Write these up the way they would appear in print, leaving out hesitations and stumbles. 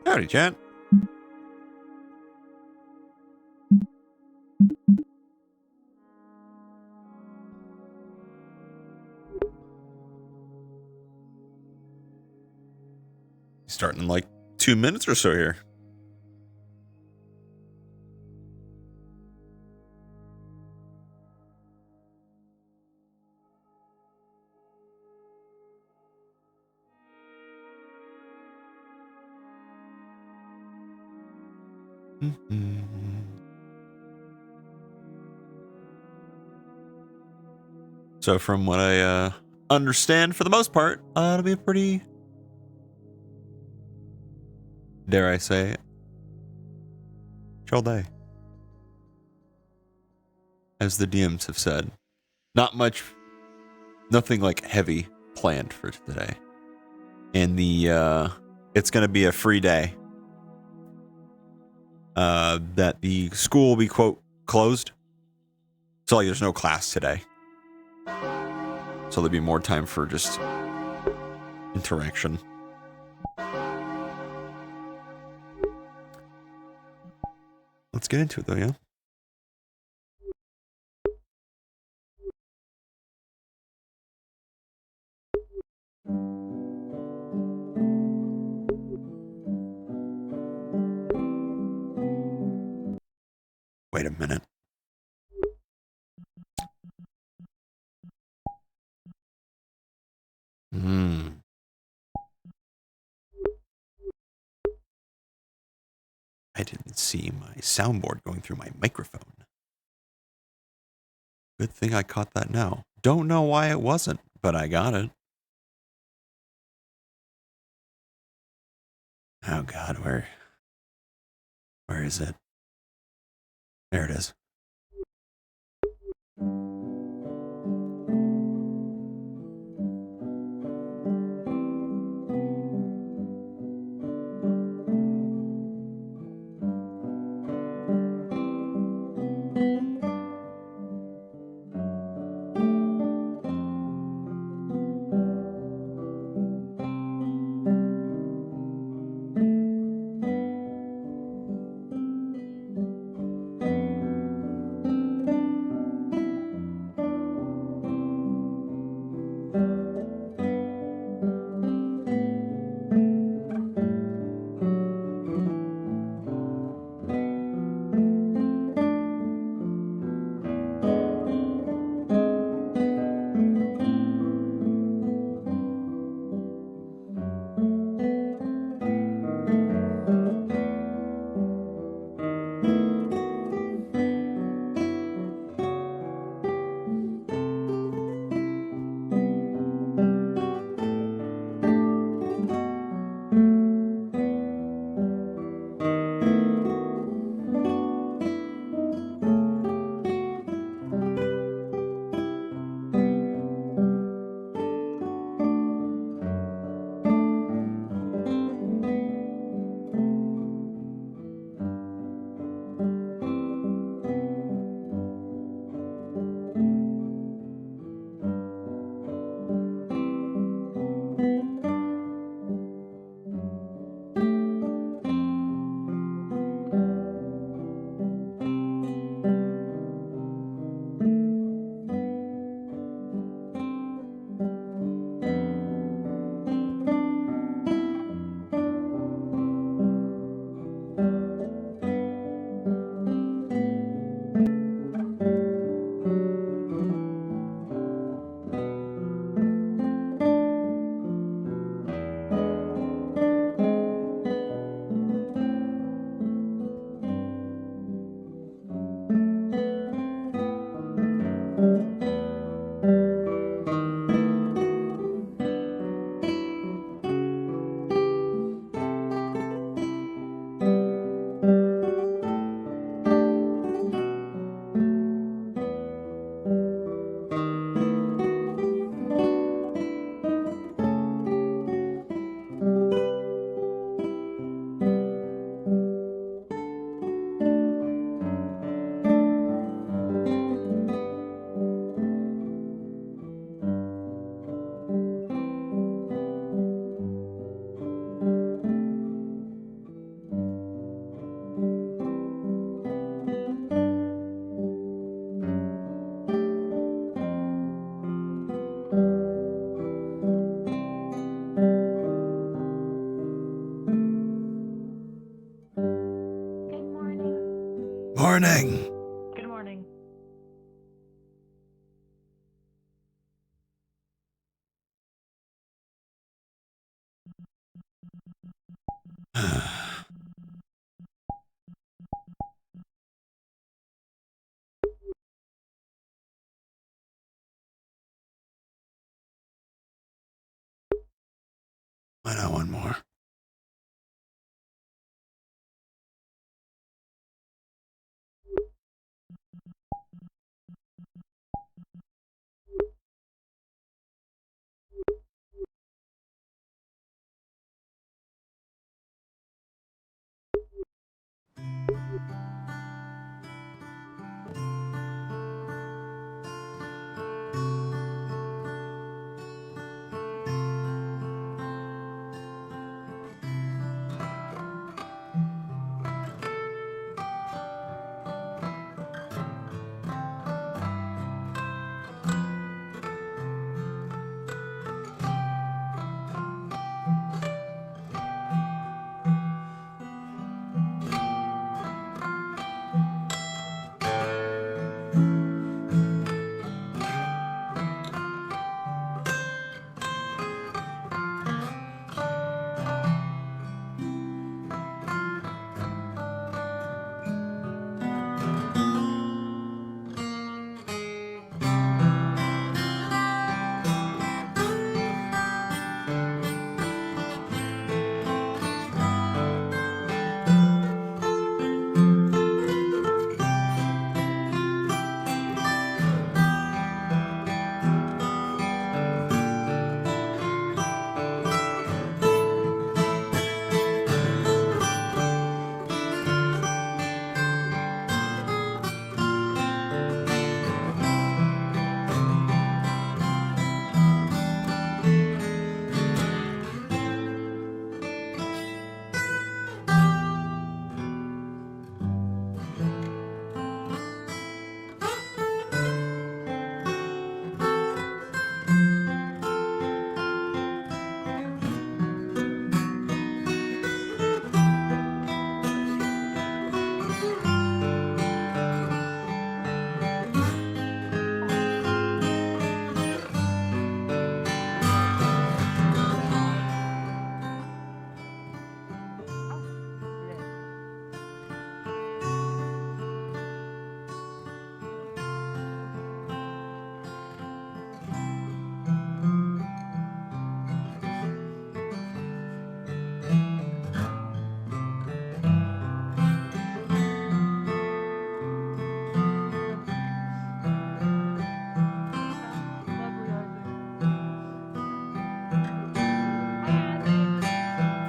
Howdy, chat. Starting in like 2 minutes or so here. So from what I understand, for the most part, it'll be a pretty, dare I say, chill day. As the DMs have said. Not much, nothing like heavy planned for today. And it's going to be a free day. That the school will be, quote, closed. So like there's no class today. So there'll be more time for just interaction. Let's get into it though, yeah? Wait a minute. I didn't see my soundboard going through my microphone. Good thing I caught that now. Don't know why it wasn't, but I got it. Oh God, where is it? There it is. Morning. Good morning. Why not one more?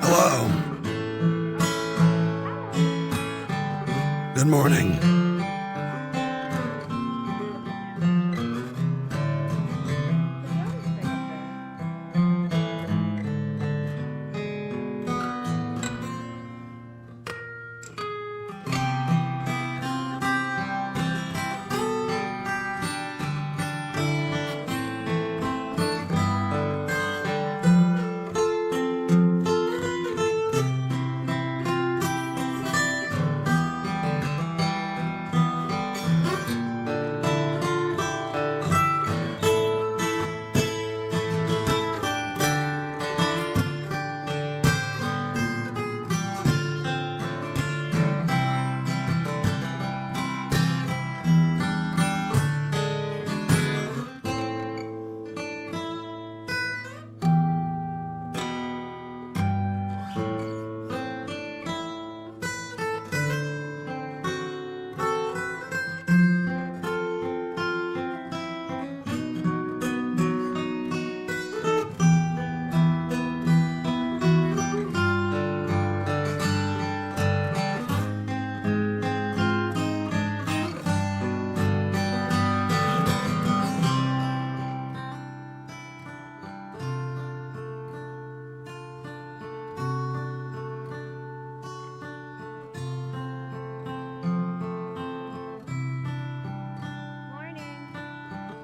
Hello. Good morning.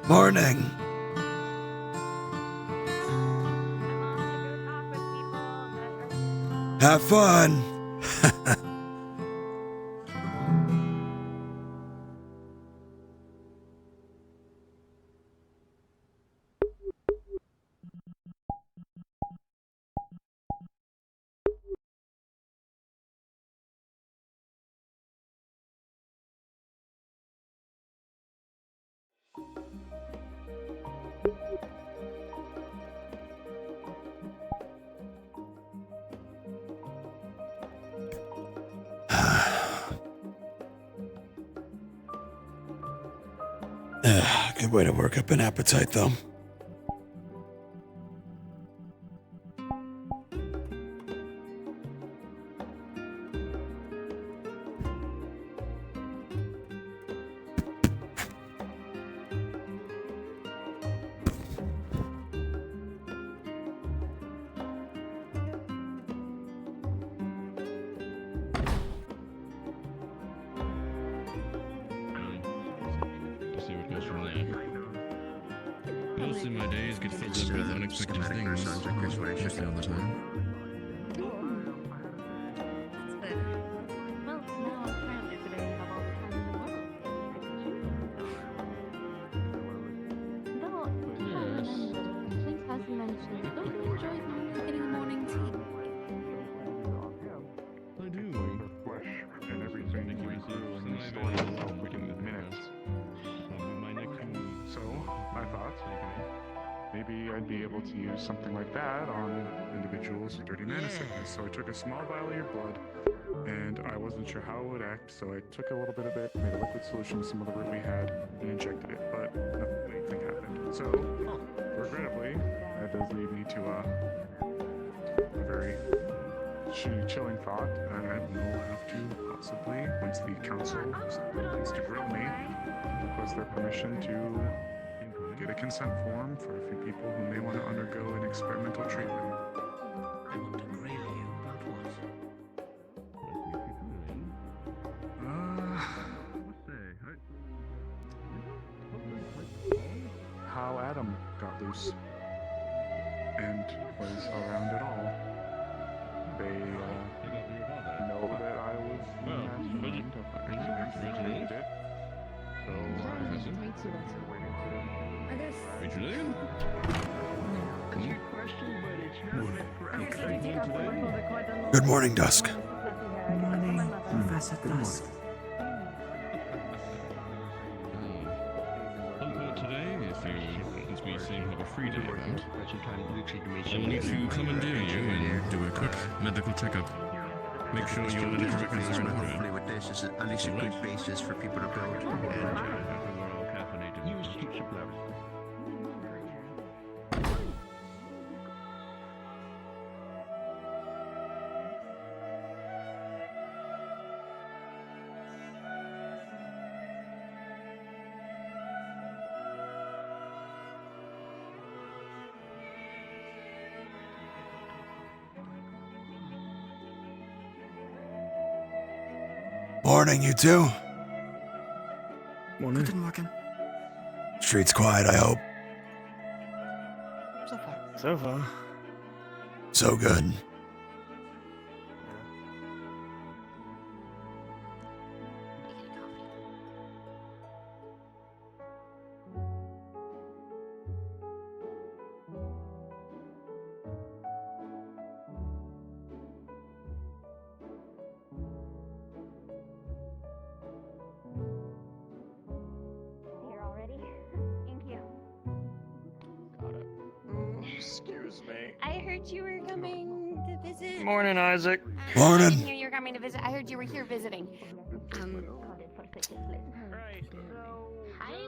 Morning. Have fun. Good way to work up an appetite, though. Mostly my days get filled up with unexpected things. Mostly all the time. Well, now apparently today you have all the time in the world. Though, please has mentioned, don't you enjoy getting a morning tea? I do. And everything we minutes. So I thought maybe I'd be able to use something like that on individuals with dirty mana sickness. So I took a small vial of your blood, and I wasn't sure how it would act, so I took a little bit of it, made a liquid solution with some of the root we had, and injected it, but nothing happened. So, regrettably, that does lead me to a very chilling thought. I will have to possibly, once the council begins to grill me, request their permission to get a consent form for a few people who may want to undergo an experimental treatment. I want to grill you about what? How Adam got loose and was around at all. They know that I was in the mastermind of created it. So I'm waiting for them. Good morning, Dusk. Good morning, Professor Dusk. Today, since we seem to have a free day event, I will need to commandeer you and do a quick medical checkup. Make sure your medical records are in order. Hopefully with this is at least a good basis for people to build and use to keep your blood. Morning, you two. Morning. Guten Morgen. Street's quiet, I hope. So far. So far. So good. Excuse me. I heard you were coming to visit. Morning, Isaac. I Morning. didn't hear you were coming to visit. I heard you were here visiting. I'm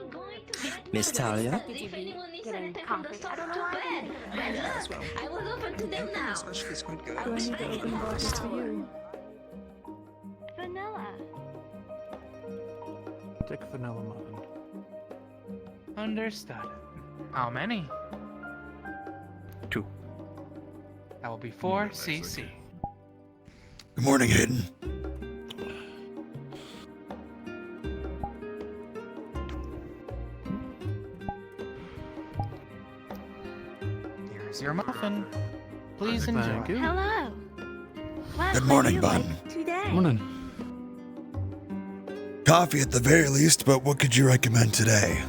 going to get Miss Talia? Did you if be anyone needs getting anything from the coffee? stuff I don't know to why. bed. But look, I will open to them now. Especially it's quite good. Do I need to open bottles for you? Vanilla. Thick vanilla muffin. Understood. How many? 2. That will be 4 CC. Good morning, Hayden. Here's your muffin. Please enjoy. Thank you. Hello. What Good would morning, you Bun. like today? Morning. Coffee at the very least, but what could you recommend today?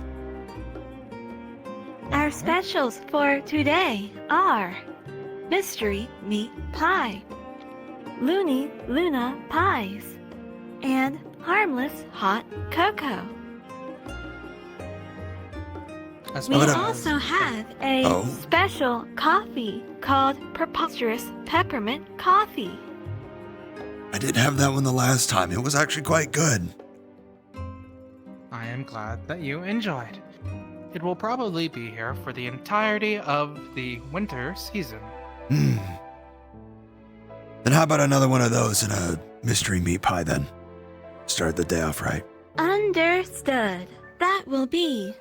Our specials for today are Mystery Meat Pie, Looney Luna Pies, and Harmless Hot Cocoa. As We I'm well gonna- also have a Oh. special coffee called Preposterous Peppermint Coffee. I did have that one the last time. It was actually quite good. I am I'm glad that you enjoyed. It will probably be here for the entirety of the winter season. Hmm. Then how about another one of those and a mystery meat pie then? Start the day off right. Understood. That will be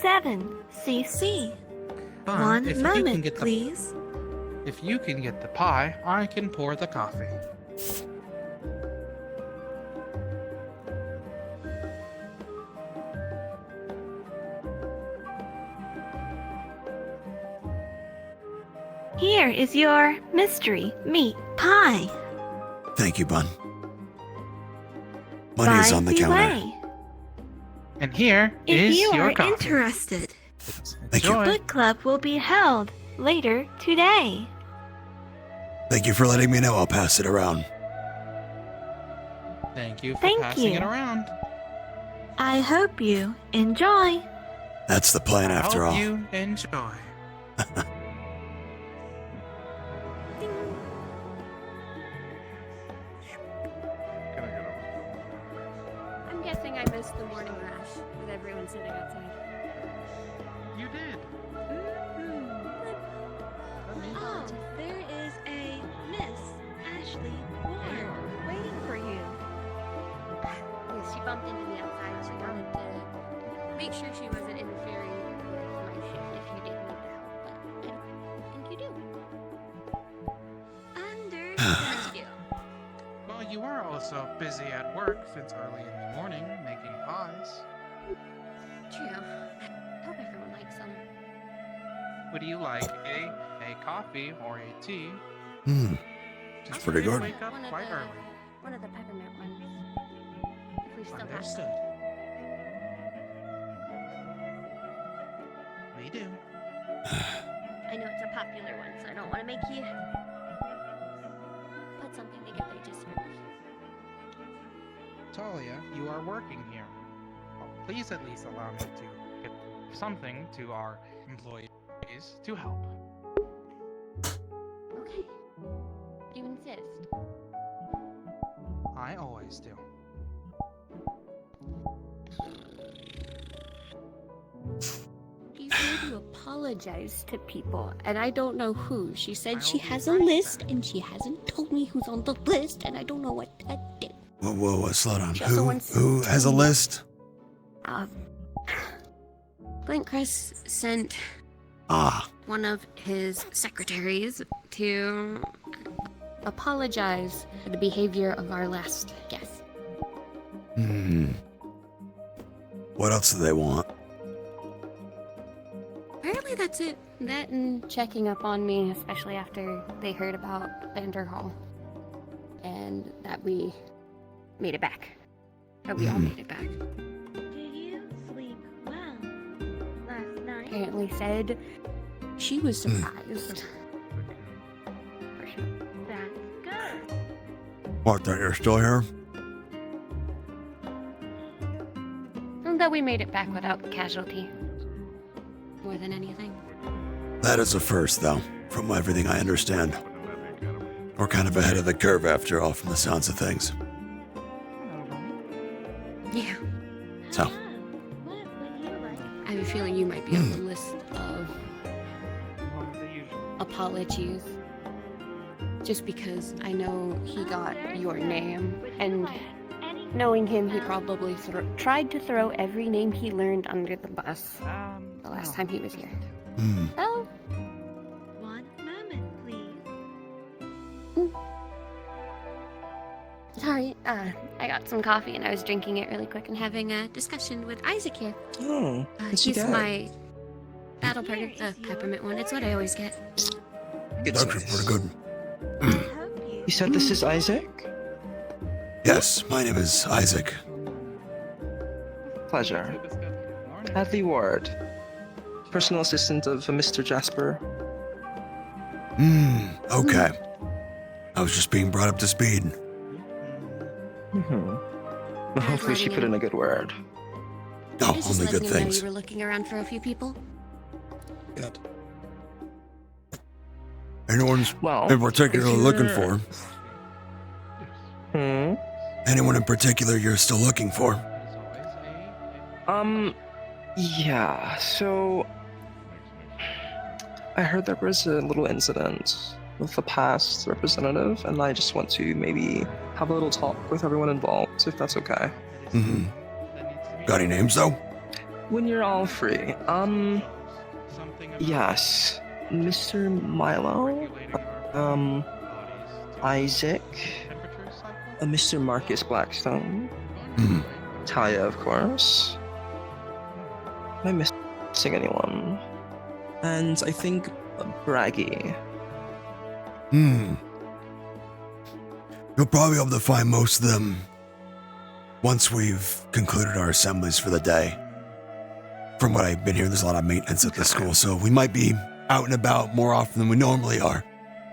7cc. But One if you can moment, get please. If you can get the pie, I can pour the coffee. Here is your mystery meat pie. Thank you, Bun. Money is By on the the counter. way, And here if is you your are coffee. interested, Thank you. Enjoy. book club will be held later today. Thank you for letting me know. I'll pass it around. Thank you for Thank passing you. it around. I hope you enjoy. That's the plan after I hope all. you enjoy. Can I get over? I'm guessing I missed the morning rush with everyone sitting outside. You did. Oh, there is a Miss Ashley Ward waiting for you. Yes, she bumped into me outside. She wanted to make sure she wasn't interfering with my shift if you didn't need help, but I don't think you do. Understood. Thank you. Well, you are also busy at work since early in the morning making pies. True. I hope everyone likes them. Would you like a coffee or a tea? Hmm. Just pretty please good. Wake up One of quite the- early. One of the peppermint ones. If we still have Understood. them. We do. I know it's a popular one, so I don't want to make you put something together just for me. Talia, you are working here. Well, please at least allow me to get something to our employees to help. Okay. You insist. I always do. She's here to apologize to people, and I don't know who. She said I she will be has a right list, back. and she hasn't told me who's on the list, and I don't know what to do. Whoa, slow down. She also Who wants has a to- list? Blink Chris sent Ah, one of his secretaries to apologize for the behavior of our last guest. What else do they want? Apparently that's it. That and checking up on me, especially after they heard about Vanderhall. And that we made it back. Or we all made it back. Do you sleep well last night? Apparently said she was surprised. That's good. What, that you're still here? And that we made it back without casualty. More than anything. That is a first, though, from everything I understand. We're kind of ahead of the curve after all, from the sounds of things. Yeah. So, What would you like? I have a feeling you might be on the list of apologies. Just because I know he got your name, and knowing him, he probably tried to throw every name he learned under the bus the last time he was here. Oh, One moment, please. sorry. I got some coffee and I was drinking it really quick and having a discussion with Isaac here. Oh, what'd you He's get? my battle partner, the peppermint one. It's what I always get. Good that's choice. pretty good. I hope you. You said this is Isaac? Yes, my name is Isaac. Pleasure. Hadley Ward, personal assistant of Mr. Jasper. Okay. I was just being brought up to speed. Well, hopefully she put in a good word. Oh, I was just only good letting him know things. you were looking around for a few people. Good. Anyone's Well, in particular if looking you're- for? Hmm? Anyone in particular you're still looking for? Yeah, so I heard there was a little incident with the past representative, and I just want to maybe have a little talk with everyone involved, if that's okay. Mm-hmm. Got any names though? When you're all free. Yes. Mr. Milo, Isaac, Mr. Marcus Blackstone, Hmm. Talia, of course. Am I missing anyone? And I think Braggy. You'll probably be able to find most of them once we've concluded our assemblies for the day. From what I've been hearing, there's a lot of maintenance at the school, so we might be out and about more often than we normally are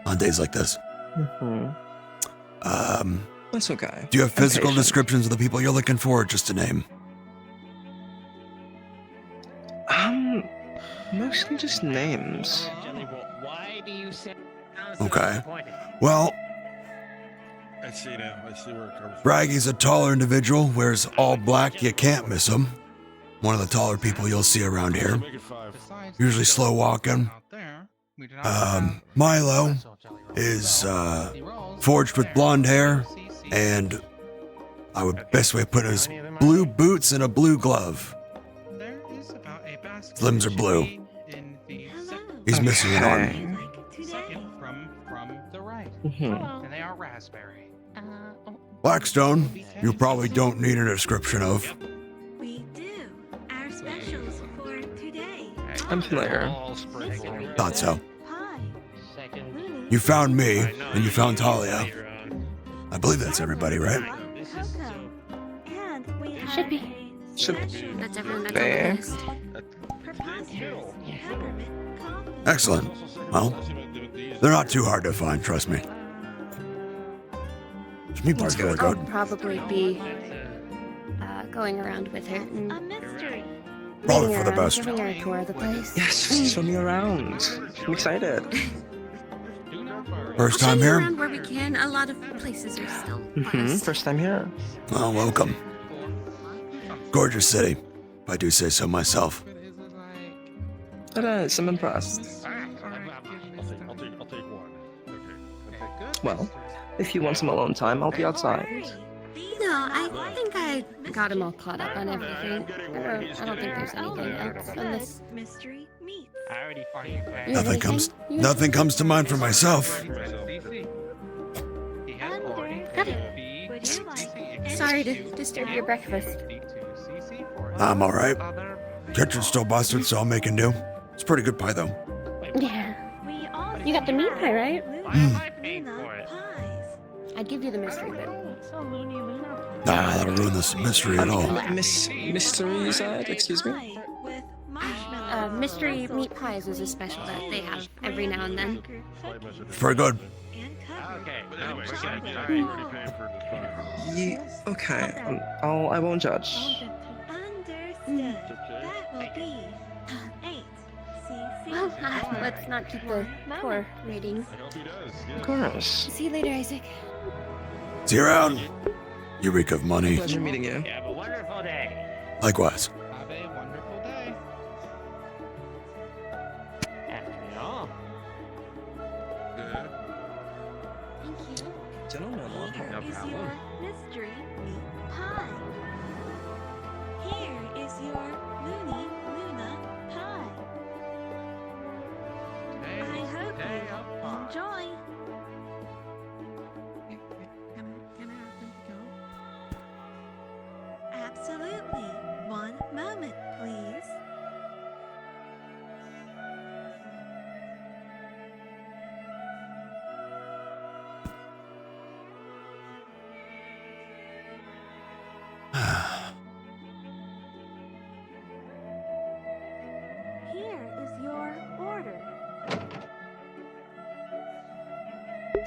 on days like this. That's okay. Do you have I'm physical patient. descriptions of the people you're looking for, or just a name? Mostly just names. Okay. Well, I see now. I see where it comes from. Braggy's a taller individual, wears all black, you can't miss him. One of the taller people you'll see around here. Make it 5. Usually slow walking. Milo is forged with blonde hair, and I would best way of putting it is blue boots and a blue glove. His limbs are blue. He's missing an arm. From the right. And they are raspberry. Blackstone, you probably don't need a description of. We do. Our specials for today. I'm familiar. Thought so. Pie. You found me, and you found Talia. I believe that's everybody, right? Cocoa. And we have Should be. Should That's everyone that's on Fair. the list. preposterous peppermint coffee. Excellent. Well, they're not too hard to find, trust me. This meat part's really I'll good. probably be going around with her and A mystery. Probably leading for the her around, best. giving her a tour of the place. Yes, show me around. I'm excited. First I'll time show you here? around where we can. A lot of places are still closed. First time here. Well, welcome. Gorgeous city, if I do say so myself. It is. I'm impressed. I'll take one. Okay. Well, if you want some alone time, I'll be outside. No, I think I got him all caught up on everything. I don't think there's anything else on this. Mystery meat. I already find you bad. You have Nothing comes to mind for myself. He has already Got it. Would you like Sorry to disturb your breakfast. I'm alright. Kitchen's still busted, so I'm making do. It's pretty good pie, though. Yeah. We also You got the meat pie, right? Luna pies. I'd give you the mystery bit. Nah, that'll ruin this mystery at all. Mystery side? Excuse me? Pie with marshmallow. Mystery meat pies is a special that they have every now and then. It's very good. And covered Okay. with But anyway, chocolate I already roll. paid for this fire. Okay. I won't judge. Understood. That will be 8 cc. Well, let's not keep the poor rating. I hope he does. Of Yeah. course. See you later, Isaac. See you around. You reek of money. Pleasure meeting you. Have a wonderful day. Likewise. Have a wonderful day. After all, Yeah. Thank you. Gentlemen, Here is your mystery meat pie. Here is your Looney Luna pie. I hope Day you of pie. enjoy. Absolutely. One moment, please. Here is your order.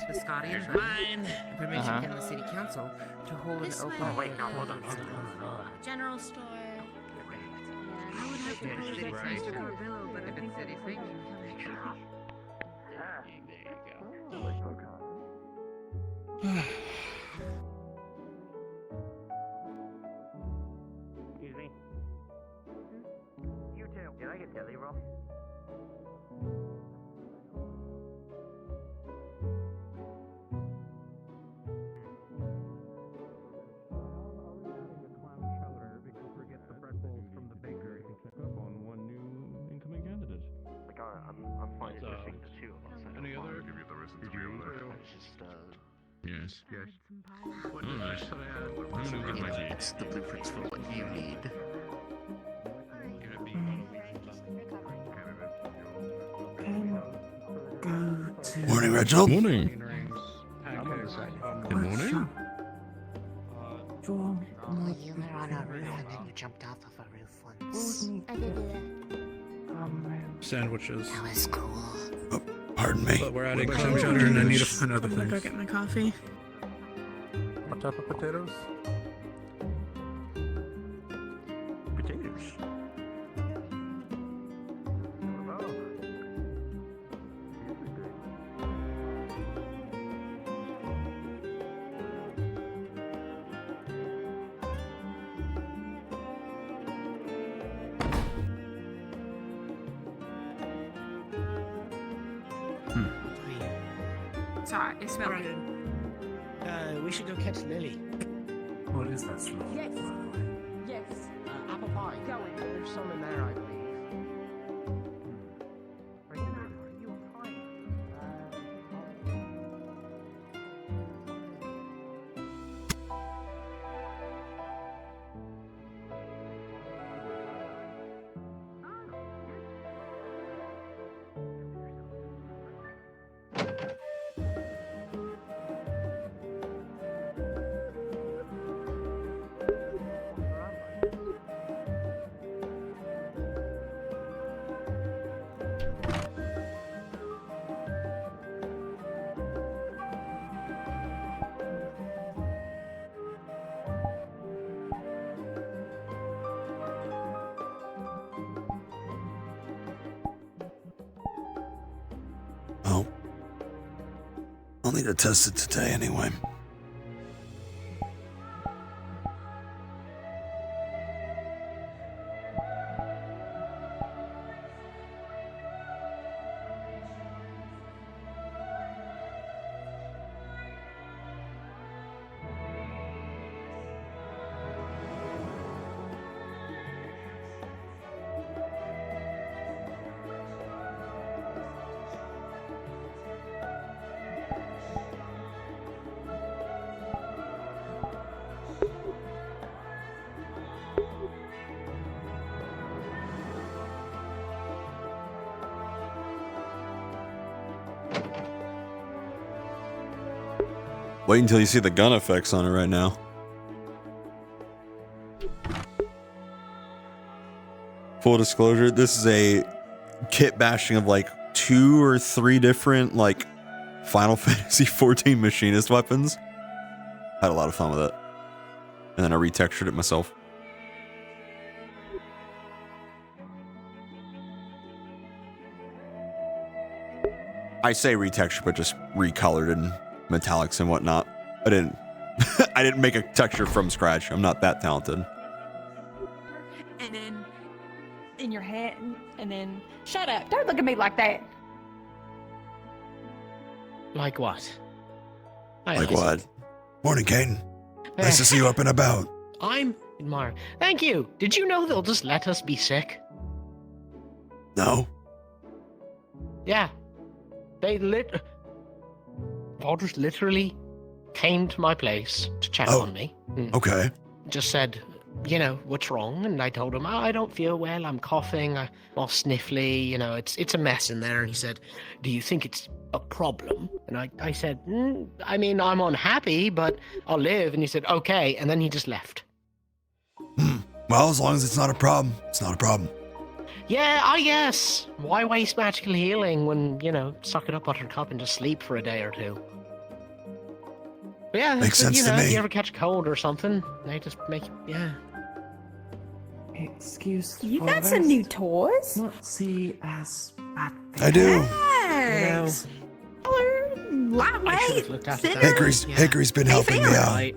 The Scotty and mine. permission from the city council to hold This an open. way. Oh, wait, no, hold on. General store. I would have to Right. visit a place for Billow, but I think that is safe. Excuse me. Jelly roll? Like, I'm fine with the two. Any other? Give you the rest of the real It's just, Yes. Yes. Alright. I'm gonna get my tea. it's the blueprints for what you need. Morning, Reginald. Morning. Good morning. Oh, you were on a roof and then you jumped off of a roof once. I did do that. Sandwiches. That was cool. Pardon me. But we're adding clam chowder and I need to find other I'm gonna go things. get my coffee. What type of potatoes? Potatoes. Sorry, it smelled good. We should go catch Lily. What is that smell? Yes. Yes. Apple pie. Going. There's some in there, I believe. Oh. I'll need to test it today anyway. Wait until you see the gun effects on it right now. Full disclosure, this is a kit bashing of like 2 or 3 different like Final Fantasy 14 machinist weapons. Had a lot of fun with it. And then I retextured it myself. I say retextured, but just recolored and metallics and whatnot. I didn't I didn't make a texture from scratch. I'm not that talented. And then in your hand, and then shut up! Don't look at me like that. Like what? Like what? Morning, Caden. Nice to see you up and about. I'm Mar. Thank you. Did you know they'll just let us be sick? No? Yeah. Valders literally came to my place to check Oh. on me. Okay. Just said, you know, what's wrong? And I told him, oh, I don't feel well. I'm coughing. I'm all sniffly. You know, it's a mess in there. And he said, do you think it's a problem? And I said, I mean, I'm unhappy, but I'll live. And he said, okay. And then he just left. Well, as long as it's not a problem, it's not a problem. Yeah, I guess. Why waste magical healing when, you know, suck it up, buttercup, and just sleep for a day or two? But yeah, Makes that's, sense you to know, me. if you ever catch a cold or something, they just make it, yeah. Excuse You got some new toys? Not see as bad I do. Thanks. I should Lightweight. have looked after that. Hickory's been helping me out. Right.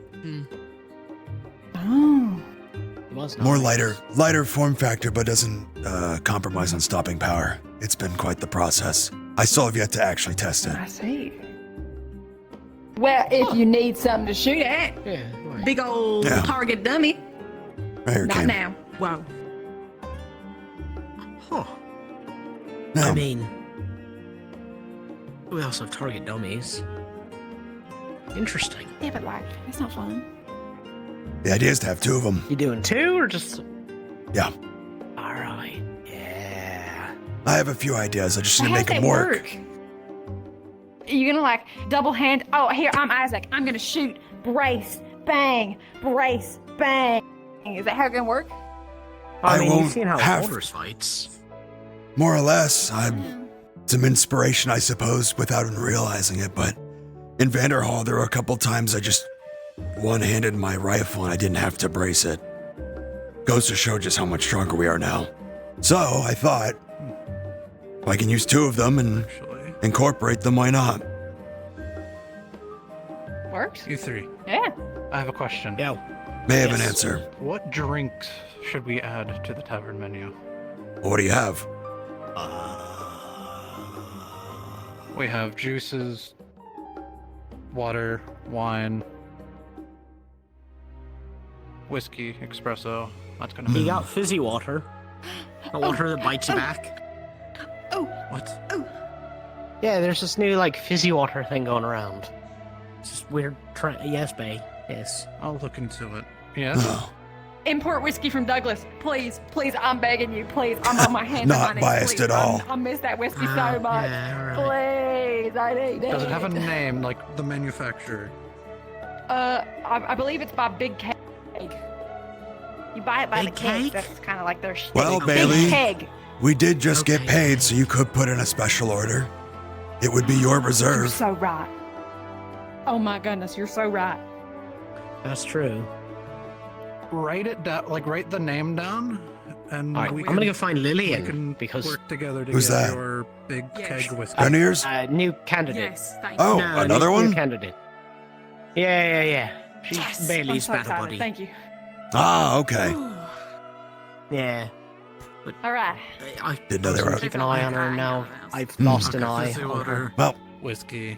Oh. was More nice. lighter form factor, but doesn't compromise on stopping power. It's been quite the process. I still have yet to actually test it. I see. Well, if you need something to shoot at, Yeah, right. big old Yeah. target dummy. Right here, Not Ken. now. Whoa. Huh. No. I mean, we also have target dummies. Interesting. Yeah, but like, that's not fun. The idea is to have 2 of them. You doing 2 or just? Yeah. All right. Yeah. I have a few ideas. I just So need to how's make them that work. Are you gonna like double hand? Oh, here, I'm Isaac. I'm gonna shoot, brace, bang, brace, bang. Is that how it's gonna work? I mean, won't you've seen how have- Boulders fights. More or less. I'm some inspiration, I suppose, without even realizing it. But in Vanderhall, there were a couple times I just one-handed my rifle and I didn't have to brace it. Goes to show just how much stronger we are now. So I thought, if I can use 2 of them and Actually, incorporate them, why not? Works. you 3. Yeah. I have a question. Yo. May have an Yes. answer. What drinks should we add to the tavern menu? What do you have? We have juices, water, wine, whiskey, espresso. That's gonna You be got fizzy water. A water that bites you back. what? Yeah, there's this new like fizzy water thing going around. It's just weird. Yes, Bay. Yes. I'll look into it. Yes. Oh, Import whiskey from Douglas, please, please. I'm begging you, please. I'm on my hands. Not and my knees, biased please. at all. I miss that whiskey so Ah, much. yeah, all right. Please, I need it. Does it have a name like the manufacturer? I believe it's by Big Keg. You buy it by Big the keg. Keg? That's kind of like their shtick. Well, Big Bailey. Keg. we did just get Okay. paid, so you could put in a special order. It would be your You're reserve. so right. Oh my goodness, you're so right. That's true. Write it down. Like write the name down, and All right, we I'm gonna can- go find we Lillian can because work together to Who's get that? your big Yes. keg whiskey. Gunners? new candidate. Yes, thank Oh, No, another new one? candidate. Yeah. She's Yes, Bailey's I'm so battle excited. buddy. Thank you. Ah, okay. Yeah. All right. I Didn't know they were- keep an eye on her now. I've Hmm. lost an Okay, eye fizzy on water, her. Well, whiskey,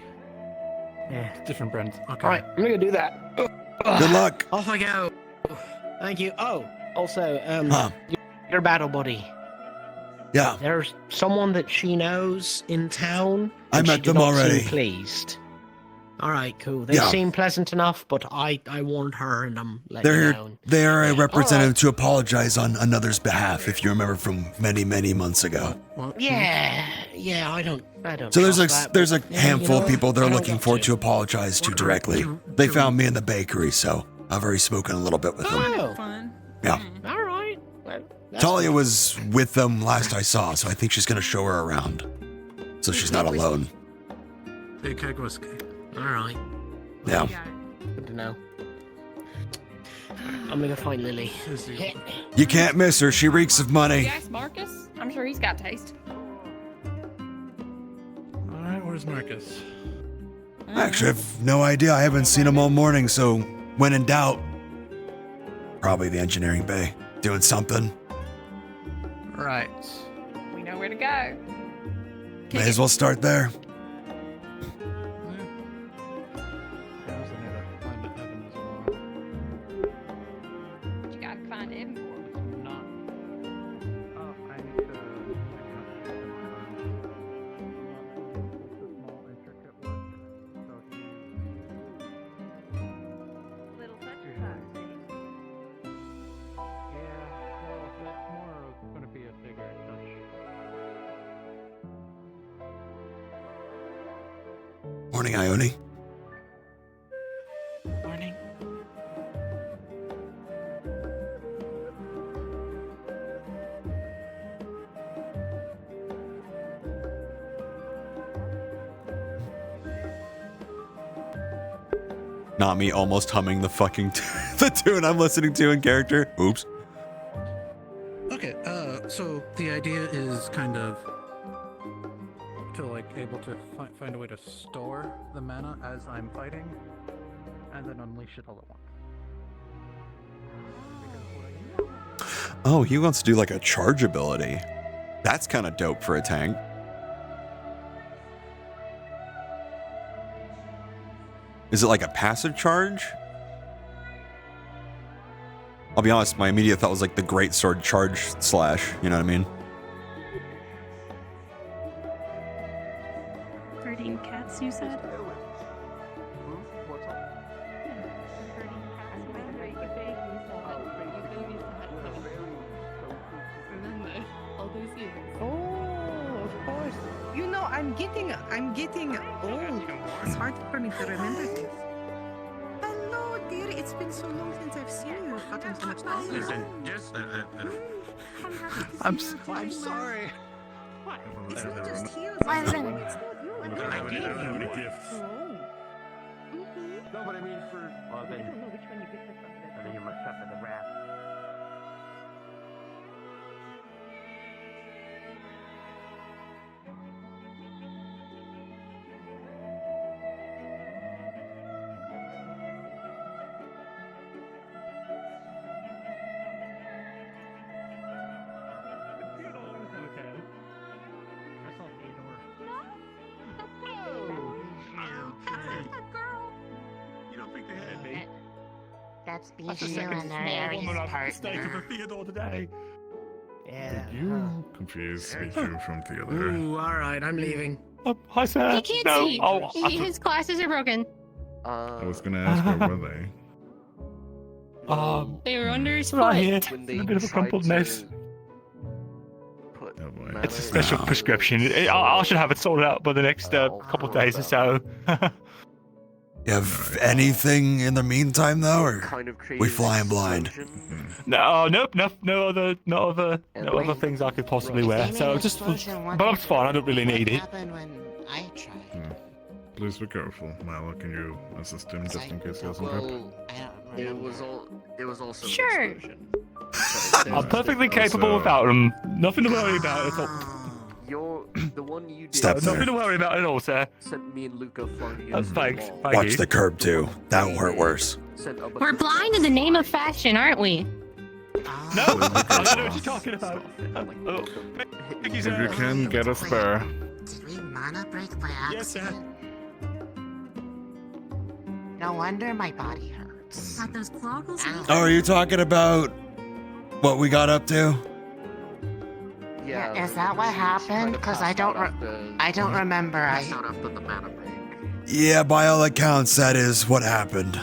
Yeah. different brands. Okay. All right, I'm gonna go do that. good luck. Off I go. Thank you. Oh, also, Huh. your battle buddy. Yeah, There's someone that she knows in town. I and she met did them not already. Seem pleased. All right, cool. They Yeah. seem pleasant enough, but I warned her, and I'm letting they're you here. know. They're a Yeah. representative to apologize on another's behalf, if you remember from many, many months ago. What? Yeah, I don't. So there's trust a that, there's a but, yeah, handful you know of people what? they're I don't looking got forward to apologize to What directly. you They doing? found me in the bakery, so I've already spoken a little bit with them. Oh, Fun. Yeah. all right. Well, that's Talia was with them last I saw, so I think she's gonna show her around, so she's not alone. Big keg whiskey. all right. Yeah. Good to know. I'm gonna go find Lily. Fizzy. You can't miss her. She reeks of money. Yes, Marcus. I'm sure he's got taste. All right. Where's Marcus? Actually, I have no idea. I haven't seen him all morning, so when in doubt, probably the engineering bay doing something. Right. We know where to go. May as well start there. You gotta find Evan for me. Little touch of toxic. Morning, Ione. Morning. Not me almost humming the fucking the tune I'm listening to in character. Oops. Okay, so the idea is kind of to like able to find a way to store the mana as I'm fighting, and then unleash it all at once. Because what I Oh, he wants to do like a charge ability. That's kind of dope for a tank. Is it like a passive charge? I'll be honest, my immediate thought was like the great sword charge slash, you know what I mean? Herding cats, you said? Oh, of course. You know, I'm getting old. It's hard for me to remember this. Hello, dear. It's been so long since I've seen you. You've gotten so much time. Listen, just I'm sorry. What? It's not just heels. It's not you. No, but I mean for. Well, then. I don't know which one you get from. I think you must suffer the wrath. That's That's the Bijou second and their small Aries woman I've mistaken for partner. Theodore today. Yeah. Did you confuse Bijou from Theodore? Ooh, all right, I'm leaving. Hi, sir. He can't see. His glasses are broken. I was gonna ask where were they? They were under his foot. Right here. When In they a bit of a tried crumpled to mess. put Oh boy. mana It's a in special the- prescription. I should have it sorted out by the next couple of days or so. You have anything in the meantime, though, or kind of we created flying an blind? explosion. No, nope, no other things I could possibly wear. So just, but I'm fine. I don't really need it. Happened when I tried. Please be careful. Milo, can you assist him just in case he hasn't prepped? Well, I don't it remember. was also Sure. an explosion. So I'm there's- perfectly capable Also- without them. Nothing to worry about at all. The one you did Stop there. Nothing to worry about at all, sir. sent me and Luca flying against Thanks. the wall. Thank Watch you. the curb, too. That'll hurt worse. Sent a bunch We're of blind in the name of fashion, aren't we? No, I don't know what you're talking about. Oh, thank you, If sir. you can, get a spare. Did we mana break by Yes, sir. accident? No wonder my body hurts. Got those cloggles? Ow. Oh, are you talking about what we got up to? Yeah, is that what happened? Because I don't remember. I Passed out after the mana break. Yeah, by all accounts, that is what happened.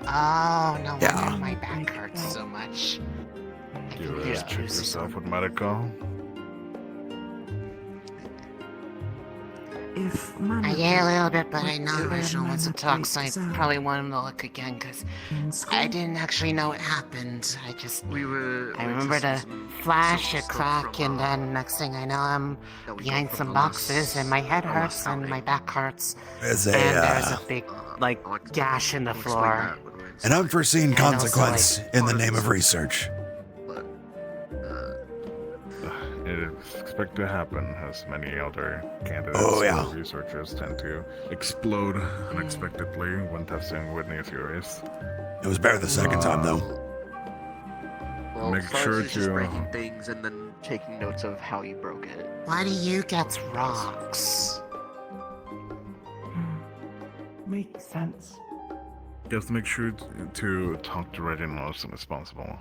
Oh, no wonder Yeah. my back hurts so much. I Do can you use check juice. yourself with medical? If I get a little bit, but I know Rachel wants to talk, so I probably want him to look again, because I didn't actually know it happened. I just, We were. I remember the flash, a crack, and then next thing I know, I'm behind some boxes, and my head hurts, and my back hurts, There's and there's a, a big, like, gash in the floor. an unforeseen And also, consequence in the name of research. It's expected to happen, as many other candidates Oh, yeah. or researchers tend to explode unexpectedly when testing with new theories. It was better the second time, though. Well, Make first sure it's just to- breaking things and then taking notes of how you broke it. Why do you get rocks? Makes sense. You have to make sure to talk to Reginald as soon as possible.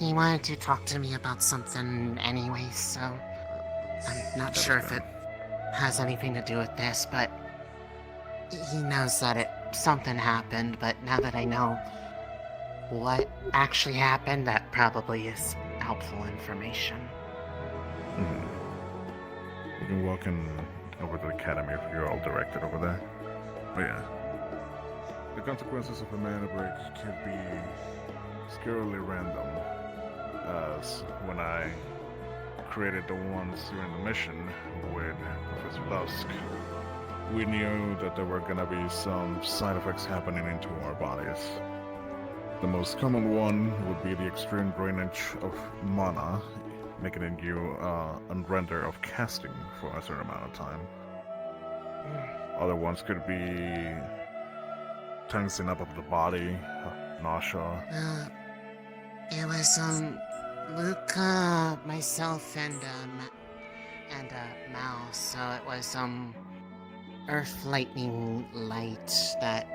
He wanted to talk to me about something anyway, so I'm not sure if it has anything to do with this, but he knows that something happened, but now that I know what actually happened, that probably is helpful information. You can walk in over to the academy if you're all directed over there. But yeah, the consequences of a mana break can be scarily random. As when I created the ones during the mission with Professor Dusk, we knew that there were gonna be some side effects happening into our bodies. The most common one would be the extreme drainage of mana, making it you unrender of casting for a certain amount of time. Other ones could be tensing up of the body, nausea. It was, Luca, myself, and Mal, so it was, Earth Lightning Light that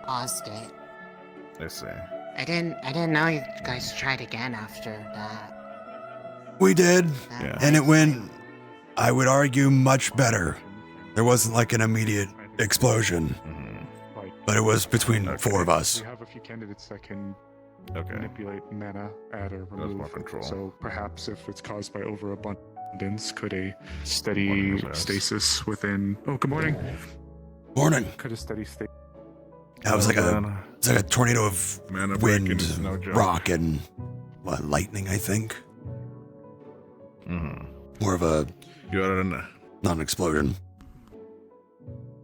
caused it. I see. I didn't know you guys tried again after that. We did, Yeah. and it went, I would argue, much better. There wasn't like an immediate explosion, but it was between four of us. We have a few candidates that can Okay. manipulate mana, add or That's remove. more control. So perhaps if it's caused by overabundance, could a steady stasis within... Oh, good morning. Morning. Could a steady state... That was like a tornado of Mana breaking wind, is no joke. rock, and lightning, I think. More of a You're an non-explosion.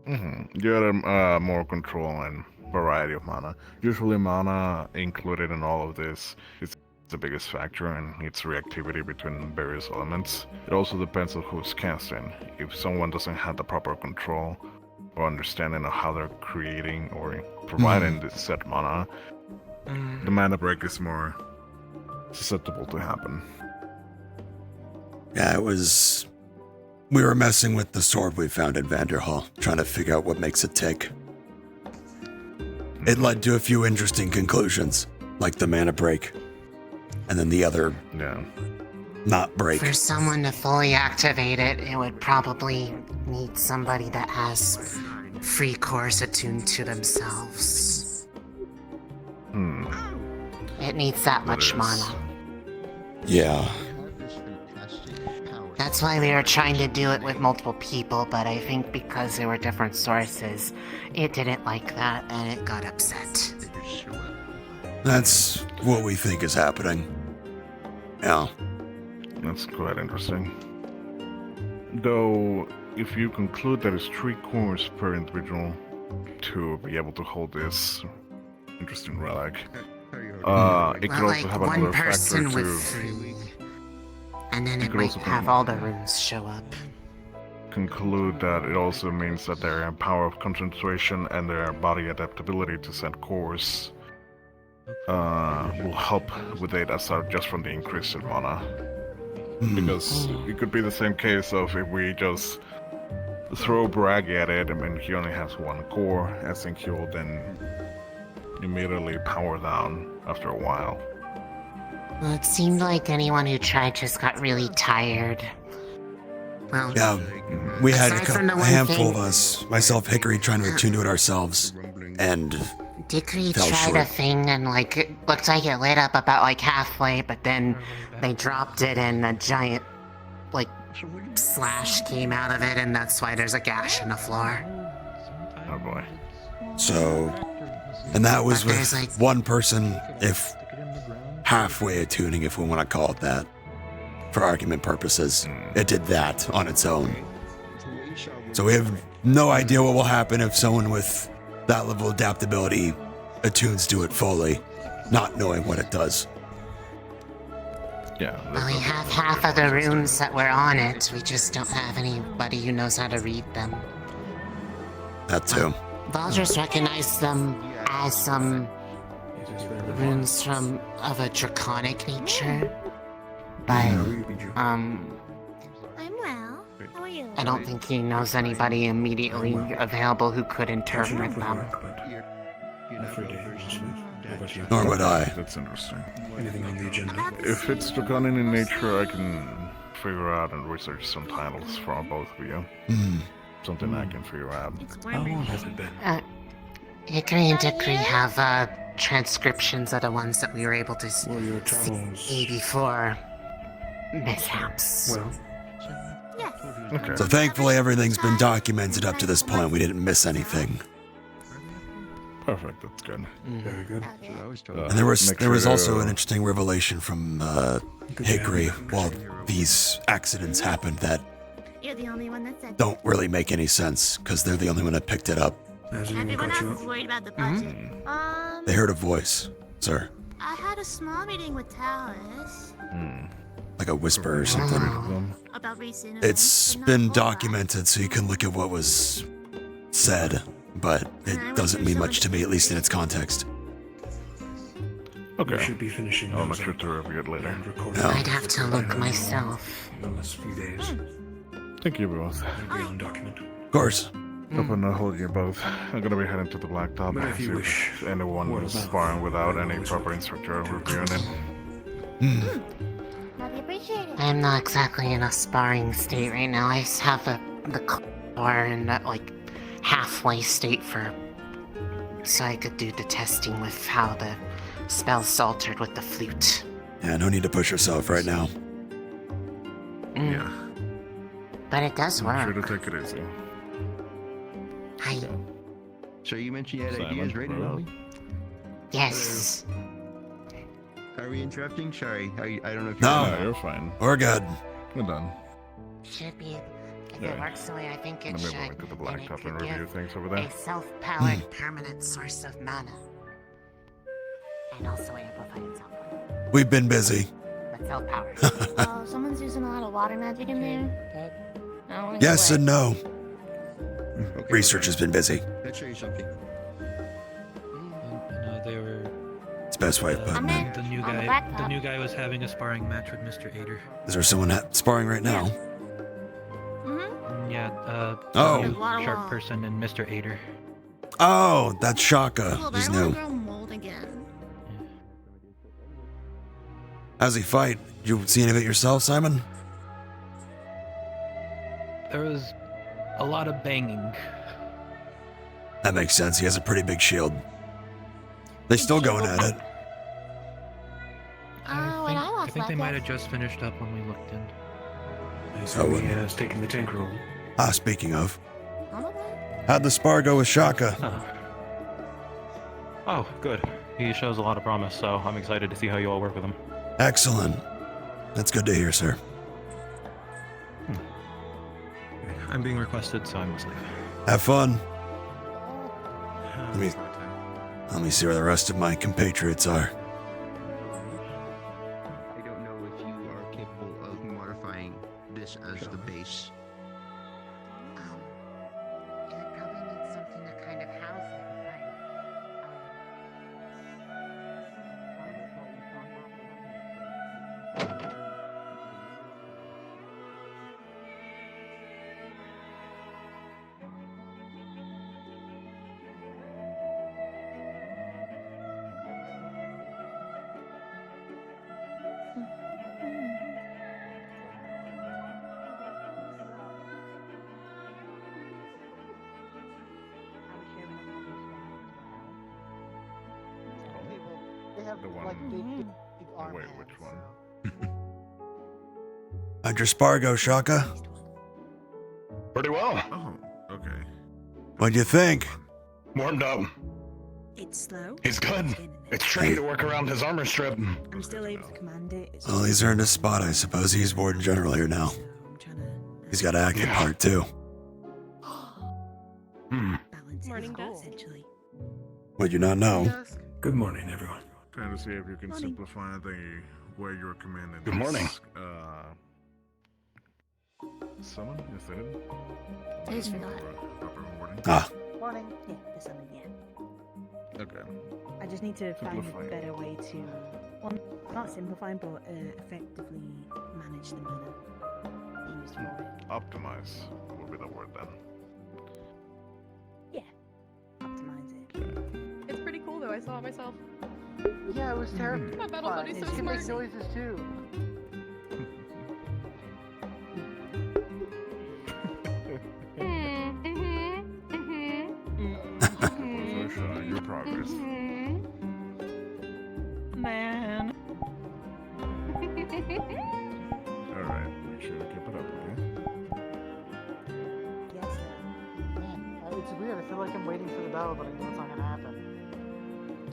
You had more control and variety of mana. Usually mana included in all of this is the biggest factor in its reactivity between various elements. It also depends on who's casting. If someone doesn't have the proper control or understanding of how they're creating or providing this set mana, the mana break is more susceptible to happen. Yeah, it was... We were messing with the sword we found in Vanderhall, trying to figure out what makes it tick. It led to a few interesting conclusions, like the mana break, and then the other not break. For someone to fully activate it, it would probably need somebody that has free cores attuned to themselves. It needs that much mana. Yeah. That's why we were trying to do it with multiple people, but I think because there were different sources, it didn't like that and it got upset. That's what we think is happening. Yeah. That's quite interesting. Though, if you conclude that it's 3 cores per individual to be able to hold this interesting relic, it could also have one another person factor with to 3, and then You it could might also have all the runes show up. conclude that it also means that their power of concentration and their body adaptability to set cores will help with it aside just from the increase in mana. Because it could be the same case of if we just throw Bragg at it, I mean, he only has 1 core, I think he will then immediately power down after a while. Well, it seemed like anyone who tried just got really tired. Well, Yeah, we had aside from the a one handful thing- of us, myself, Hickory, trying to attune to it ourselves, and Dickory fell tried short. a thing and like it looked like it lit up about like halfway, but then they dropped it and a giant like slash came out of it, and that's why there's a gash in the floor. Oh boy. So, and that was But there's, with like- one person, if halfway attuning, if we want to call it that, for argument purposes. It did that on its own. So we have no idea what will happen if someone with that level of adaptability attunes to it fully, not knowing what it does. Yeah. Well, we have half of the runes that were on it. We just don't have anybody who knows how to read them. That too. Valdres recognized them as some runes of a draconic nature, but I'm well. How are you? I don't think he knows anybody immediately available who could interpret them. Nor would I. That's interesting. Anything on the agenda? If it's draconic in nature, I can figure out and research some titles from both of you. Something I can figure out. How long has it been? Hickory and Dickory have transcriptions of the ones that we were able to see before mishaps. Well, Okay. So thankfully everything's been documented up to this point. We didn't miss anything. Perfect. That's good. very good. And there was Make there was sure also to- an interesting revelation from Hickory while these accidents happened that You're the only one that said don't really make any sense because they're the only one that picked it up. Has anyone everyone caught else you is up? worried about the budget. They heard a voice, sir, I had a small meeting with Talis like a whisper or something. about recent It's events, but been not a whole lot. documented, so you can look at what was said, but it doesn't mean much to me, at least in its context. Okay. We should be finishing I'll those make sure up to review it later. and recording No. I'd have to look myself. in the last few days. Thank you both. Agree on document. Of course. Hope I'm not holding you both. I'm gonna be heading to the blacktop. But if you See wish, anyone word is of mouth. sparring without any Always proper welcome instructor to reviewing it. I'm not exactly in a sparring state right now. I just have the core in that, like, halfway state so I could do the testing with how the spell's altered with the flute. Yeah, no need to push yourself right now. Yeah. But it does Make sure work. to take it easy. So you mentioned you had Simon, ideas ready to hello? go? Yes. Are we interrupting? Sorry, I don't know if No. No, you're fine. We're good. We're done. Should be. If Yeah. it works the way I think it Let me should, move over to the then it blacktop could and review give things over there. a self-powered permanent source of mana. And also amplify itself. We've been busy. But self-powered. Oh, someone's using a lot of water magic in there. I don't wanna Yes go and no. Okay, Research has been busy. Let's show you something. No, they were. It's the best way of putting it. The new On the guy. blacktop. The new guy was having a sparring match with Mr. Ader. Is there someone sparring right now? Yeah. Oh. the new shark person and Mr. Ader. Oh, that's Shaka. Well, He's I don't new. wanna grow mold again. How's he fight? Did you see any of it yourself, Simon? There was a lot of banging. That makes sense. He has a pretty big shield. They still going at it. Oh, and I I lost think they that might have just finished up when we looked in. Oh, well. has taken the tank role. Ah, speaking of. How'd the spar go with Shaka? Oh, good. He shows a lot of promise, so I'm excited to see how you all work with him. Excellent. That's good to hear, sir. I'm being requested, so I must leave. Have fun. Let me see where the rest of my compatriots are. I don't know if you are capable of modifying this as the base. It would probably need something to kind of house it, The one. Wait, which one? How'd your spar go, Shaka? Pretty well. Oh, okay. What'd you think? Warmed up. It's slow. He's good. It's tricky to work around his armor strip. I'm still able to command it. It's Well, he's earned a spot, I suppose. He's warden general here now. He's got to act the part, too. Morning, Dust. Essentially. Would you not know? Good morning, everyone. Trying to see if you can simplify the way you're commanding. Good morning. Someone? Yes, they did. I just forgot. Proper wording. Ah. Morning. Yeah, the summon, yeah. Okay. I just need to find Simplify a it. better way to, well, not simplify, but effectively manage the mana used for it. Optimize will be the word then. Optimize it. It's pretty cool though, I saw it myself. Yeah, it was terrible. My battle buddy's so She can smart. make noises too. Showing your progress. Man. Alright, make sure to keep it up, okay? Yes, It's weird. I feel like I'm waiting for the battle, but I know it's not gonna happen.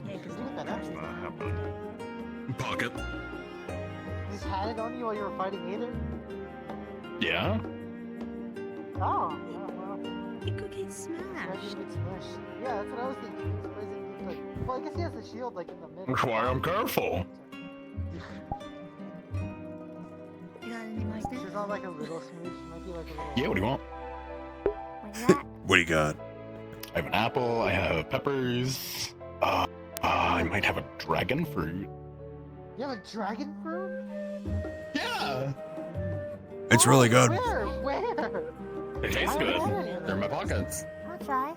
Yeah, because look at that. It's not happening. Pocket. You just had it on you while you were fighting either? Yeah? Oh, yeah, well. it could get Maybe smashed. it gets smushed. Yeah, that's what I was thinking. I'm surprised it didn't, like, well, I guess he has the shield like in the middle. That's why I'm careful. You got any more stuff? She's not like a little smooch. She might be like a little. Yeah, what do you want? What do you got? I have an apple, I have peppers, I might have a dragon fruit. You have a dragon fruit? Yeah. It's really good. Where? It tastes good. They're in my pockets. I'll try.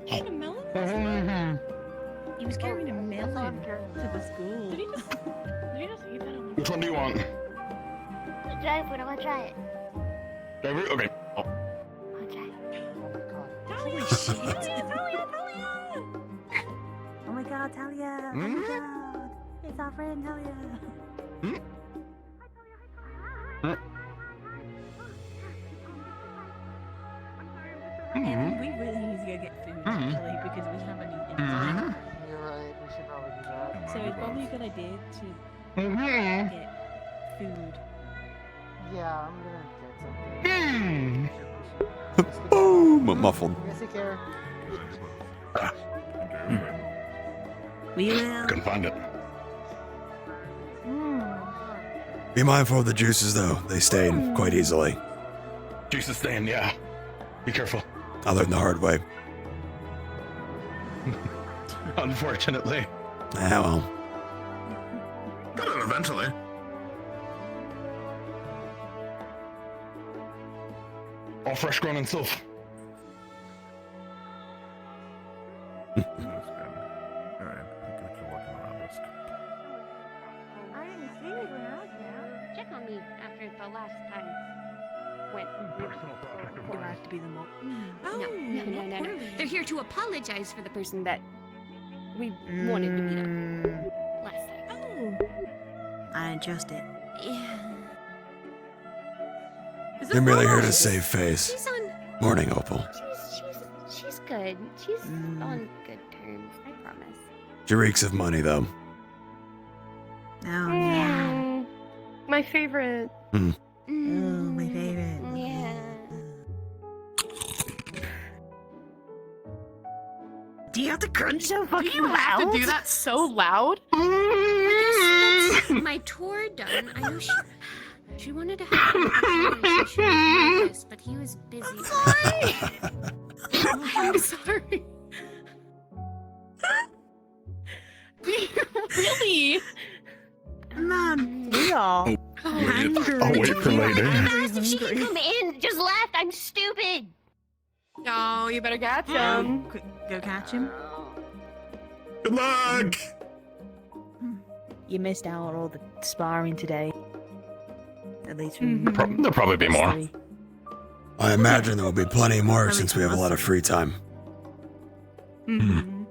Carrying a melon? He was carrying a melon to the school. Did he just eat that? On Which one do you want? The dry food, I want to try it. Dragon fruit? Okay. Oh. I'll try it. Holy shit! Oh my god, Talia! Oh my god! It's our friend, Talia! And we really need to go get food, Ellie, because we haven't eaten anything. You're right, we should probably do that. So it's probably a good idea to get food. Yeah, I'm gonna get something. Boom! Muffled. You guys take care. We will. Couldn't find it. Be mindful of the juices, though. They stain quite easily. Juices stain, yeah. Be careful. I learned the hard way. Unfortunately. Ah, well. Got it eventually. All fresh grown and self. Alright, I got you walking around this. I didn't see you when I was there. Check on me after the last time. When Do I have to be the mom? No. They're here to apologize for the person that we wanted to beat up last time. Oh. I didn't trust it. Yeah. You're merely here to save face. She's on. Morning, Opal. She's good. She's on good terms. I promise. She reeks of money, though. Oh, yeah. My favorite. Oh, my favorite. Yeah. Do you have to crunch so Do fucking you have to loud? do that so loud? That's my tour done. I know she wanted to have a conversation with Marcus, but he was busy. I'm sorry. Really? Mom, we all hungry. I'll wait for later. Asked if she could come in. Just left. I'm stupid. Oh, you better catch him. Go catch him. Good luck! You missed out on all the sparring today. At least There'll probably be more. I imagine there will be plenty more since we have a lot of free time.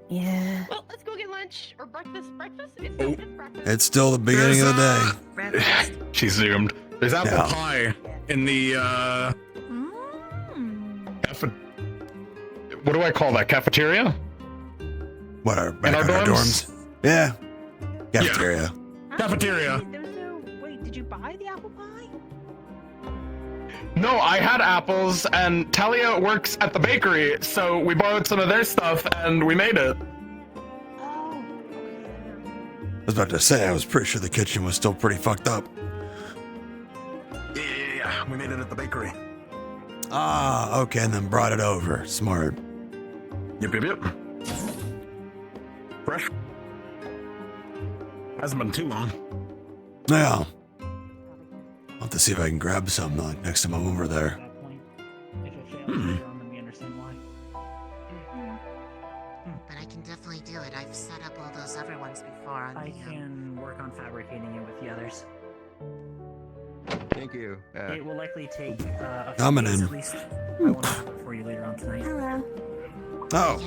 Yeah. Well, let's go get lunch or breakfast. Breakfast? It's Oh. breakfast. It's still the beginning of the day. She zoomed. There's apple Yeah. pie in the, what do I call that? Cafeteria? What, our In our dorms? Yeah. Cafeteria. Cafeteria. There was no. Wait, did you buy the apple pie? No, I had apples, and Talia works at the bakery, so we borrowed some of their stuff, and we made it. Oh. I was about to say, I was pretty sure the kitchen was still pretty fucked up. Yeah, we made it at the bakery. Ah, okay, and then brought it over. Smart. Yep. Fresh. Hasn't been too long. Yeah. I'll have to see if I can grab some like, next time I'm over there. But I can definitely do it. I've set up all those other ones before on I the, can work on fabricating it with the others. Thank you. It will likely take a few Coming days in. at least. I will have it for you later on tonight. Hello. Oh.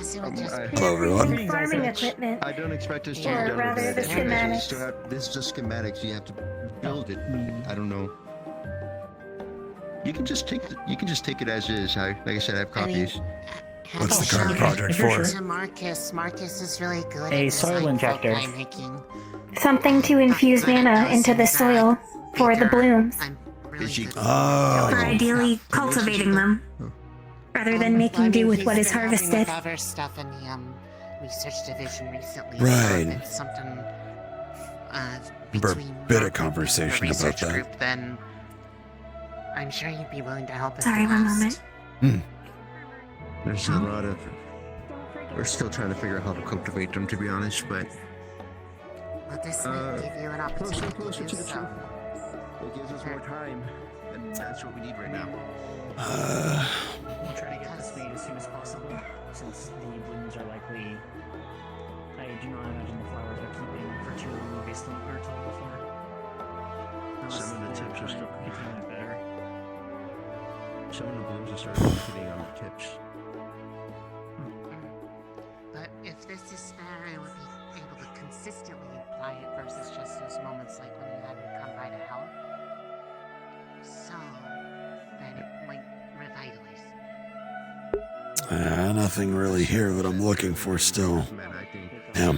Hello, everyone. Farming equipment. I don't expect us to Or be done rather, with the it. We schematics. still have- This is just schematics. You have to build it. I don't know. You can just take it as is. Like I said, I have copies. What's the current project for? To Marcus. Marcus is really good A at soil design injector. pie making. Something to infuse mana into the soil for the blooms. Oh. For ideally cultivating them. Rather than making do with what is harvested. Other stuff in the research division recently. Right. So if it's something Remember a between bit Mark of conversation and the about research that. group, then I'm sure you'd be willing to help us. Sorry, the one most. moment. There's a lot of. We're still trying to figure out how to cultivate them, to be honest, but Well, this might give you an opportunity closer to to do the so. it gives us more time, and that's what we need right now. We'll try to get this made as soon as possible, since the blooms are likely. I do not imagine the flowers are keeping for too long based on what we were told before. Some of the tips are still making it better. Some of the blooms are starting hitting on the tips. But if this is fair, I would be able to consistently apply it versus just those moments like when you had me come by to help. So that it might revitalize. Nothing really here that I'm looking for still. Man, I think Damn.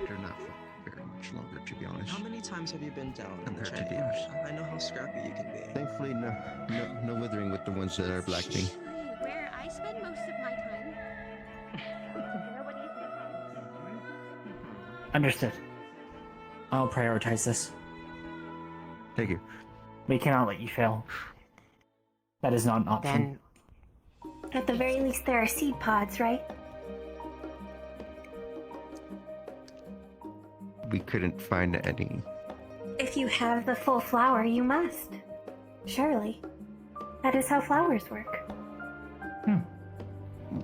they're not for very much longer, to be honest. How many times have you been down? Compared to Jay? theirs. I know how scrappy you can be. Thankfully, no withering with the ones that are blackening. Where I spend most of my time. Understood. I'll prioritize this. Thank you. We cannot let you fail. That is not an option. At the very least, there are seed pods, right? We couldn't find any. If you have the full flower, you must. Surely. That is how flowers work.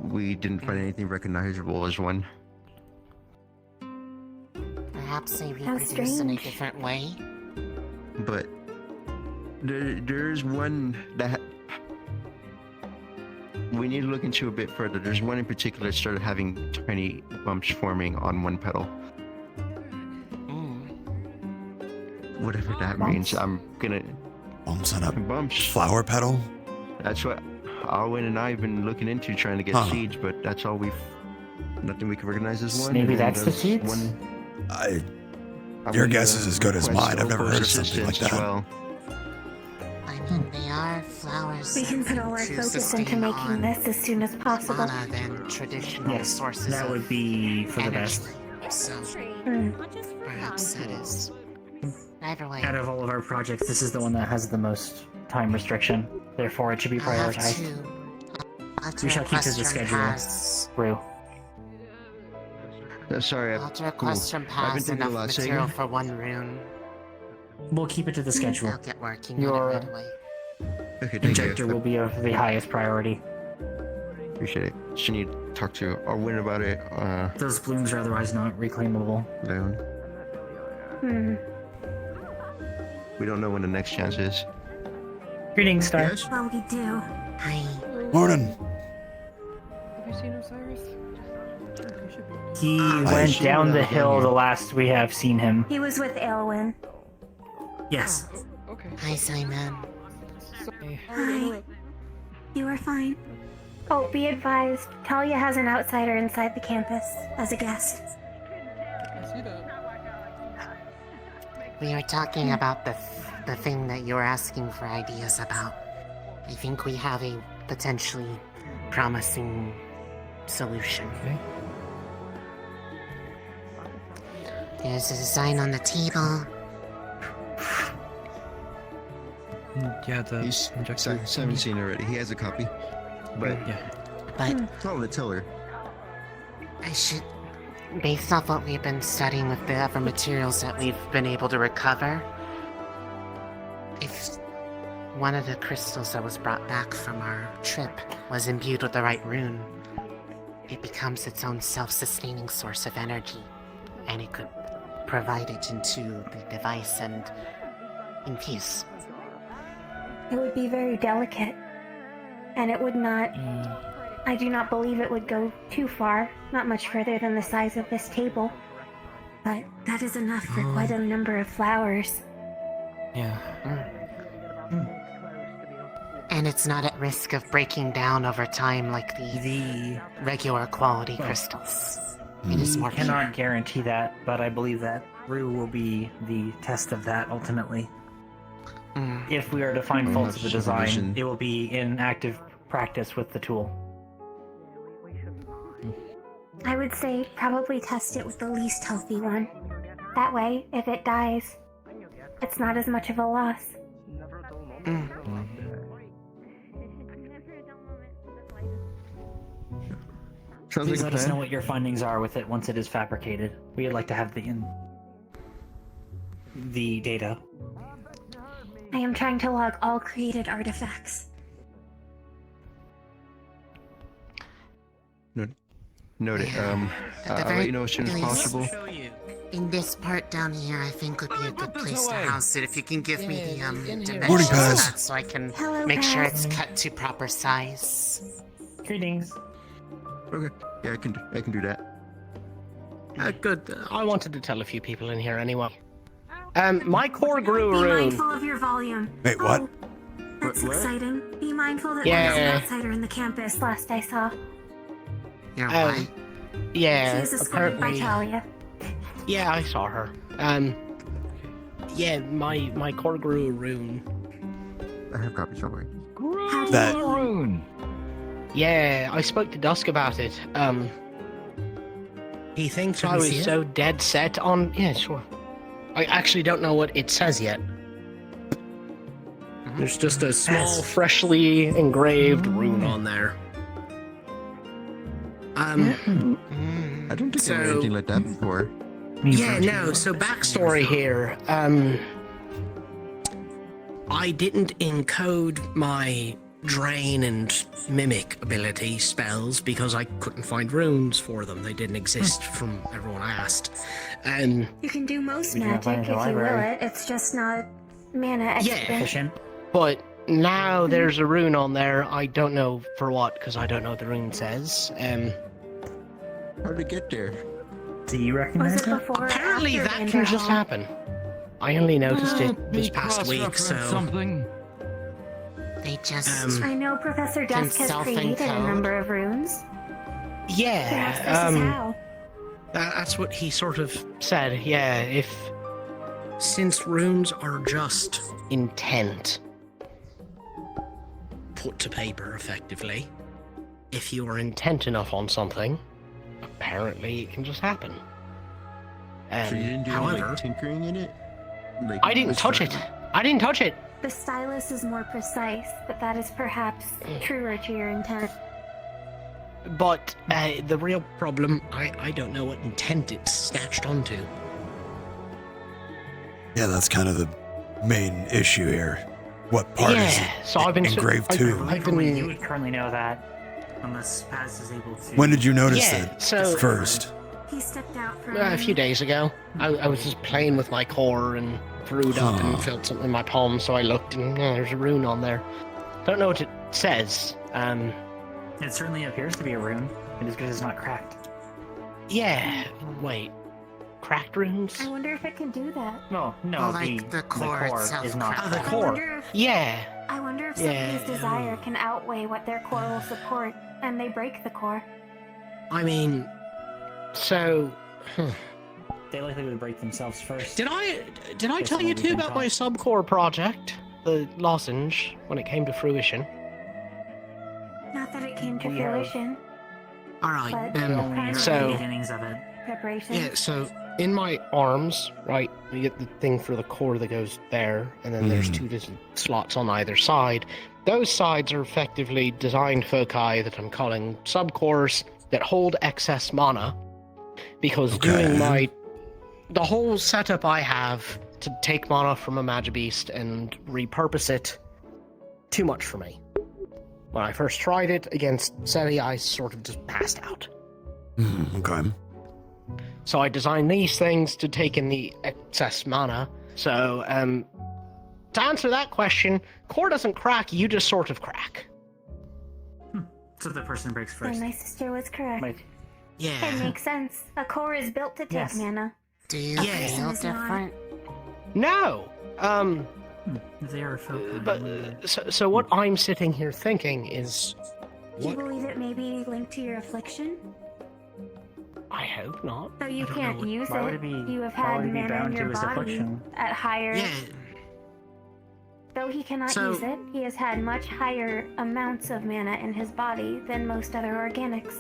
We didn't find anything recognizable as one. Perhaps they How reproduce in a strange. different way. But there's one that we need to look into a bit further. There's one in particular that started having tiny bumps forming on one petal. Whatever that means, I'm gonna... Bumps on a bumps. flower petal? That's what Alwyn and I have been looking into, trying to get seeds, but that's all nothing we can recognize as one. Maybe and then that's the there's seeds? Your guess is as good as mine. I've never heard of something like that. I mean, they are flowers. We can put all our to focus sustain into making on this as soon as possible. mana than traditional Yes, sources that of would be for the energy. best. So perhaps that is. Either way, Out of all of our projects, this is the one that has the most time restriction. Therefore, it should be I'll have prioritized. I'll We shall keep to request the from schedule. Pass. Rue. Sorry, I'll request from I've been Pass thinking a enough lot. Say material again? for one rune. We'll keep it to the schedule. I'll get working on it Your right away. Okay, thank injector you. will be of the highest priority. Appreciate it. Should need to talk to Arwyn about it. Those blooms are otherwise not reclaimable. Down. We don't know when the next chance is. Greetings, Star. Well, we do. Hi. Morning. Have you seen Osiris? He I went assume down that the was hill down the last we have seen him. He was with Aelwyn. Yes. Okay. Hi, Simon. Hi. You are fine. Oh, be advised, Talia has an outsider inside the campus as a guest. I see that. We were talking about the thing that you were asking for ideas about. I think we have a potentially promising solution. There's a design on the table. Yeah, the injector. Simon's seen it already. He has a copy. But tell him to tell her. I should, based off what we've been studying with the other materials that we've been able to recover, if one of the crystals that was brought back from our trip was imbued with the right rune, it becomes its own self-sustaining source of energy, and it could provide it into the device and in peace. It would be very delicate. And it would not... I do not believe it would go too far. Not much further than the size of this table. But that is enough for quite a number of flowers. Yeah. And it's not at risk of breaking down over time like the regular quality crystals. It is more cannot guarantee that, but I believe that Rue will be the test of that ultimately. If we are to find faults of the design, supervision. it will be in active practice with the tool. I would say probably test it with the least healthy one. That way, if it dies, it's not as much of a loss. Sounds Please like let a us know plan. what your findings are with it once it is fabricated. We'd like to have the data. I am trying to log all created artifacts. Noted. At the I'll let you know as soon as least, possible. In this part down here, I think would be a good place to house it. If you can give me the dimensions Morning, of Paz. that, so I can Hello, make sure Paz. it's cut to proper size. Greetings. Okay. Yeah, I can do that. Good. I wanted to tell a few people in here anyway. My core grew a Be rune. mindful of your volume. Wait, what? That's exciting. Be mindful that Yeah. there's an outsider in the campus last I saw. You're Um, yeah, She was escorted by apparently. Talia. Yeah, I saw her. Yeah, my core grew a rune. I have copies, don't worry. How do That- you know? Rune. Yeah, I spoke to Dusk about it. He thinks Can I we was see it? so dead set on. Yeah, sure. I actually don't know what it says yet. There's just a small, freshly engraved rune on there. I don't think I've So- heard anything like that before. Yeah, no, so backstory here. I didn't encode my drain and mimic ability spells because I couldn't find runes for them. They didn't exist from everyone I asked. You can do most We can magic find if the you will library. it. It's just not mana Yeah. expert. Efficient. But now there's a rune on there. I don't know for what because I don't know what the rune says. How'd it get there? Do you Was recognize it it? before or Apparently after that can just Vanderhall? happen. I only noticed it this past week, so Something. They just. I know Professor Dusk has created a self-encode. number of runes. Perhaps yeah. this is how. That's what he sort of said. Yeah, since runes are just intent put to paper effectively, if you are intent enough on something, apparently it can just happen. So you didn't do any However, like, tinkering in it? Like, I didn't touch it. I didn't touch it. The stylus is more precise, but that is perhaps truer to your intent. But the real problem, I don't know what intent it's snatched onto. Yeah, that's kind of the main issue here. What part is it so I've been engraved I to? believe only you would currently know that, unless Paz is able to. When did you notice Yeah, that so- first? He stepped out for A few days ago, I was just playing with my core and threw it up Huh. and felt something in my palm, so I looked and there's a rune on there. Don't know what it says. It certainly appears to be a rune. It is because it's not cracked. Yeah, wait. Cracked runes? I wonder if it can do that. No, Well, like the core itself is not. Oh, the I core. wonder if, Yeah. I wonder if Yeah, somebody's desire can outweigh what their core will support, and they break the core. I mean, so... They likely would break themselves first. Did I Based tell on you what we've too been about my taught. subcore project? The lozenge, when it came to fruition? Not that it came to We have- fruition. Alright, But We only heard so- the beginnings of it. Preparation. yeah, so in my arms, right, you get the thing for the core that goes there, and then there's two different slots on either side. Those sides are effectively designed foci that I'm calling subcores that hold excess mana, because doing the whole setup I have to take mana from a Magibeast and repurpose it, too much for me. When I first tried it against Sevi, I sort of just passed out. Okay. So I designed these things to take in the excess mana. So, to answer that question, core doesn't crack, you just sort of crack. So the person breaks So first. my sister was correct. Right. It Yeah. makes sense. A core is built to take Yes. mana. Do you A Yeah. person feel is not. different? No. They are folk. But so what I'm sitting here thinking is, Do you what? believe it may be linked to your affliction? I hope not. So you I don't can't know what- use Why would it. it be? You have Why had would it be mana in bound your to his body affliction? at higher. Yeah. Though he cannot So- use it, he has had much higher amounts of mana in his body than most other organics.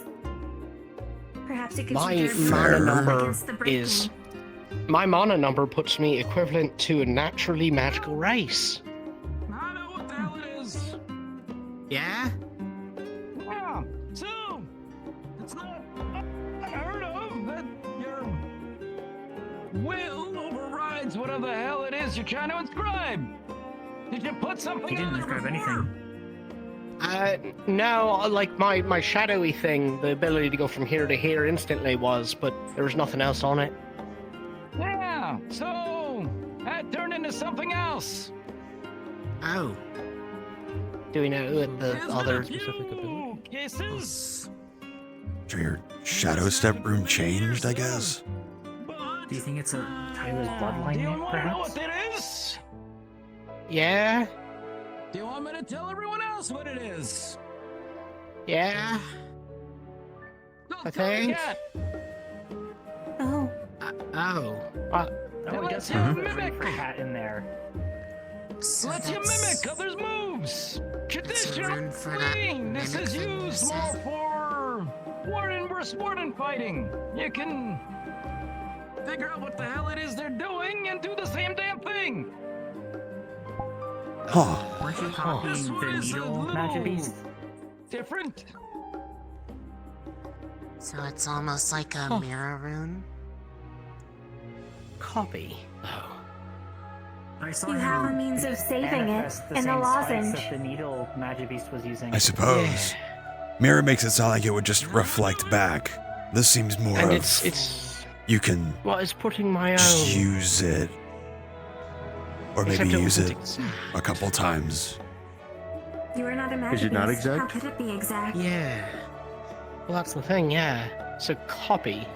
Perhaps it could My suggest mana some number against the breaking. is. My mana number puts me equivalent to a naturally magical race. I know what the hell it is. Yeah? Yeah, two. It's not will overrides whatever the hell it is you're trying to inscribe. Did you put something He didn't on describe there anything. No, like my shadowy thing, the ability to go from here to here instantly was, but there was nothing else on it. Yeah, so that turned into something else. Oh. Do we know what the other cases? So your shadow step room changed, I guess? Do you think it's a Tyler's bloodline name, Know perhaps? what it is? Yeah. Do you want me to tell everyone else what it is? Yeah. I think. Oh. Oh. Oh, it does have a room for cat in there. Let's you mimic others' moves. Traditionally, this is used more for warden versus warden fighting. You can figure out what the hell it is they're doing and do the same damn thing. Huh. Weren't you copying the needle magic beast? Different. So it's almost like a mirror rune? Copy. Oh. I saw You him have a means of saving it manifest the in the same spikes lozenge. that the needle magic beast was using. I suppose. Mirror makes it sound like it would just reflect back. This seems more And of it's you can well, it's putting my just own. use it, or maybe Except it use wasn't it exact. a couple times. You are not a magic Is it not beast. How exact? could it be exact? Yeah. Well, that's the thing. Yeah. So copy.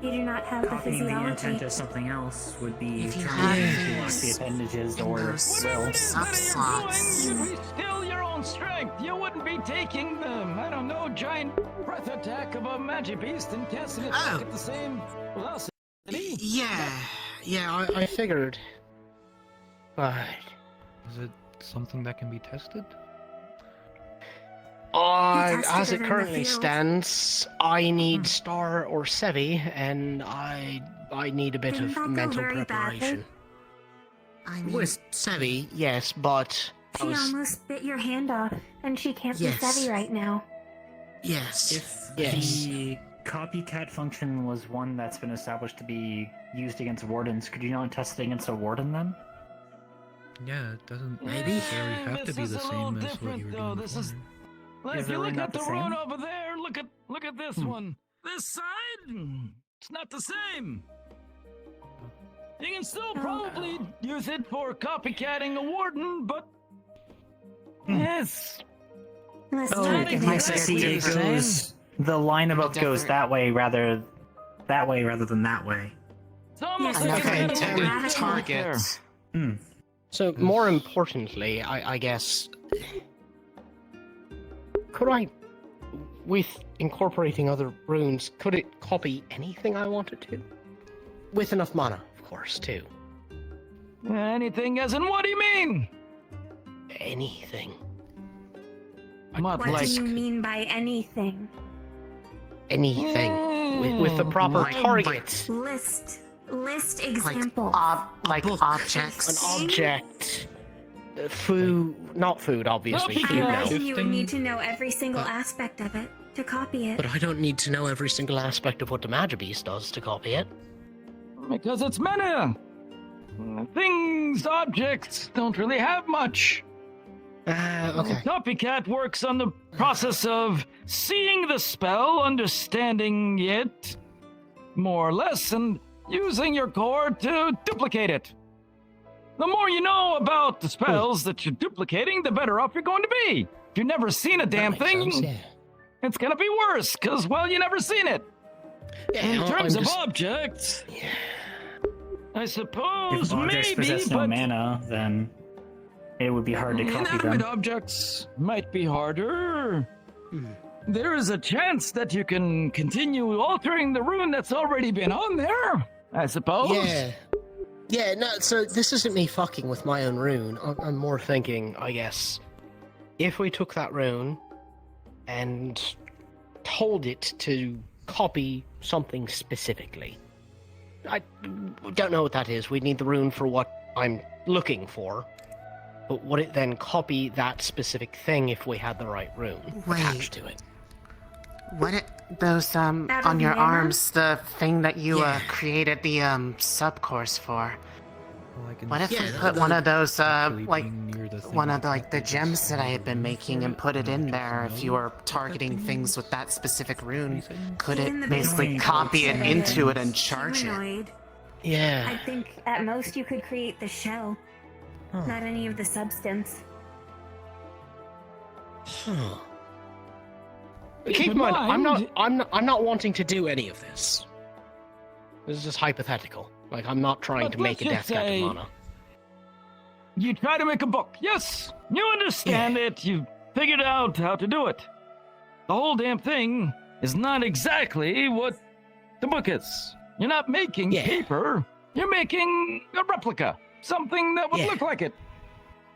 You do not have the Copying the intent physiology. of something else would be If you trying have to these the appendages in or those will. subslots. You'd be still your own strength. You wouldn't be taking I don't know, giant breath attack of a magic beast and casting it back at the same velocity. Yeah, I figured. But Is it something that can be tested? as tested it it in the currently field. stands, I need Star or Sevi, and I need a bit Didn't of that go mental very badly? preparation. I mean, With Sevi, yes, but I She was almost bit your hand off, and she can't Yes. be Sevi right now. yes, If yes. the copycat function was one that's been established to be used against wardens, could you not test it against a warden then? Yeah, it doesn't Maybe. necessarily have to This be is the a little same as what different, you were though. doing This is before. like Is if you the look rune at not the the rune same? over there. Look at this one. This side, it's not the same. You can still probably use it for copycatting a warden, but yes. Listen, Oh, not I exactly see. It the same. goes. The line above goes that way rather than that way. It's almost Yes, like okay, it's got a tell little me bit targets. Hmm. So more importantly, I guess, could I, with incorporating other runes, could it copy anything I wanted to? With enough mana, of course, too. Anything as in what do you mean? Anything. Not what like do you mean by anything? Anything. With the proper Like- targets. List example. Like objects. An object. Food. Not food, obviously. I Food, no. imagine you would need to know every single aspect of it to copy it. But I don't need to know every single aspect of what the Magibeast does to copy it. because it's mana. Things, objects don't really have much. Okay. Copycat works on the process of seeing the spell, understanding it, more or less, and using your core to duplicate it. The more you know about the spells that you're duplicating, the better off you're going to be. If you've never seen a damn thing, it's gonna be worse, because, well, you never seen it. Yeah, In I'm terms of just- objects, I suppose If objects maybe, possess no but mana, then it would be hard to copy inanimate them. objects might be harder. There is a chance that you can continue altering the rune that's already been on there, I suppose. Yeah. Yeah, no, so this isn't me fucking with my own rune. I'm more thinking, I guess, if we took that rune and told it to copy something specifically. I don't know what that is. We'd need the rune for what I'm looking for. But would it then copy that specific thing if we had the right rune attached to it? What Those, on of your mana? arms, the thing that you, created the, sub-course for. What if we put one of those, like, one of the, like, the gems that I had been making and put it in there? If you were targeting things with that specific rune, could it basically copy it into it and charge it? Yeah. I think at most you could create the shell, not any of the substance. Huh. Keep in mind, I'm not wanting to do any of this. This is just hypothetical. Like, I'm not trying But to make a let's death just cap say- of mana. You try to make a book. Yes, you understand it. You figured out how to do it. The whole damn thing is not exactly what the book is. You're not making paper. You're making a replica. Something that would look like it.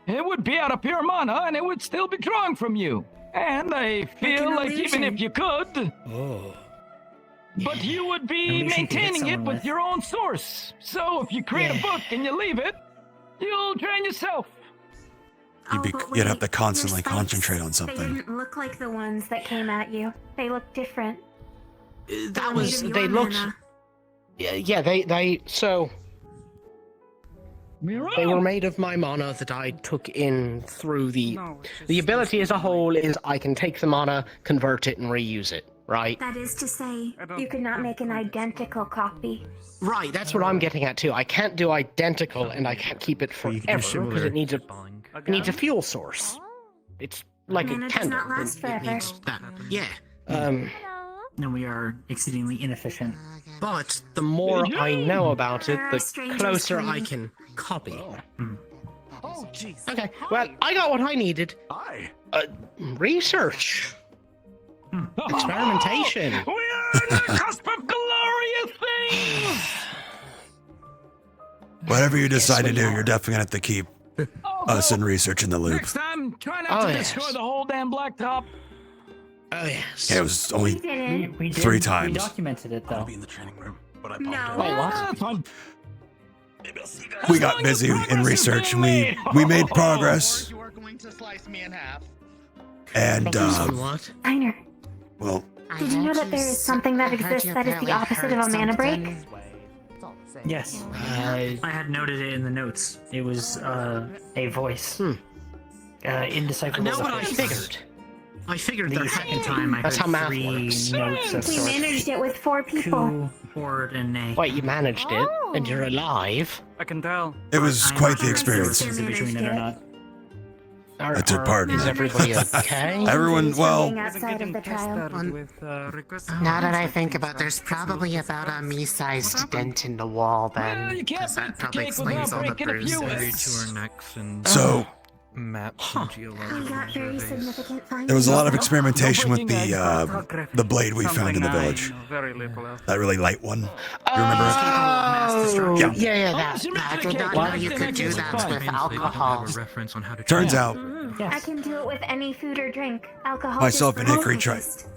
It would be out of pure mana, and it would still be drawing from you. And I feel like even if you could... But you would be Illusion can hit maintaining it someone with with. your own source. So if you create a book and you leave it, you'll train yourself. You'd have to constantly concentrate on They something. didn't look like the ones that came at you. They looked different. That was... Made of They your looked... mana. Yeah, they... So... They were made of my mana that I took in through the... The ability as a whole is I can take the mana, convert it, and reuse it, right? That is to say, you could not make an identical copy. Right, that's what I'm getting at too. I can't do identical, and I can't keep it forever because it needs a fuel source. It's like Mana a does candle. not last forever. That, yeah. And we are exceedingly inefficient. But the more I know about it, There are the strangers closer I coming. can copy. Oh, jeez. Okay, well, I got what I needed. Research. Experimentation. We are on the cusp of glorious things! Whatever you decide to do, you're definitely gonna have to keep us in research in the loop. Next time, try not to destroy the whole damn blacktop. Oh, yes. Yeah, it was only We did, 3 times. We documented it though. in the training room, but I No. Wait, what? We got busy in research and we made progress. You are going to slice me in half. And what? Minor, well, did you know that there is something that exists that is the opposite of a mana break? Yes. I had noted it in the notes. It was a voice. Indecipherable. Know what I voice. figured. I figured the second time I That's heard how math 3 works. notes of We sorts. managed it with 4 people. Coup, horde, and nay. Wait, you managed it, and you're alive? I can tell. it was I'm quite not the sure if there was experience. things in between it or not. I took part in Is it. everybody okay? Everyone, well, Being outside of the trial. Now that I think about, there's probably about a me-sized dent in the wall. Then You can't that beat the probably cake explains all without the breaking a few bruises. To our necks and so maps and We geological got very surveys. significant findings. there was a lot of experimentation with the blade we found in the village. That really light one. You remember it? Oh, Yeah. yeah, that. I did not know you could do that with alcohol. Have a reference on how to Turns out, I can do it with any food or drink. Alcohol. myself just and Hickory won't resist.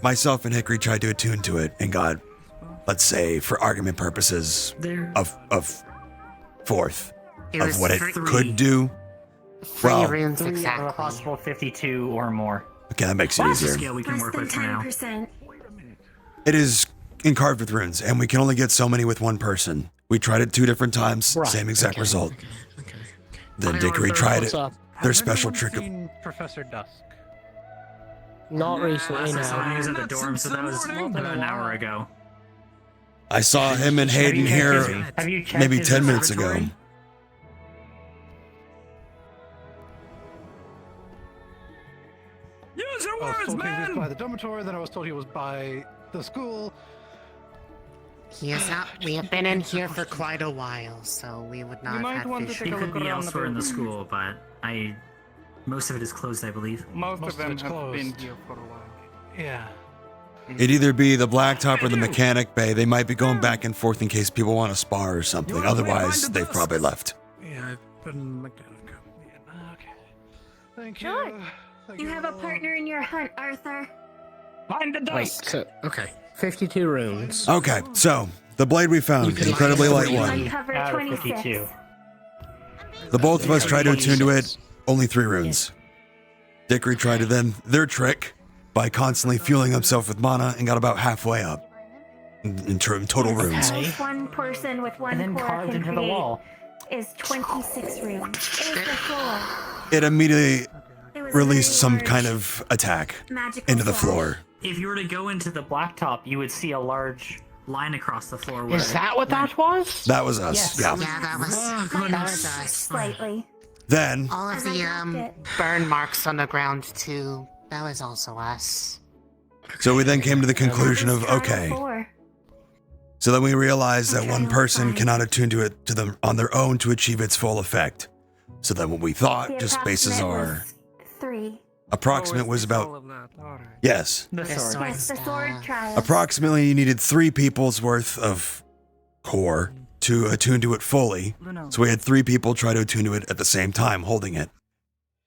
tried to attune to it and got, let's say, for argument purposes, of fourth It of was what it 3 could do. Well, runes 3 exactly. of a possible 52 or more. okay, that makes it That's the easier. scale we can Less work than with for now. 10%. It is encarved with runes, and we can only get so many with one person. We tried it 2 different times, Right, same exact okay, result. Then Dickory tried it. Their special trick of Professor Dusk. Not recently, Last I saw him, he was no. at the dorm, so that was about an hour ago. I saw him and Hayden here Have you checked maybe his 10 minutes ago. observatory? Use your I was words, told he was by man! the dormitory, then I was told he was by the school. He is out. We have been in here for quite a while, so we would not have had He vision. could be elsewhere in the school, but most of it is closed, I believe. Most of them have been here for a while. Yeah. It'd either be the blacktop or the mechanic bay. They might be going back and forth in case people want to spar or something. Otherwise, they've probably left. Yeah, I've been mechanic. Yeah, okay. Thank you. Sure. You have a partner in your hunt, Arthur. Find the Wait, dust! so, okay. 52 runes. Okay, so the blade we found, incredibly light one. Uncover Out of 26. 52. The both of us tried to attune to it, only 3 runes. Dickory tried to then their trick, by constantly fueling himself with mana and got about halfway up in total runes. Yes, one person with one And then core carved can into the create wall. is 26 runes. It was the floor. It immediately It was released very some large kind of attack magical into the flash. floor. If you were to go into the blacktop, you would see a large line across the floor. Where Is that what that was? That was us, Yes. yeah. Yeah, that was, that was us. Slightly. Then, All of the burn marks on the ground too. That was also us. so we then came to the conclusion of, okay, Four. so then we realized that one person cannot attune to it to them on their own to achieve its full effect. So then what we thought, The just bases approximate our was 3. approximate was about, yes, The sword. Yes, the sword trial. approximately you needed 3 people's worth of core to attune to it fully. So we had 3 people try to attune to it at the same time, holding it.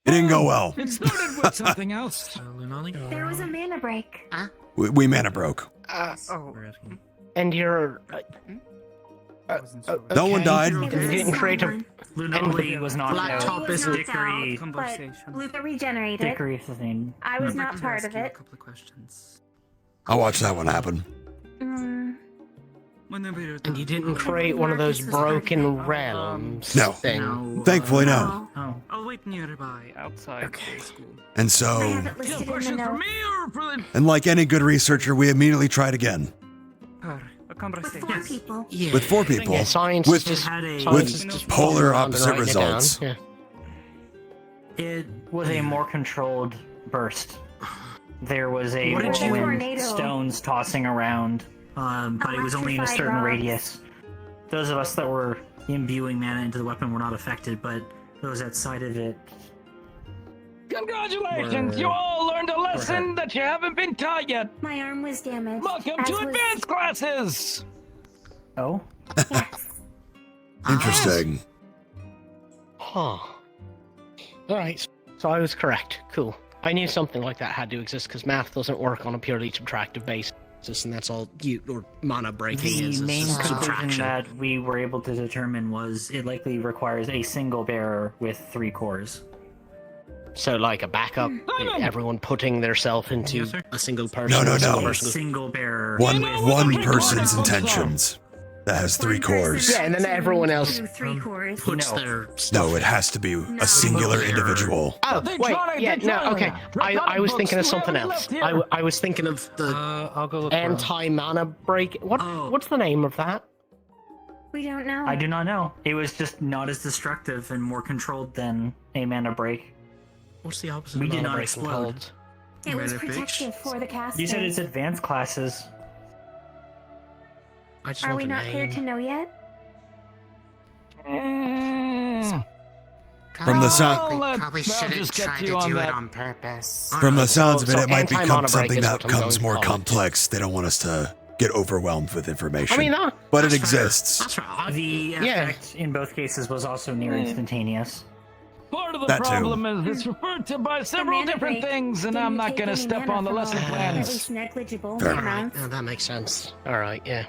It didn't go well. It started with something else. There was a mana break. We mana broke. And you're. No one died. You didn't create a. Lunoli was not Blacktop is Dickory. But Luca regenerated. Dickory is his name. I was not part of it. I'll watch that one happen. And you didn't create one of those broken realms. No. Thing. Thankfully, no. Oh. I'll wait nearby outside the school. And so, Listed in the notes. and like any good researcher, we immediately tried again. With 4 people. With 4 people. Yeah, science with is just, with polar opposite results. Yeah. It was a more controlled burst. There was a What did you- whirlwind, Tornado. stones tossing around, but it was only in a certain Electrified radius. Those of us that were imbuing mana into the weapon were not affected, but those outside of it. Congratulations! You all learned a lesson that you haven't been taught yet. My arm was damaged. Welcome as to was- advanced classes. Oh. Interesting. Huh. Alright, so I was correct. Cool. I knew something like that had to exist because math doesn't work on a purely subtractive basis, and that's all or mana breaking is. The main is conclusion subtraction. that we were able to determine was it likely requires a single bearer with 3 cores. So, like a backup, everyone putting their self into a single person. No. a single A person. single bearer. One person's intentions that has 3 cores. Yeah, and then everyone else. 3 cores. Puts their No, it has to be a singular individual. Oh, wait, yeah, no, okay. I was thinking of something else. I was thinking of the I'll go look for 'em. anti-mana break. What's the name of that? We don't know. I do not know. It was just not as destructive and more controlled than a mana break. What's the opposite We of did mana not break explode. called? It was protective for the cast. You said it's advanced classes. I just Are want we the not clear name. to know yet? From the sound, Probably I'll shouldn't just get try to to you on do it that. on purpose. from the sounds of it, So it might become anti-mana break something is that what I'm becomes going more for. complex. They don't want us to get overwhelmed with information. I mean, but it exists. That's right. The effect in both cases was also near instantaneous. Part of the That too. problem is it's referred to by several mana different break things, and didn't I'm not take going to any step mana on the from lesson all, or plans. At least negligible Fair. amounts. Oh, that makes sense. Alright, yeah.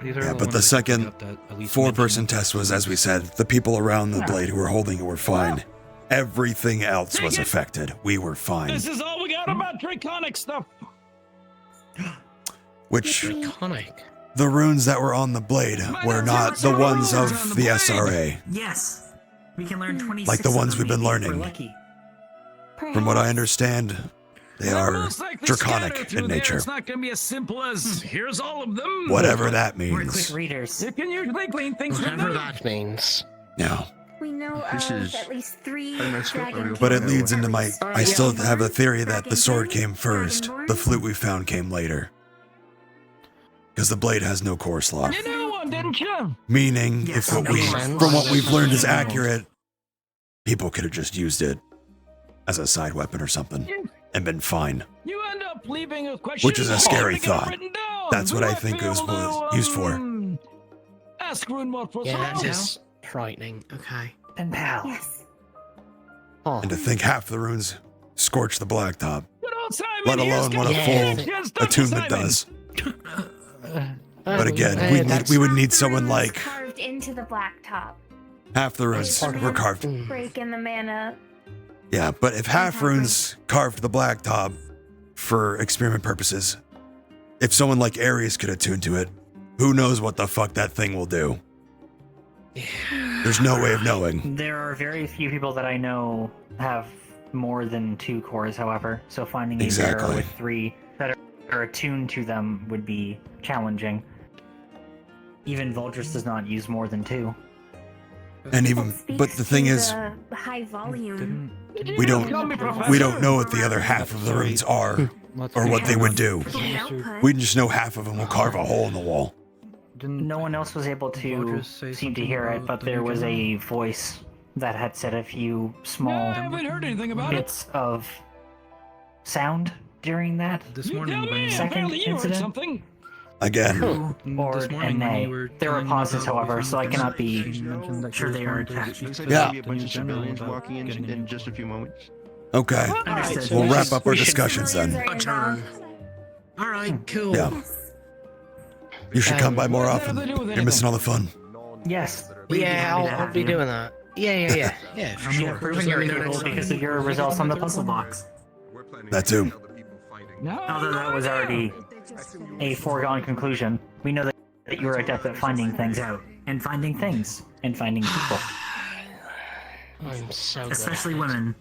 Yeah, but the second 4-person test was, as we said, the people around the blade who were holding it were fine. Everything else was affected. We were fine. This is all we got about draconic stuff. Which Iconic. the runes that were on the blade were not the ones of the SRA. Yes. We can learn 26 Like the of ones them we've been if we're learning. lucky. From what I understand, they are Most likely draconic scattered through in there. nature. It's not going to be as simple as here's all of them. Whatever that We're quick means. readers. You can usually clean things from Whatever them. that means. No. We know This of is- at least 3 messed up, dragon. But it kings. leads into my. I still have a theory that the sword came Dragonborn? first. The flute we found came later. Because the blade has no core slot. You knew one, didn't you? Meaning, Yes, if what no we, core from slot. what we've learned is accurate, people could have just used it as a side weapon or something and been fine. You end up leaving a question. Which is a scary having it thought. written down. That's what We I might think be it was able to, used for. Ask Rune what was Yeah, that wrong. is frightening. Okay. And pal. Yes. Oh. And to think half the runes scorch the blacktop, Good old Simon, let here's alone what a got Yeah. full Yes, Dr. attunement Simon. does. But But again, we would need someone Runes like carved into the blacktop. half the runes were carved. Mm. Break in the mana. Yeah, but if half runes carved the blacktop, for experiment purposes. If someone like Ares could attune to it, who knows what the fuck that thing will do? There's no way of knowing. There are very few people that I know have more than 2 cores, however, so finding a bearer with 3 that are attuned to them would be challenging. Even Voltris does not use more than 2. And even, but the thing is, The high volume. we don't know what the other half of the runes are, or what they would do. We just know half of them will carve a hole in the wall. No one else was able to seem to hear it, but there was a voice that had said a few small I haven't heard anything about bits of sound during that This morning, second Apparently you heard incident. something. Again, Or and nay. There were pauses, however, so I cannot be sure they are attached. Yeah. A bunch of civilians walking in just a few moments. Okay. Understood. We'll wrap up our We should- discussions then. Adjourn. All right, cool. Yeah. You should come by more often. You're missing all the fun. Yes. Yeah, I'll be doing that. Yeah, for You sure. have proven you're able because of your results on the puzzle box. That too. Although that was already a foregone conclusion. We know that you're adept at finding things out. And finding things. And finding people. I'm so good. Especially women.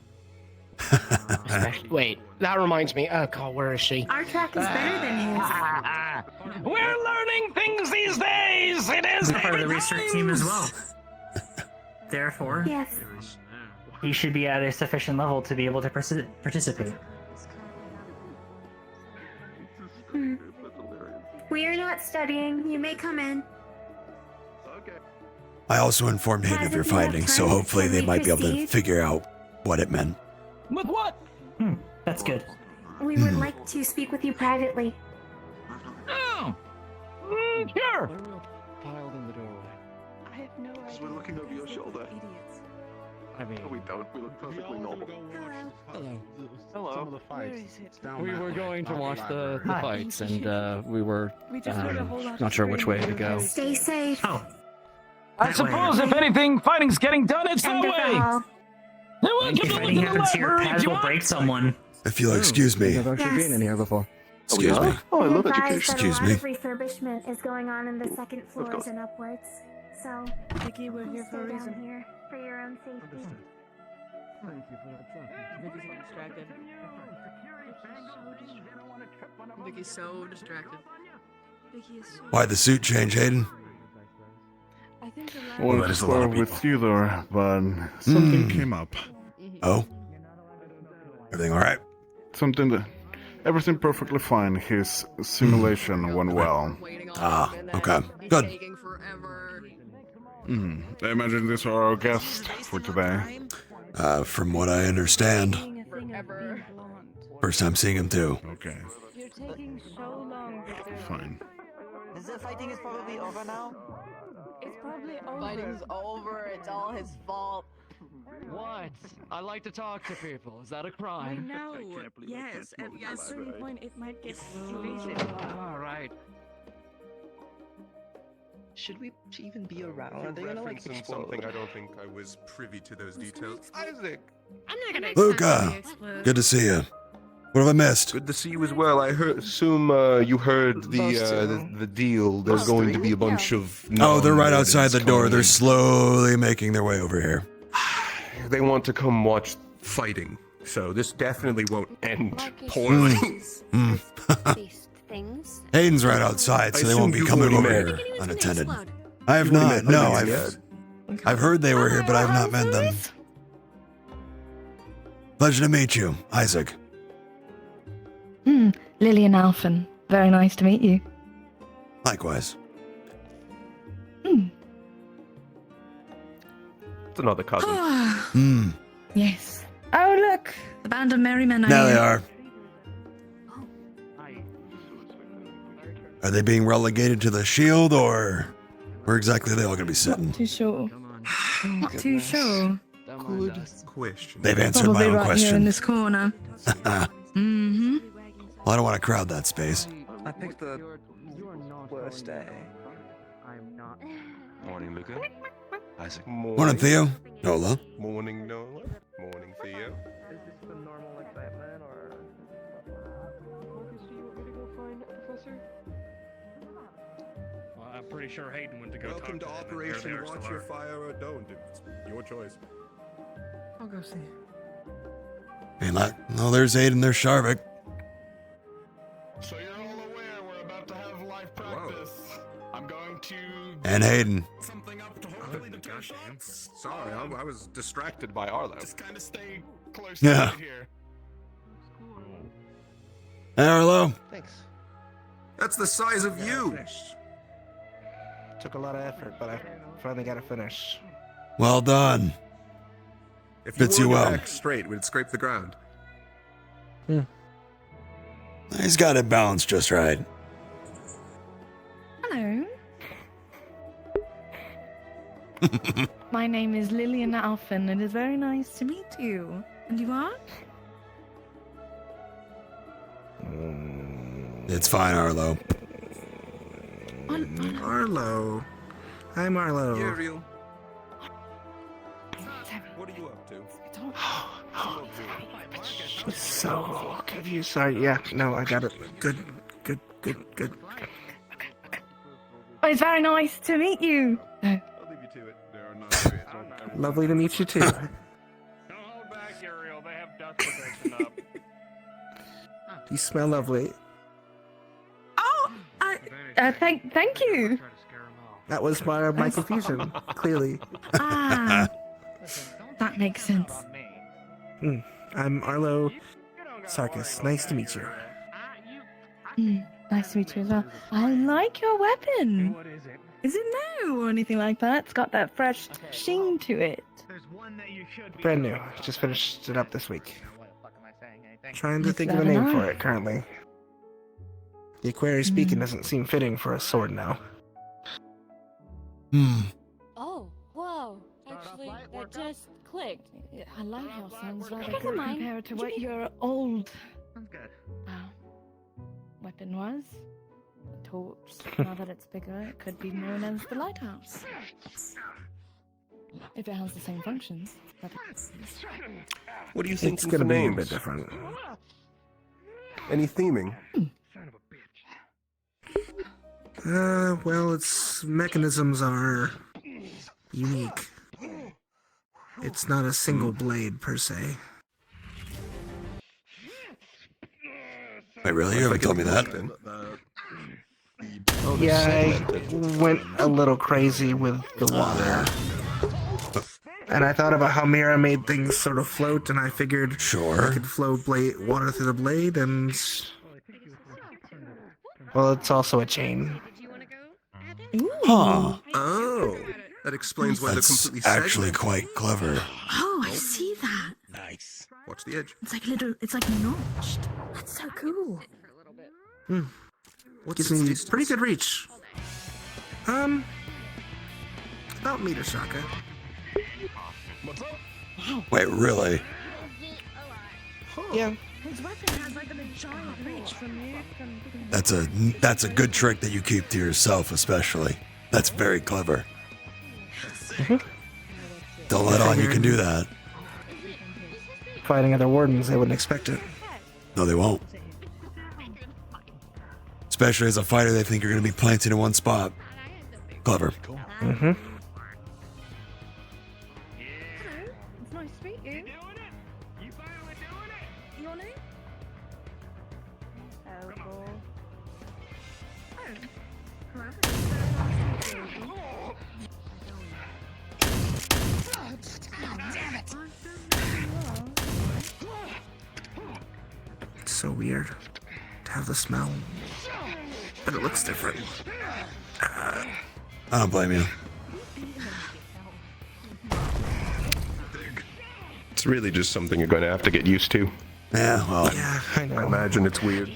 Wait, that reminds me. Oh god, where is she? Our track is better than his. We're learning things these days. It is He's part of the research team as well. Therefore, Yes. he should be at a sufficient level to be able to participate. We are not studying. You may come in. I also informed Hayden of your findings, so hopefully they might be able to figure out what it meant. With what? That's good. We would like to speak with you privately. Oh. Sure. Piled in the doorway. I have no idea. Because we're looking over your shoulder. Idiots. I mean, No, we don't. We look perfectly normal. hello. Hello. Some of the Where fights. is it? We were going to watch the Hi. fights, and we were We just heard a whole lot not of sure which way to screaming. go. Stay safe. Oh. I suppose if anything, fighting's getting done. It's that End of the way. hall. Hey, welcome If to anything the happens to your library. pad, Do you will want? break someone. If you'll excuse me. I've actually been in here before. Excuse me. Oh, I We love advise education. that a Excuse lot me. of refurbishment is going on in the second floors and upwards. So, Vicky, we're here for a stay down reason. here for your own safety. Thank you for that. Vicky's so distracted. Vicky's so distracted. Vicky is so... Why'd the suit change, Hayden? I think the last... Well, that is to a lot of start with either, but something came up. Oh? Everything alright? Something that. Everything perfectly fine. His simulation went well. Ah, okay. Good. I imagine these are our guests for today. From what I understand, Being a thing of being blonde. first time seeing him too. Okay, You're taking so long, Victor. fine. The fighting is probably over now. It's probably over. Fighting's over. It's all his fault. What? I like to talk to people. Is that a I crime? know. Yes, at a certain point it might get invasive. All right. Should we even be around? Are they gonna like Referencing explode? something I don't think I was privy to those details. Isaac. I'm not gonna Luca! Good to see you. What have I missed? Good to see you as well. I assume you heard the deal. There's going to be a bunch of. Oh, they're right outside the non-wardens door. coming They're in. slowly making their way over here. They want to come watch fighting, so this definitely won't end poorly. Based things. Hayden's right outside, so I they won't be assumed coming you over already here met. unattended. I have You already not. met No, Hayden, I've heard they were here, but I've not met them. Pleasure to meet you, Isaac. Lillian Alphen. Very nice to meet you. Likewise. It's another cousin. Hmm. Yes. Oh, look! The band of merry men are Now here. they are. Are they being relegated to the shield, or where exactly are they all going to be sitting? Too sure. Not too sure. Good question. They've answered Probably my own right here in question. this corner. Mm-hmm. Well, I don't want to crowd that space. I picked the worst day. Morning, Luca. Isaac. Morning, Theo. Nola. Morning, Nola. Morning, Theo. Is this the normal excitement or? pretty sure Hayden went to go Welcome to talk to Operation him, and Watch Your Fire or Don't. It's your choice. I'll go see. And no, there's Aiden, there's Sharvik. So you're all aware we're about to have live practice. I'm going to And Hayden. something up to hopefully deter shots. Sorry, I was distracted by Arlo. Just kind of stay close Yeah. to here. Hey, Arlo. Thanks. That's the size of you. Took a lot of effort, but I finally got to finish. Well done. If Fits you you wore your well. back straight, we'd scrape the ground. He's got it balanced just right. Hello. My name is Lillian Alphen. It is very nice to meet you. And you are? It's fine, Arlo. Arlo. I'm Arlo. Ariel. What are you up to? It's so good of you. Sorry. Yeah, no, I got it. Good. Oh, it's very nice to meet you. I'll leave you to it. There are not Lovely to meet you too. Don't hold back, Ariel. They have dust protection up. You smell lovely. Thank you. That was my confusion. Clearly. Ah, that makes sense. I'm Arlo Sarkis. Nice to meet you. Nice to meet you as well. I like your weapon. Is it new or anything like that? It's got that fresh sheen to it. Brand new. Just finished it up this week. Trying to It's think of a very name for nice. it currently. The Aquarius Beacon doesn't seem fitting for a sword now. Oh, whoa. Actually, that just clicked. A lighthouse sounds rather Never good mind. compared to what your old Sounds good. weapon was. A torch. Now that it's bigger, it could be known as the lighthouse. If it has the same functions. But What do you It's think gonna be a names? bit different. Any theming? Well, its mechanisms are unique. It's not a single blade per se. Wait, really? You haven't told me that? Yeah, I went a little crazy with the water. And I thought about how Mira made things sort of float, and I figured I could flow water through the blade, and... Well, it's also a chain. Huh. Oh, that explains why That's they're completely actually segmented. quite clever. oh, I see that. Nice. Watch the edge. It's like notched. That's so cool. Gives me pretty good reach. About meter shaka. Wait, really? Yeah. His weapon has like a giant reach from you. That's a good trick that you keep to yourself, especially. That's very clever. Don't let on you can do that. Fighting other wardens, they wouldn't expect it. No, they won't. Especially as a fighter, they think you're going to be planted in one spot. Clever. Mm-hmm. It's nice to meet you. Your name? Oh, cool. It's so weird to have the smell. But it looks different. I don't blame you. It's really just something you're going to have to get used to. Yeah, well. Yeah, I know. I imagine it's weird.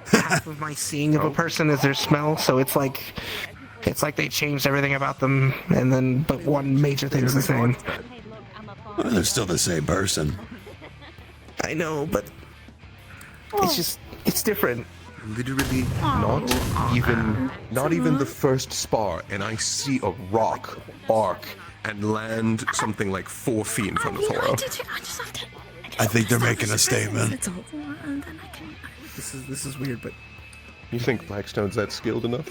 Half of my seeing of a person is their smell, so it's like they changed everything about them, and then but one major thing's the same. Well, they're still the same person. I know, but it's different. Literally not even the first spar, and I see a rock arc and land something like 4 feet in front of Toro. I think they're making a statement. This is weird, but You think Blackstone's that skilled enough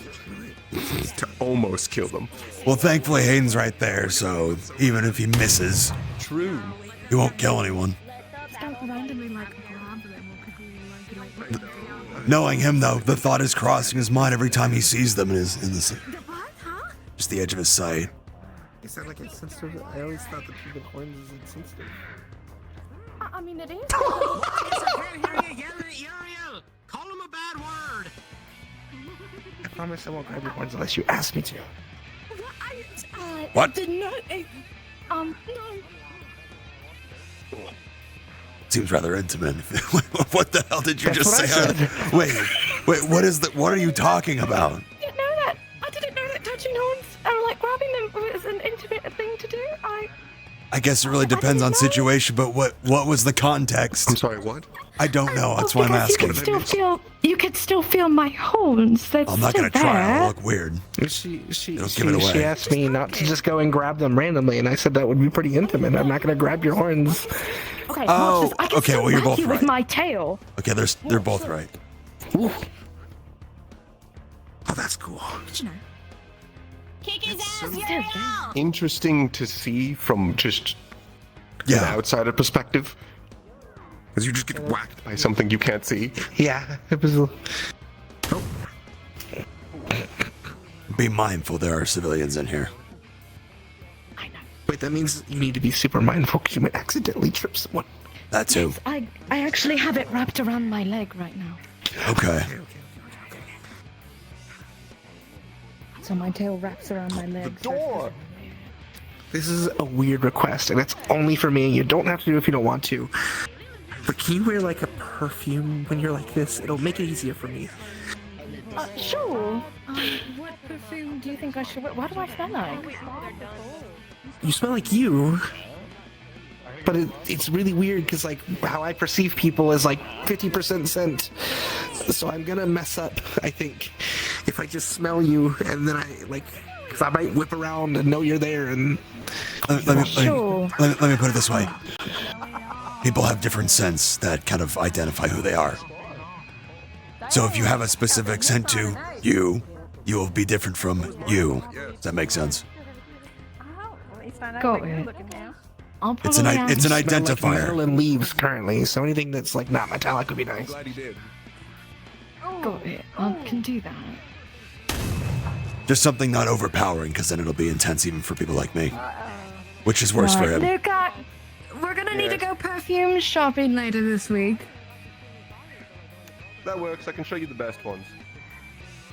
to almost kill them? Well, thankfully Hayden's right there, so even if he misses, true, he won't kill anyone. Don't randomly like grab them or could we like Knowing him though, the thought is crossing his mind every time he sees them in the just the edge of his sight. Is that like insensitive? I always thought that people horns is insensitive. I mean, it is. Call him a bad word. I promise I won't grab your horns unless you ask me to. What? Did not. No. Seems rather intimate. What the hell did you That's just what say? I said. Wait, what are you talking about? I didn't know that. I didn't know that touching horns or like grabbing them was an intimate thing to do. I guess it really depends on situation, but what was the context? I'm sorry, what? I don't know. That's why I'm asking. You could still feel my horns. They're I'm not still gonna try. there. I'll look weird. She give it away. She asked me not to just go and grab them randomly, and I said that would be pretty intimate. I'm not gonna grab your horns. Okay, Oh, watch this. I can okay, still well, you're whack both you with right. my tail. Okay, they're both right. Ooh. Oh, that's cool. You know. Kick his ass, Uriel! Interesting to see from just an outsider perspective. Because you just get whacked by something you can't see. Yeah, it was. Be mindful, there are civilians in here. Wait, that means you need to be super mindful because you might accidentally trip someone. That too. I actually have it wrapped around my leg right now. Okay. So my tail wraps around my leg. This is a weird request, and it's only for me. You don't have to do it if you don't want to. But can you wear like a perfume when you're like this? It'll make it easier for me. Sure. What perfume do you think I should wear? What do I smell like? You smell like you. But it's really weird because like how I perceive people is like 50% scent. So I'm gonna mess up, I think, if I just smell you and then I like, because I might whip around and know you're there and. Let me put it this way. People have different scents that kind of identify who they are. So if you have a specific scent to you will be different from you. Does that make sense? Got it. It's an identifier. Like Maryland leaves currently, so anything that's like not metallic would be nice. Glad he did. Got it. I can do that. Just something not overpowering, because then it'll be intense even for people like me. Which is worse for him. Luca, we're gonna need to go perfume shopping later this week. That works. I can show you the best ones.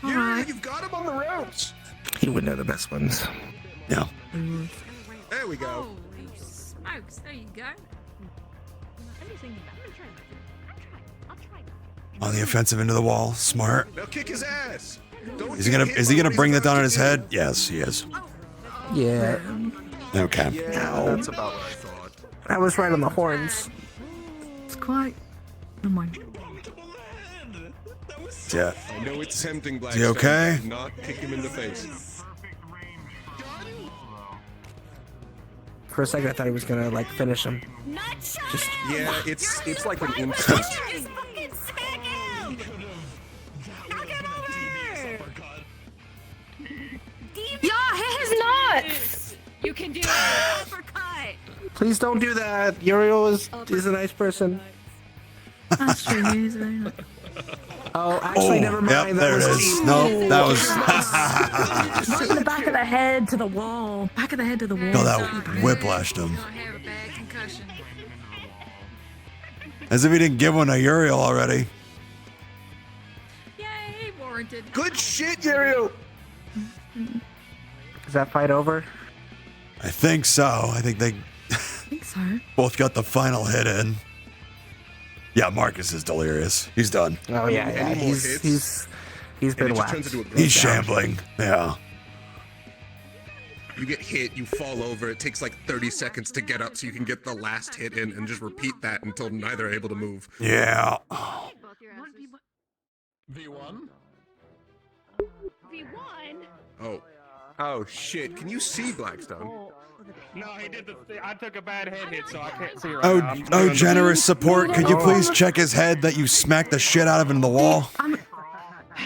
Alright. You've got him on the ropes. You would know the best ones. Yeah. There we go. Holy smokes, there you go. On the offensive into the wall. Smart. Now kick his ass. Don't Is he gonna bring that down on his head? Yes, he is. Yeah. Okay. Yeah, that's about what I thought. I was right on the horns. It's quite. Never mind. Yeah. I know it's tempting, Black. Is he okay? Do not kick him in the face. For a second, I thought he was gonna like finish him. Yeah, it's like an instant. Yeah, hit his nuts! You can do it. Uppercut. Please don't do that. Uriel is a nice person. That's true, he is very nice. Oh, actually, never mind. Yep, there it is. Nope, that was. Right in the back of the head to the wall. Back of the head to the wall. No, that whiplashed him. As if he didn't give one to Uriel already. Yay, warranted. Good shit, Uriel. Is that fight over? I think so. I think they I think so. both got the final hit in. Yeah, Marcus is delirious. He's done. Oh yeah. He's been whacked. He's shambling. Yeah. You get hit, you fall over. It takes like 30 seconds to get up so you can get the last hit in and just repeat that until neither are able to move. Yeah. V1? V1? Oh shit. Can you see Blackstone? No, he did the thing. I took a bad head hit, so I can't see right now. Oh, generous support. Could you please check his head that you smacked the shit out of in the wall?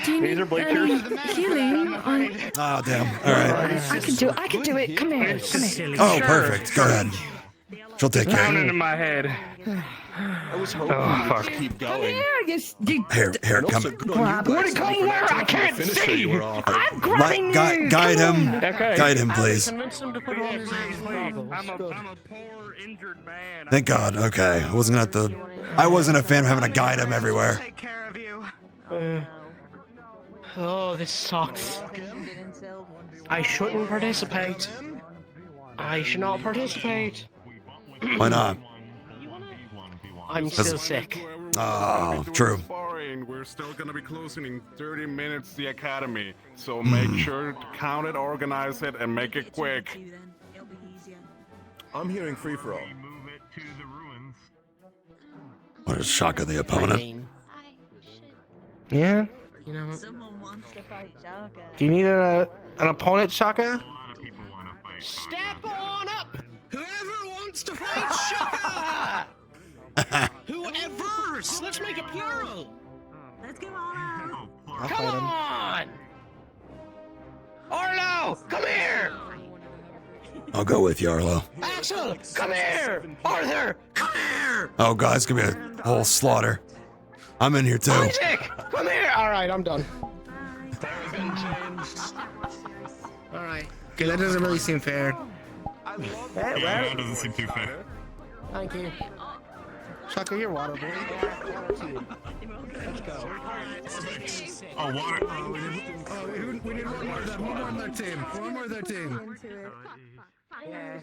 Do you need any healing? Oh, damn. All right. I can do it. I can do it. Come here. Come here. Oh, perfect. Go ahead. She'll take care of Down it. into my head. I was hoping Oh, fuck. keep Come going. here. Here, come. What to come where? I can't see. I'm grabbing you. Guide Come him. on. Guide him, please. Convince him to put on his goggles. I'm a poor injured man. Thank God. Okay. I wasn't a fan of having to guide him everywhere. Oh, this sucks. I shouldn't participate. I should not participate. Why not? I'm still sick. Oh, true. We're still gonna be closing in 30 minutes the academy, so make sure to count it, organize it, and make it quick. I'm hearing free for all. What is Shaka the opponent? Yeah. You know. Someone wants to fight Shaka. Do you need an opponent, Shaka? Step on up! Whoever wants to fight Shaka! Whoever! Let's make it plural! Let's go on. Come on! Arlo, come here! I'll go with you, Arlo. Axel, come here! Arthur, come here! Oh, God, it's gonna be a whole slaughter. I'm in here, too. Isaac, come here! Alright, I'm done. Alright. Okay, that doesn't really seem fair. Yeah, that doesn't seem too fair. Thank you. Shaka, you're water boy. Let's go. Oh, water. We need one more of them. One more of their team. One more of their team. Yeah.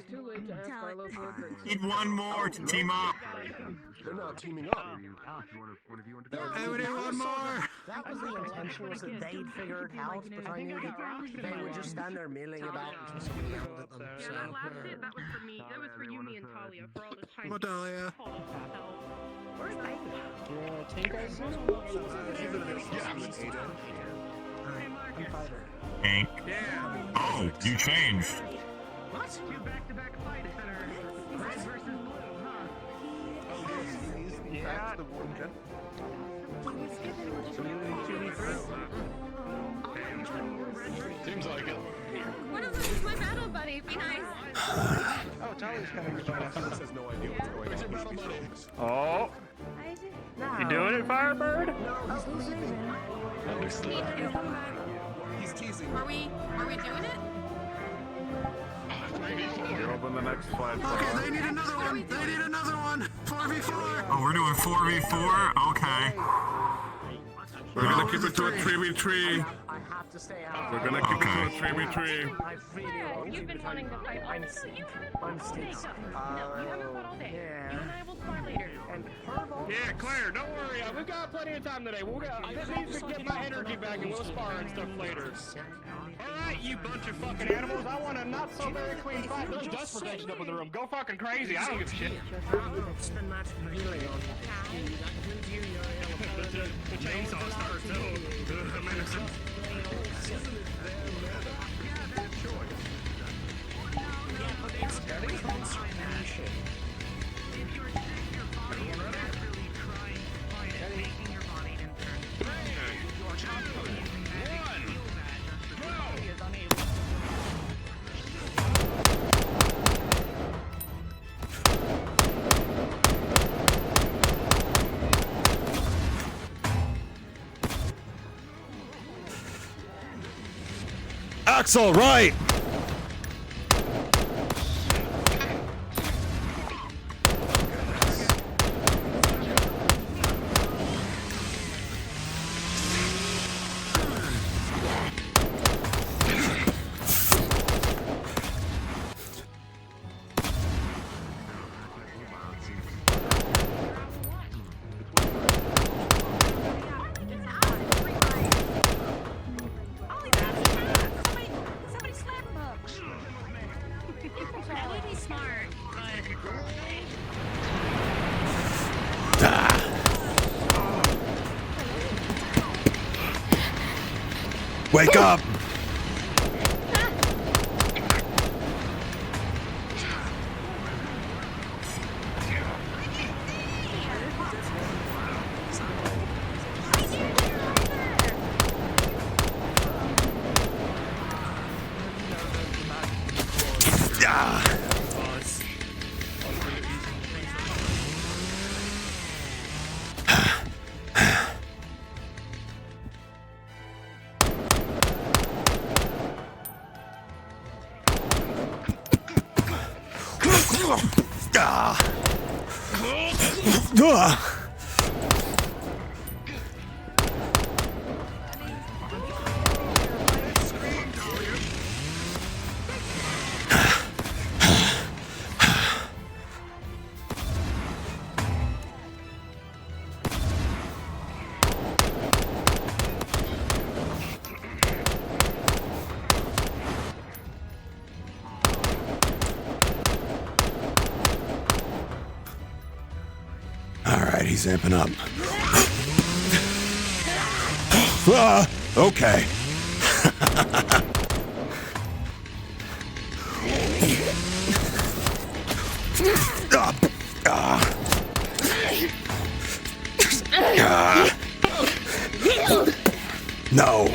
Need one more to team up. They're not teaming up. Hey, we need one more. That was the intention, was that they'd figure it out, but I knew that they would just stand there milling about until somebody yelled at them. So, That last hit, that was for me. That was for you, me, and Talia for all the time. What, Talia? Where's Ike? yeah, take us. Hank. Oh, you changed. What? Two back-to-back fights that are red versus blue, huh? Yeah. The one gen. Seems like it. One of them is my battle buddy. Be nice. Oh, Talia's coming to find out. Someone has no idea what's going on. Oh. You doing it, Firebird? He's teasing. Are we doing it? You're open the next fight. Okay, they need another one. They need another one. 4v4. Oh, we're doing 4v4? Okay. We're gonna keep it to a 3v3. I have to stay out. We're gonna keep it to a 3v3. I really You've been wanting to fight. I'm You I'm still. No, you haven't fought all day. Yeah. You and I will spar later. And Purple. Yeah, Claire, don't worry. We've got plenty of time today. I just need to get my energy back and we'll spar and stuff later. Alright, you bunch of fucking animals. I want a not so very clean fight. There's dust protection up in the room. Go fucking crazy. I don't give a shit. Spend that healing on The chainsaw starts too. It's very concentration. Axel, right! Somebody slap him up. That would be smart, Wake up! Alright, he's amping up. Okay. No.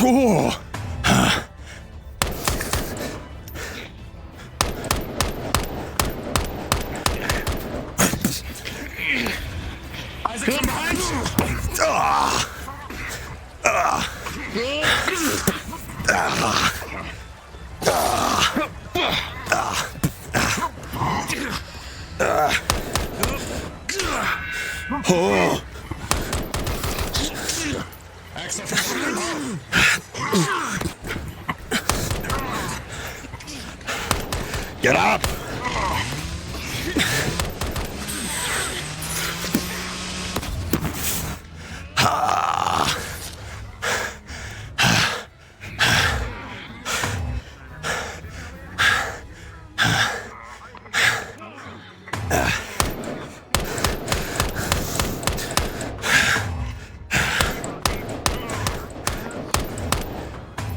Oh. Isaac, come behind Oh. Get up!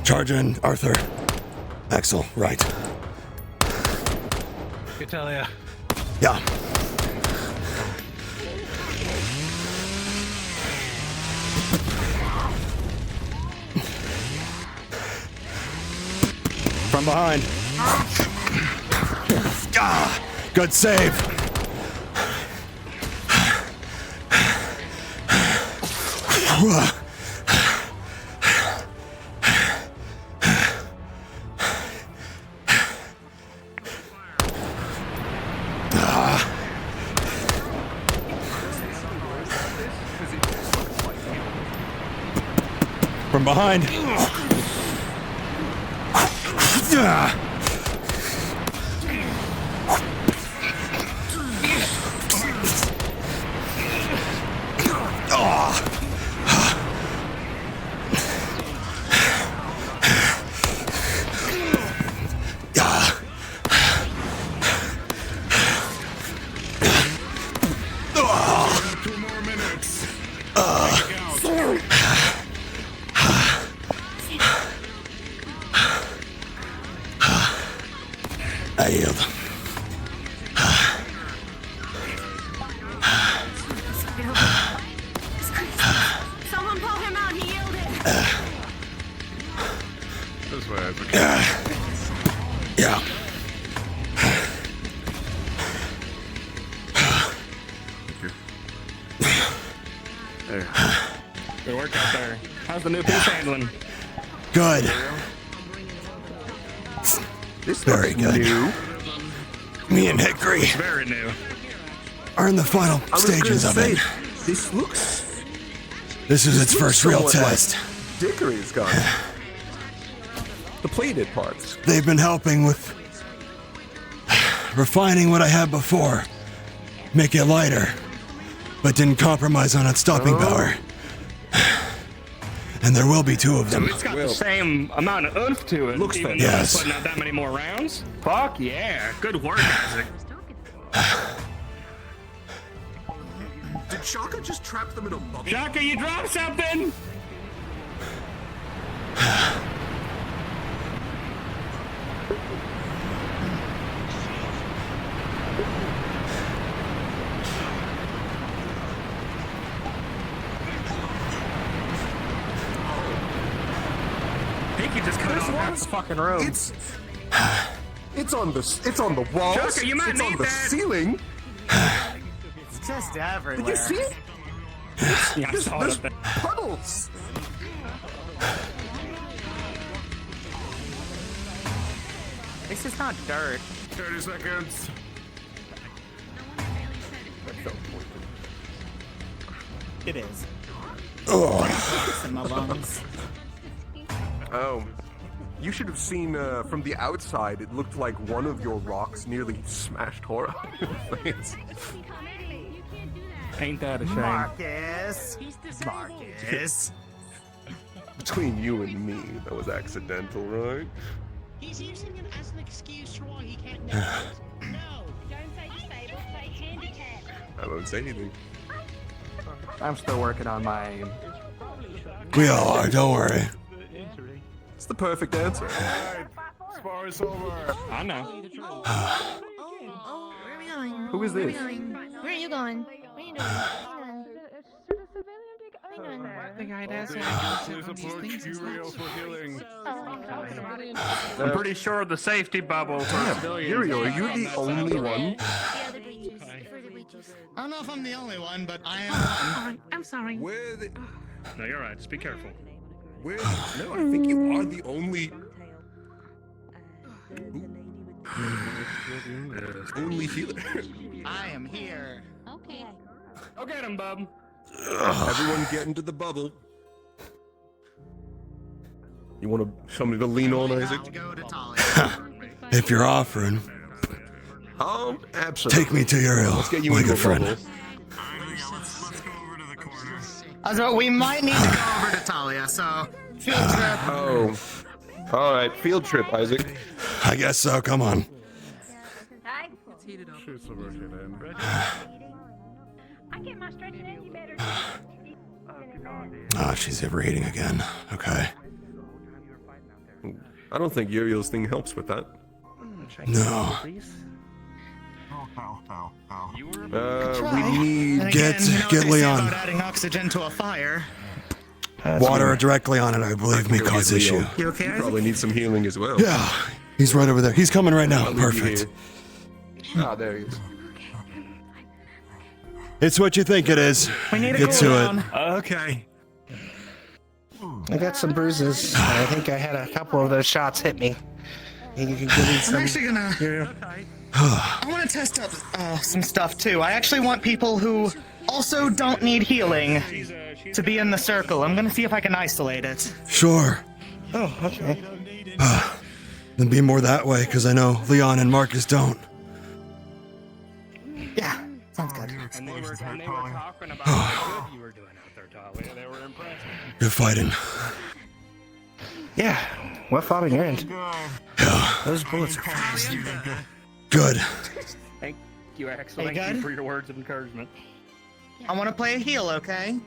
Charge in, Arthur. Axel, right. Italia. Yeah. From behind. Good save. From behind. I yield. Someone pull him out, he yielded. This way, Isaac. Yeah. Hey. Good work out there. How's the new piece handling? Good. Very good. New. Me and Hickory It's very new. are in the final stages of it. This looks. This is its looks first real somewhat like test. dickery is gone. The plated parts. They've been helping with refining what I had before, make it lighter, but didn't compromise on its stopping power. And there will be 2 of them. It's got the same amount of oomph to it. Looks even fantastic. though it's putting out that many more rounds. Fuck yeah. Good work, Isaac. Did Shaka just trap them in a bubble? Shaka, you dropped something! I think you just cut off half the fucking room. It's on the walls. Shaka, you might it's on need the that. ceiling. It's just everywhere. Did you see it? Yeah, I saw There's it up there. puddles. This is not dirt. 30 seconds. It is. Oh. It's in my lungs. Oh. You should have seen from the outside, it looked like one of your rocks nearly smashed Hora in the face. Ain't that a shame? Marcus. Marcus. Between you and me, that was accidental, right? He's using it as an excuse for why he can't do it. No, don't say disabled, say handicapped. I won't say anything. I'm still working on my... We all are, don't worry. It's the perfect answer. Spar is over. I know. Where are we going? Who is this? Where are you going? What are you doing? The guy does Please approach Uriel for healing. I'm pretty sure the safety bubble for civilians. Uriel, are you the only one? I don't know if I'm the only one, but I am one. I'm sorry. Where the... No, you're right. Just be careful. Where... No, I think you are the only... only healer. I am here. Okay. Go get him, bub. Everyone get into the bubble. You want somebody to lean on, Isaac? If you're offering, Absolutely. take me to Uriel, Let's get you my into good a friend. bubble. So we might need to go over to Talia, so field trip. Oh. Alright, field trip, Isaac. I guess so, come on. She's overheating. I get my stretching energy better. Ah, she's overheating again. Okay. I don't think Uriel's thing helps with that. No. We need... And Get again, get they say Leon. about adding oxygen to a fire. Water directly on it, I believe, may Go get cause issue. Leo. You okay, You Isaac? probably need some healing as well. Yeah, he's right over there. He's coming right now. I'll leave you Perfect. here. Ah, there he is. It's what you think it is. We need a Get to cooldown. it. Okay. I got some bruises. I think I had a couple of those shots hit me. You can give me some. I'm actually gonna... I want to test out some stuff too. I actually want people who also don't need healing to be in the circle. I'm gonna see if I can isolate it. Sure. Oh, okay. Then be more that way, because I know Leon and Marcus don't. Yeah, sounds good. And they were talking about how good you were doing out there, Talia. They were impressed. Good fighting. Yeah, what fought on your end? Yeah. Those bullets are fast. Good. Thank you, Axel. Hey, Thank you good? for your words of encouragement. I want to play a heal, okay?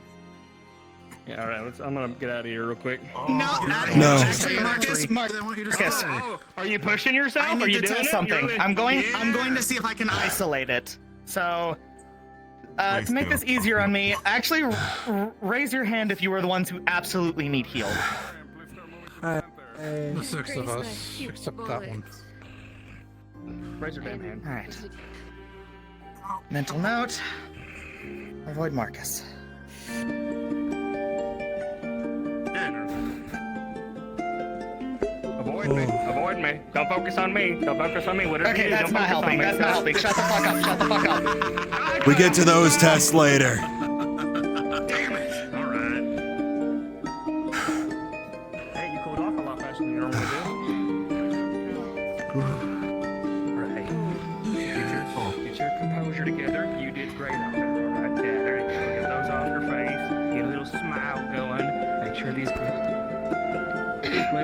Yeah, all right. I'm gonna get out of here real quick. No. No. Marcus. Oh, are you pushing yourself? I Are need you to doing test it? something. You're I'm going Yeah. to see if I can isolate it. So, to make this easier on me, actually raise your hand if you are the ones who absolutely need heal. The 6 of us, except that one. Raise your damn hand. All right. Mental note. Avoid Marcus. Avoid me. Avoid me. Don't focus on me. Don't focus on me. Whatever Okay, you do, that's don't not focus helping. on me. That's not helping. Shut the fuck up. Shut the fuck up. We get to those tests later. Damn it. All right. we normally do. Right. Get your composure together. You did great out there. All right, yeah, there you go. Get those off your face. Get a little smile going. Make sure these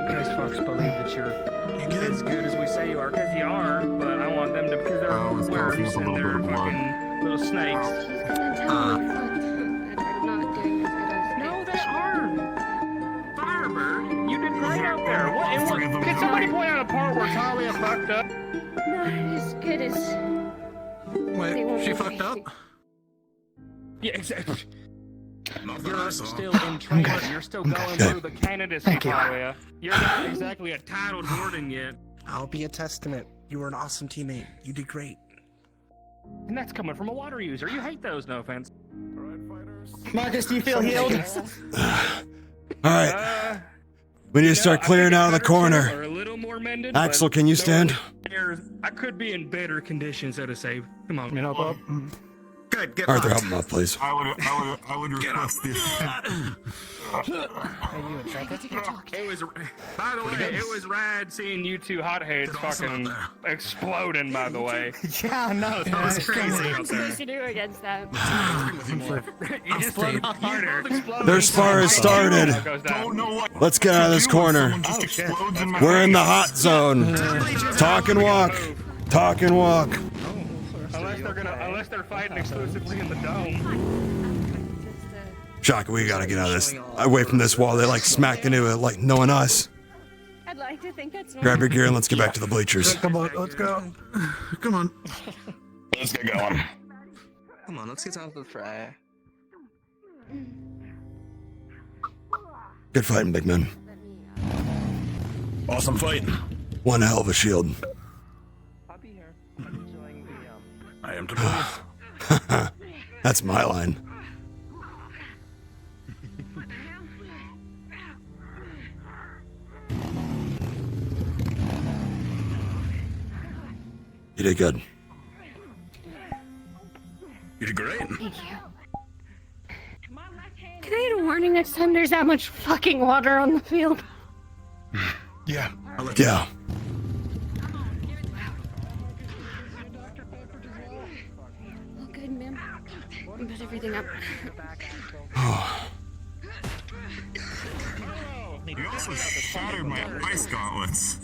those folks believe that you're as good as we say you are, because you are. But I want them to, because they're worms and they're fucking little snakes. No, they aren't. Firebird, you did great out there. What? Can somebody point out a part where Talia fucked up? Not as good as. Wait, she fucked up? Yeah, exactly. You're still in training. You're still going through the candidacy, Talia. You're not exactly a titled warden yet. I'll be a testament. You were an awesome teammate. You did great. And that's coming from a water user. You hate those, no offense. Marcus, do you feel healed? All right. We need to start clearing out of the corner. Axel, can you stand? I could be in better condition, so to say. Come on. Help up. Good, get Arthur, help him up, please. I would request this. It was, by the way, it was rad seeing you two hotheads fucking exploding, by the way. Yeah, no, that was crazy. What to do against that? You just look harder. Their spar has started. Let's get out of this corner. We're in the hot zone. Talk and walk. Talk and walk. Unless they're fighting exclusively in the dome. Shaka, we gotta get out of this. Away from this wall. They like smacked into it, like knowing us. I'd like to think that's Grab your gear and let's get back to the bleachers. Come on, let's go. Come on. Let's get going. Come on, let's get out of the fray. Good fighting, big man. Awesome fight. One hell of a shield. I am to believe. That's my line. You did good. You did great. Thank you. Can I get a warning next time there's that much fucking water on the field? Yeah. Yeah. Oh, good, ma'am. Put everything up. You also shattered my ice gauntlets.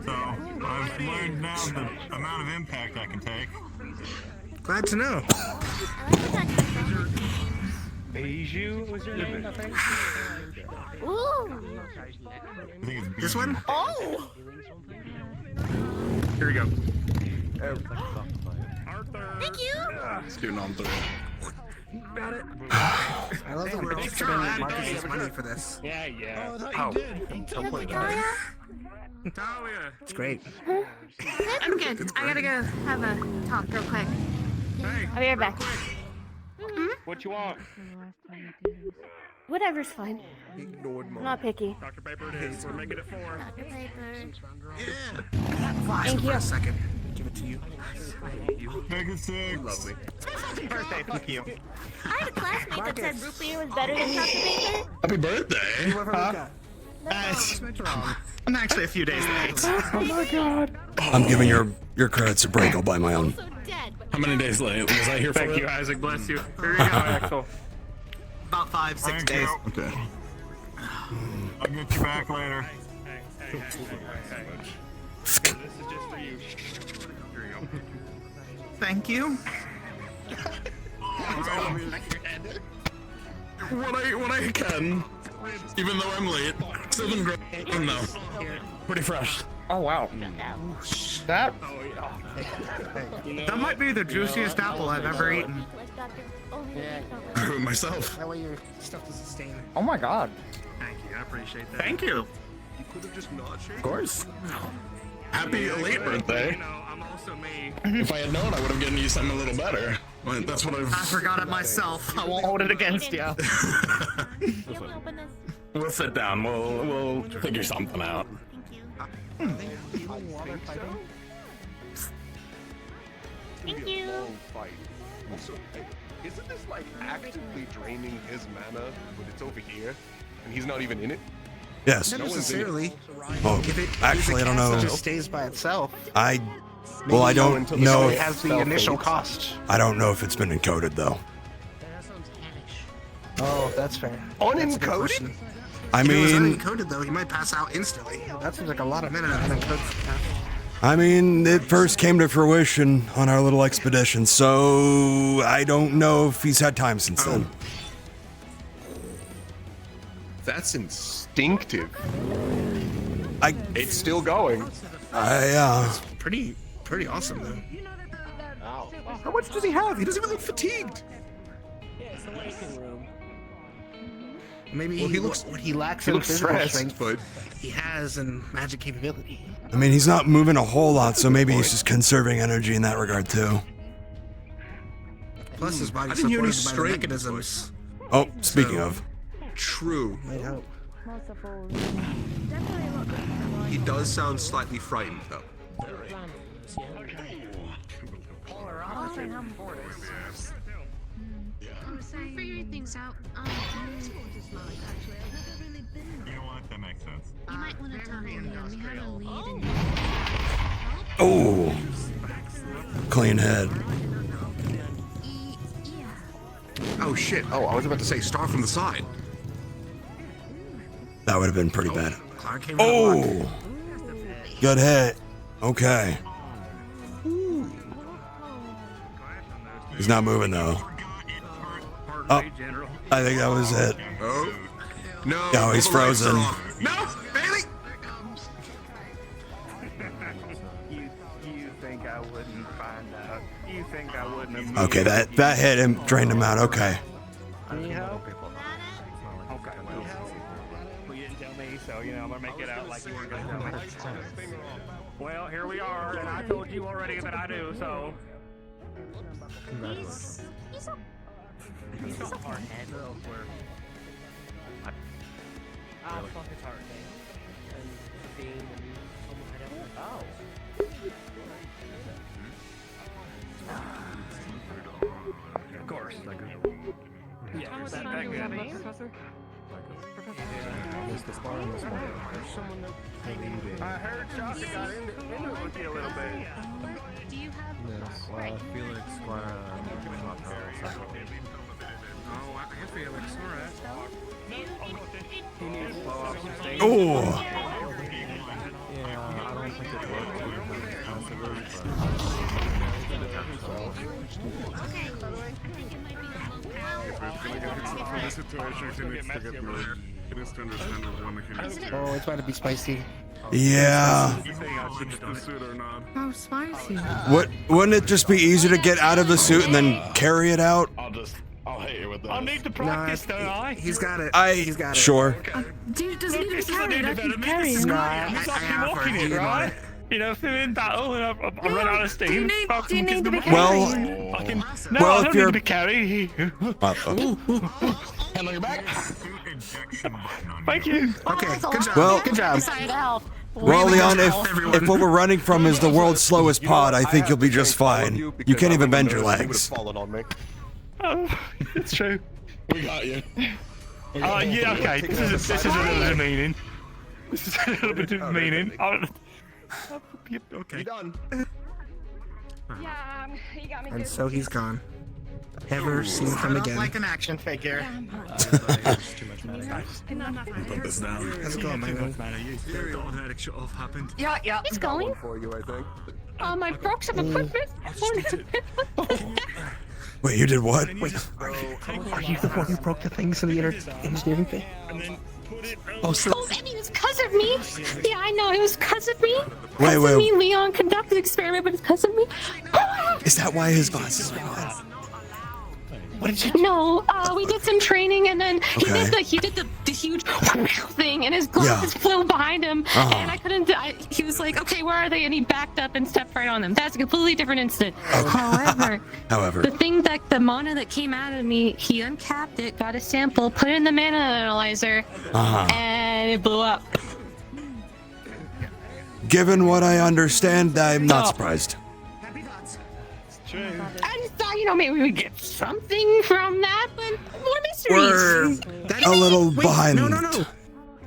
So, I've learned now the amount of impact I can take. Glad to know. Bijou was your name, I think? Ooh! I think it's This one? Oh! Here we go. Thank you! Scooting on through. Got it. I love that we're all spending Marcus's money for this. Yeah, yeah. Oh, Talia? Talia! it's great. I'm good. I gotta go have a talk real quick. Hey, I'll be right back. what you want? Whatever's fine. I'm not picky. Dr. Paper it is. We're making it 4. Dr. Paper. Flash Thank for you. a second. Give it to you. Make it 6. Lovely. Birthday, fuck you. I had a classmate that said root beer was better than Dr. Paper. Happy birthday. Huh? I'm actually a few days late. Oh my god. I'm giving your credits a break. I'll buy my own. How many days late? Was I here for Thank it? you, Isaac. Bless you. Here you go, Axel. About 5-6 days. Okay. I'll get you back later. Hey. This is just for you. Here you go. Thank you. What I can, even though I'm late. 7 grand now. Pretty fresh. Oh wow. That might be the juiciest apple I've ever eaten. Myself. That way your stuff doesn't stain. Oh my god. Thank you. I appreciate that. Thank you. You could have just not shaken. Of course. Happy late birthday. You know, I'm also me. If I had known, I would have given you something a little better. But that's what I've. I forgot it myself. I won't hold it against you. We'll sit down. We'll figure something out. Thank you. Also, isn't this like actively draining his mana when it's over here, and he's not even in it? Yes. Not necessarily. Oh, If it actually, I don't It know. just stays by itself. Well, I don't know. It has the initial cost. I don't know if it's been encoded though. Oh, that's fair. Unencoded? I If it was mean, unencoded though, you might pass out instantly. That seems like a lot of minute unencoded. it first came to fruition on our little expedition, so I don't know if he's had time since then. That's instinctive. It's still going. Yeah. Pretty awesome though. How much does he have? He doesn't even look fatigued. Maybe Well, what he lacks he in looks physical stressed, strength, but he has in magic capability. I mean, he's not moving a whole lot, so maybe he's just conserving energy in that regard too. Plus, his I body's didn't hear any supported by the strength, mechanisms. Oh, speaking of. True. Might help. He does sound slightly frightened, though. Figuring things out. You know what? That makes sense. You might want to tell him we had a lead in Oh, clean head. Oh shit! Oh, I was about to say start from the side. That would have been pretty bad. Clark came from the block. Oh, good hit. Okay. He's not moving though. Oh, I think that was it. Oh no! No, he's all the lights are frozen. off. No, Bailey. You think I wouldn't find out? You think I wouldn't have Okay, that hit him, drained him out. Okay. Need help? Okay, well, you didn't tell me, so, I'm gonna make it out like you weren't gonna tell me. Well, here we are, and I told you already that I do, so... He's a hardhead. Ah, fuck his hardhead. And Dean and someone Of course. Yeah, that good. Professor? I heard Shaka got into it with you a little bit. Do you have... Felix, Oh, I have Felix. Alright. He needs to blow off some steam. Oh. Yeah, I don't think it worked. For this situation, he needs to get more. He needs to understand that one he needs to. Oh, it's about to be spicy. Yeah. How spicy. Wouldn't it just be easier to get out of the suit and then carry it out? I'll hit you with that. I need to practice, don't I? He's got it. He's got it. Sure. Dude doesn't even This is carry a it. new I can development. carry This is him. great. I'm fucking walking it, right? If I'm in battle and I run out of steam, do you need to be Well- carried? I can. No, Well, I if don't you're- need to be carried. Hand on your back. Thank you. Okay, good job. Well- good job. Well, Leon, if what we're running from is the world's slowest pod, I think you'll be just fine. You can't even bend your legs. Fallen on me. Oh, it's true. We got you. Yeah, okay. This is a little bit of meaning. This is a little bit of meaning. Okay. You done? Yeah, you got me. And so he's gone. Never seen him Up again. like an action figure. How's it going, man? Very automatic shut off happened. Yeah. It's going. For you, I think. I broke some equipment. Wait, you did what? Wait, are you the one who broke the things in the engineering thing? Oh, so Oh, and it was because of me. Yeah, I know. It was because of me. Wait, Because of me, Leon conducted the experiment, but it's because of me. Is that why his glasses are like what did you? No, we did some training, and then Okay. he did the huge thing, and his glasses flew behind him, and I couldn't. He was like, "Okay, where are they?" And he backed up and stepped right on them. That's a completely different incident. However, the thing that the mana that came out of me, he uncapped it, got a sample, put it in the mana analyzer, and it blew up. Given what I understand, I'm not surprised. I just thought, maybe we would get something from that, but more mysteries. We're a little behind. No.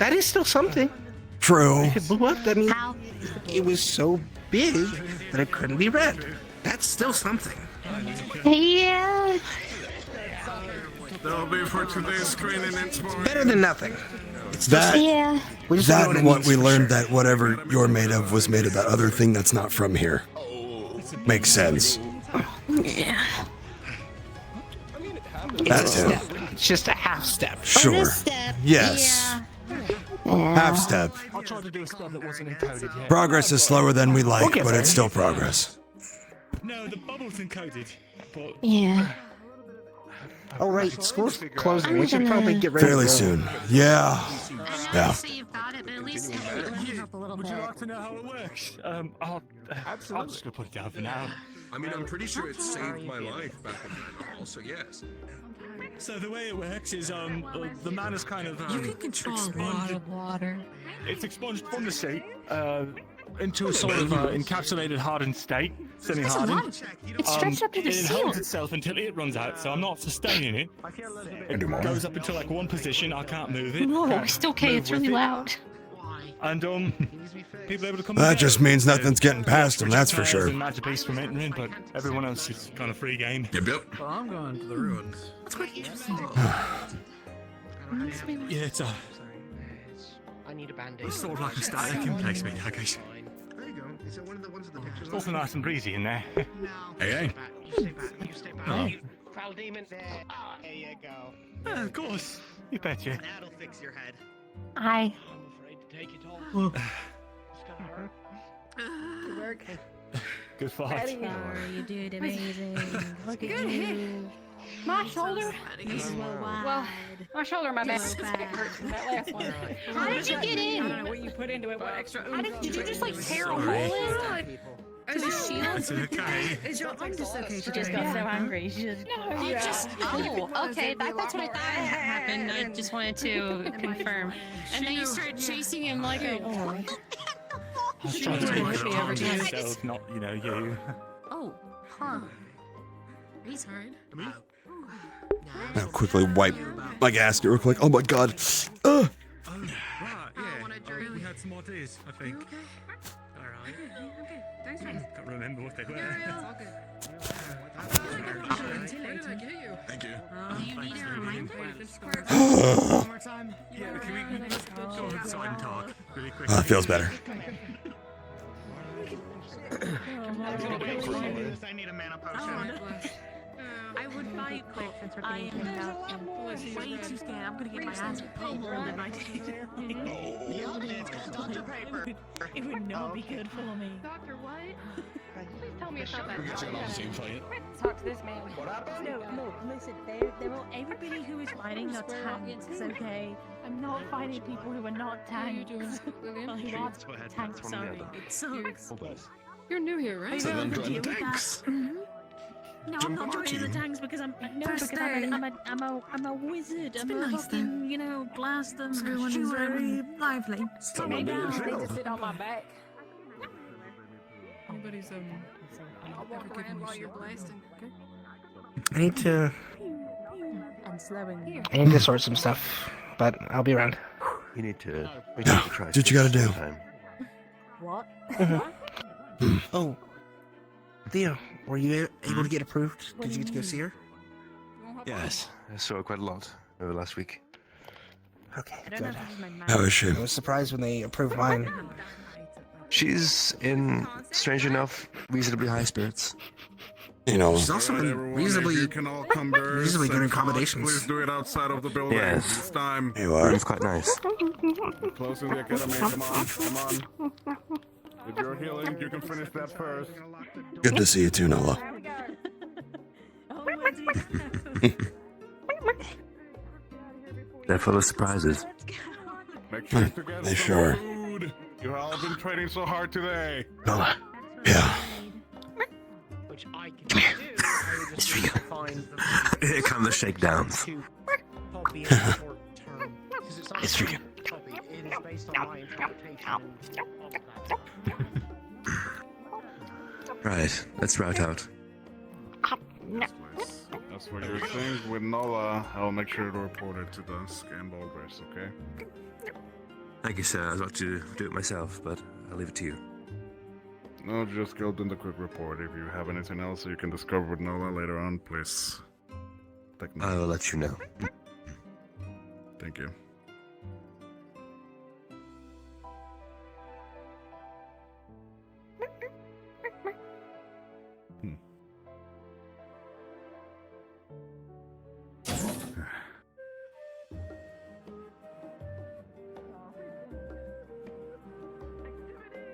That is still something. True. If it blew up, that means it was so big that it couldn't be read. That's still something. Yeah. That'll be for today's screening and tomorrow. Better than nothing. It's That, Yeah. We just don't know that what it and what means we for learned sure. that whatever you're made of was made of that other thing that's not from here. Makes sense. Yeah. That too. It's just a half step. Sure. Yes. Half step. I'll try to do a spell that wasn't encoded yet. Progress is slower than we like, get but there. it's still progress. No, the bubble's encoded. But Yeah. Oh right, school's closing. We should probably get ready. Fairly to go. soon. Yeah. Yeah. You've got it, but at least you up a little would bit. you like to know how it works? I'm just gonna put it down for now. I mean, I'm pretty sure it saved my life back in Manor, so yes. So the way it works is the mana's kind of You can control a lot of water. It's expunged from the sheet into a sort of encapsulated hardened state, semi-hardened. It's stretched up to the It ceiling. holds itself until it runs out, so I'm not sustaining it. It goes up into like one position. I can't move it. No, Can't it's okay. move It's really with it. loud. And people able to come. That just means nothing's getting past them, that's for sure. And magic beast from entering, but everyone else is kind of free game. Yep. Well, I'm going to the ruins. That's quite interesting. Yeah, it's I need a band-aid. it's sort of like a static in place, mate. Okay. There you go. Is it one of the ones with the pictures? It's also nice and breezy in there. Hey. Oh. Foul demon. Ah, there you go. Yeah, of course. You betcha. That'll fix your head. Hi. I'm afraid to take it off. It's gonna hurt. Good work. Good fight. Oh, you did amazing. Look at Good hit. you. My shoulder. Well, My shoulder, my back. Go It hurt from that last one. How did you get in? I don't know what you put into it. What extra? Did you just like tear a hole in it? To the shield? It's okay. Is your arm just okay? She just got so angry. She just. Oh, okay. That's what I thought happened. I just wanted to confirm. And then you started chasing him like a. I was trying to take it on myself, not, you. Oh, huh. He's hard. I'll quickly wipe my gasket real quick. Oh my god. Right, yeah. We had some ideas, I think. Alright. Okay, thanks, Can't remember what they were. Thank you. Do you need a reminder? One more time. Yeah, can we go outside and talk really quick? That feels better. I need a mana potion. I would fight, but I am way too scared. I'm gonna get my ass pummeled if I did. It would not be good for me. Doctor, what? Please tell me about that. We get you on the team fight. Talk to this man. No, look, listen, they're all, everybody who is fighting are tanks, okay? I'm not fighting people who are not tanks. Well, who are tanks. Sorry, it sucks. You're new here, right? So then I join deal the with tanks. that. No, I'm Jump not on our joining the team. tanks because I'm No, first because day. I'm a wizard. I'm been a nice, fucking, blast them. Everyone is shoot very them. lively. Still Maybe under your I need to shield. sit on my back. Anybody's I'll walk around while you're blasting. Okay. I need to. And slowing. I need to sort some stuff, but I'll be around. You need to. Do what you gotta do. What? Oh, Theo, were you able to get approved? Did you get to go see her? Yes, I saw her quite a lot over last week. Okay, I don't know good. if this is my man. How is she? I was surprised when they approved mine. She's in, strange enough, reasonably high spirits. You know. She's also in Everyone, reasonably, if you can all converse reasonably good and talk, accommodations. Please do it outside of the building. Yes. This time. You are. Room's quite nice. Closing the academy. Come on. Come on. If you're healing, you can finish that first. Good to see you too, Nola. They're full of surprises. Make sure to get They some sure are. food. You've all been training so hard today. Nola. Yeah. Which I can do. I would just need to find Here come the shakedowns. to copy in a short term. Because it's It's not true. a copy, it is based on my interpretation of that. Right, let's route out. That's what you're saying. With Nola, I'll make sure to report it to the Scamball Dress, okay? Like I said, I was about to do it myself, but I'll leave it to you. No, just go do the quick report. If you have anything else you can discover with Nola later on, please. I will let you know. Thank you.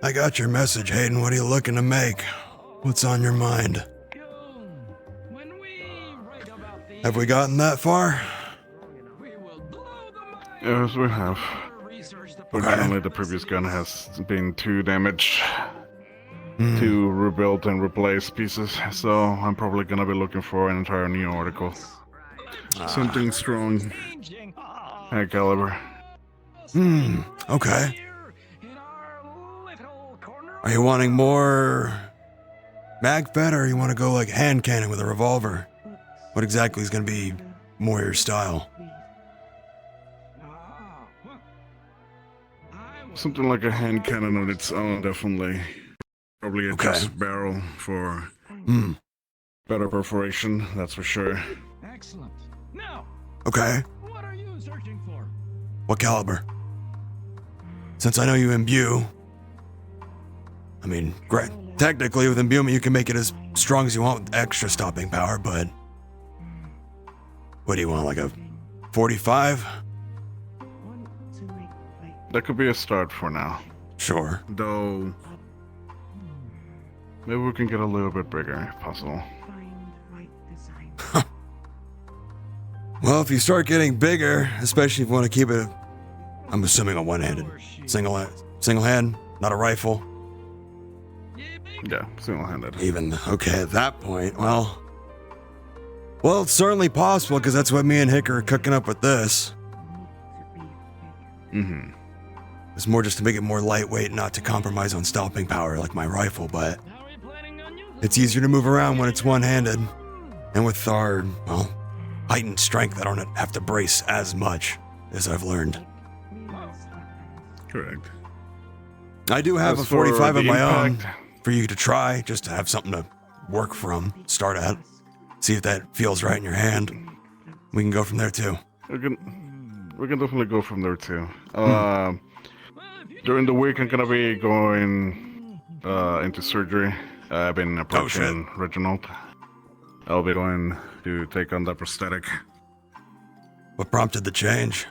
I got your message, Hayden. What are you looking to make? What's on your mind? Have we gotten that far? Yes, we have. Fortunately, the previous gun has been too damaged to rebuild and replace pieces, so I'm probably gonna be looking for an entire new article. Something strong, high caliber. Okay. Are you wanting more mag fed, or you want to go like hand cannon with a revolver? What exactly is going to be more your style? Something like a hand cannon on its own, definitely. Probably a just barrel for better perforation, that's for sure. Excellent. Now, Okay. what are you searching for? What caliber? Since I know you imbue, I mean, great. Technically, with imbuement, you can make it as strong as you want with extra stopping power, but what do you want, like a 45? That could be a start for now. Sure. Though, maybe we can get a little bit bigger if possible. Well, if you start getting bigger, especially if you want to keep it, I'm assuming a one-handed, single hand, not a rifle. Yeah, single-handed. Even, okay, at that point, well, it's certainly possible, because that's what me and Hick are cooking up with this. It's more just to make it more lightweight, not to compromise on stopping power like my rifle, but it's easier to move around when it's one-handed. And with our, well, heightened strength, I don't have to brace as much, as I've learned. Correct. I do have As a 45 for of the my own impact- for you to try, just to have something to work from, start at. See if that feels right in your hand. We can go from there too. We can definitely go from there too. During the week, I'm gonna be going into surgery. I've been approaching Reginald. I'll be going to take on the prosthetic. What prompted the change?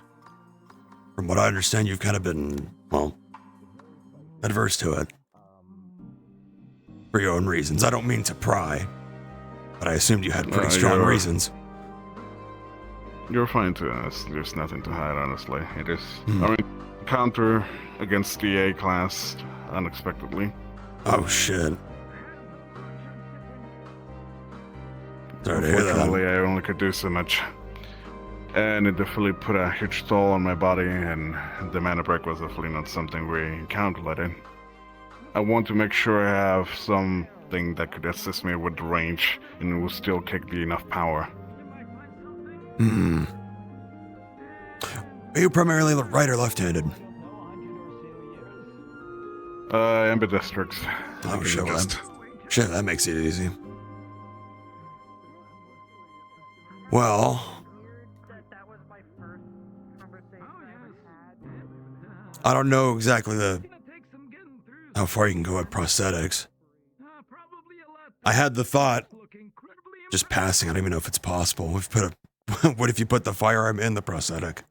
From what I understand, you've kind of been, well, adverse to it. For your own reasons. I don't mean to pry, but I assumed you had pretty strong reasons. You're fine to us. There's nothing to hide, honestly. It is our encounter against the A class unexpectedly. Oh shit. Sorry to hear that. Unfortunately, I only could do so much. And it definitely put a huge toll on my body, and the mana break was definitely not something we calculated. I want to make sure I have something that could assist me with the range and will still kick the enough power. Are you primarily right or left-handed? Ambidextrous. Oh shit, that makes it easy. Well, I don't know exactly how far you can go with prosthetics. I had the thought, just passing, I don't even know if it's possible. What if you put the firearm in the prosthetic?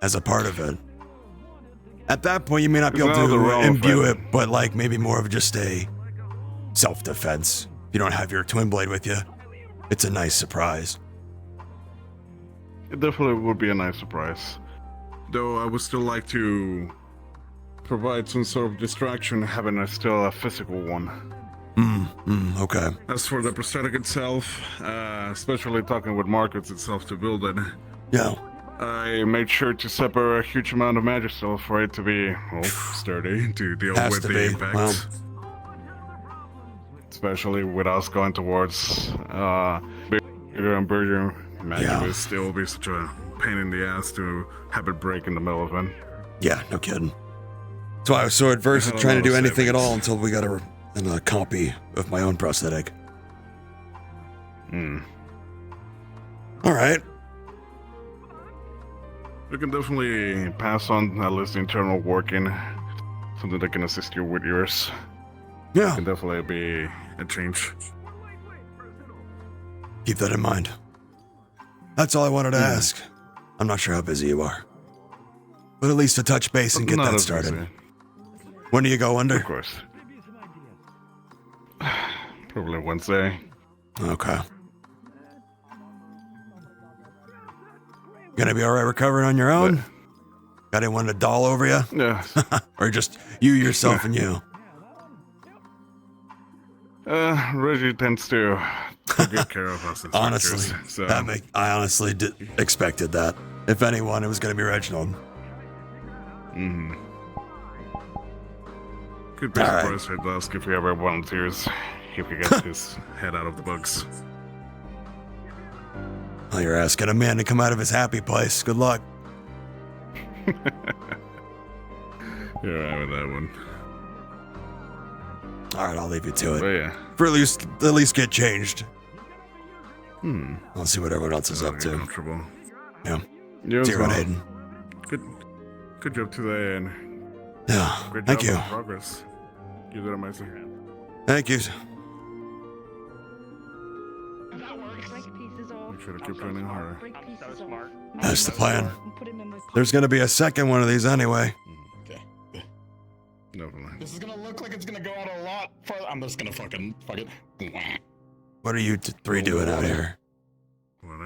As a part of it. At that point, you may not be able to imbue it, but like maybe more of just a self-defense. If you don't have your twin blade with you, it's a nice surprise. It definitely would be a nice surprise. Though I would still like to provide some sort of distraction, having still a physical one. Okay. As for the prosthetic itself, especially talking with Marcus itself to build it. Yeah. I made sure to separate a huge amount of Magicel for it to be, well, sturdy to deal with the impacts. Especially with us going towards bigger and bigger, magic will still be such a pain in the ass to have it break in the middle of it. Yeah, no kidding. That's why I was so adverse to trying to do anything at all until we got a copy of my own prosthetic. All right. We can definitely pass on at least internal working, something that can assist you with yours. Yeah. Can definitely be a change. Keep that in mind. That's all I wanted to ask. I'm not sure how busy you are. But at least to touch base and get Not that as started. busy. When do you go under? Of course. Probably Wednesday. Okay. Gonna be alright recovering on your own? Got anyone to doll over you? Yeah. Or just you, yourself, and you? Reggie tends to take good care of us. Honestly, so. I honestly expected that. If anyone, it was gonna be Reginald. Could be surprised if it does if he ever volunteers. If he gets his head out of the bugs. Well, you're asking a man to come out of his happy place. Good luck. You're right with that one. All right, I'll leave you to it. But yeah. For at least get changed. I'll see what everyone else is up to. Comfortable. Yeah. You See as you around, well. Hayden. Good job today, and Yeah. great Thank job you. on progress. You did amazing. Thank you. Make sure to keep running harder. That's the plan. There's gonna be a second one of these anyway. Definitely. This is gonna look like it's gonna go out a lot further. I'm just gonna fuck it. What are you three doing out here?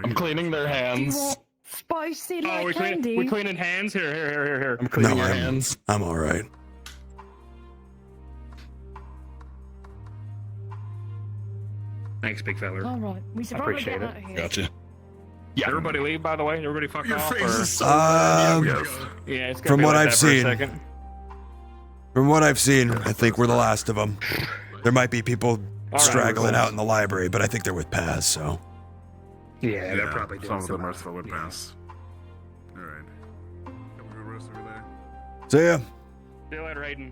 I'm cleaning their hands. Spicy Oh, like we candy. cleaning hands? Here. I'm No, cleaning your hands. I'm all right. Thanks, big fella. All right, we should I probably appreciate get out of it. here. Gotcha. Yeah. Everybody leave, by the way. Everybody fuck Your off. face or... is so Yeah, it's gonna From be what like I've that for a seen. second. From what I've seen, I think we're the last of them. There might be people right, straggling we're out in the library, but I think they're with Paz, so. Yeah, they're probably doing some of some them are still with pass. Alright. Have a good rest over there. See ya. See you later, Hayden.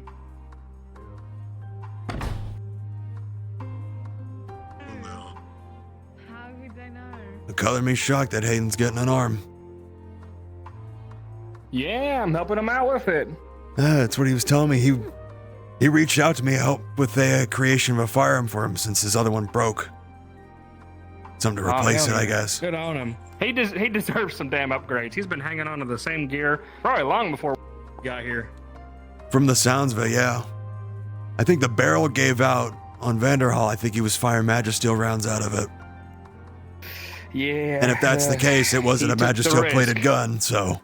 How would they know? The color me shocked that Hayden's getting an arm. Yeah, I'm helping him out with it. That's what he was telling me. He reached out to me to help with the creation of a firearm for him since his other one broke. Something to replace it, I guess. Good on him. He deserves some damn upgrades. He's been hanging on to the same gear probably long before we got here. From the sounds of it, yeah. I think the barrel gave out on Vanderhall. I think he was firing Magisteel rounds out of it. Yeah. And if that's the case, it wasn't he a took the Magisteel plated risk. gun, so.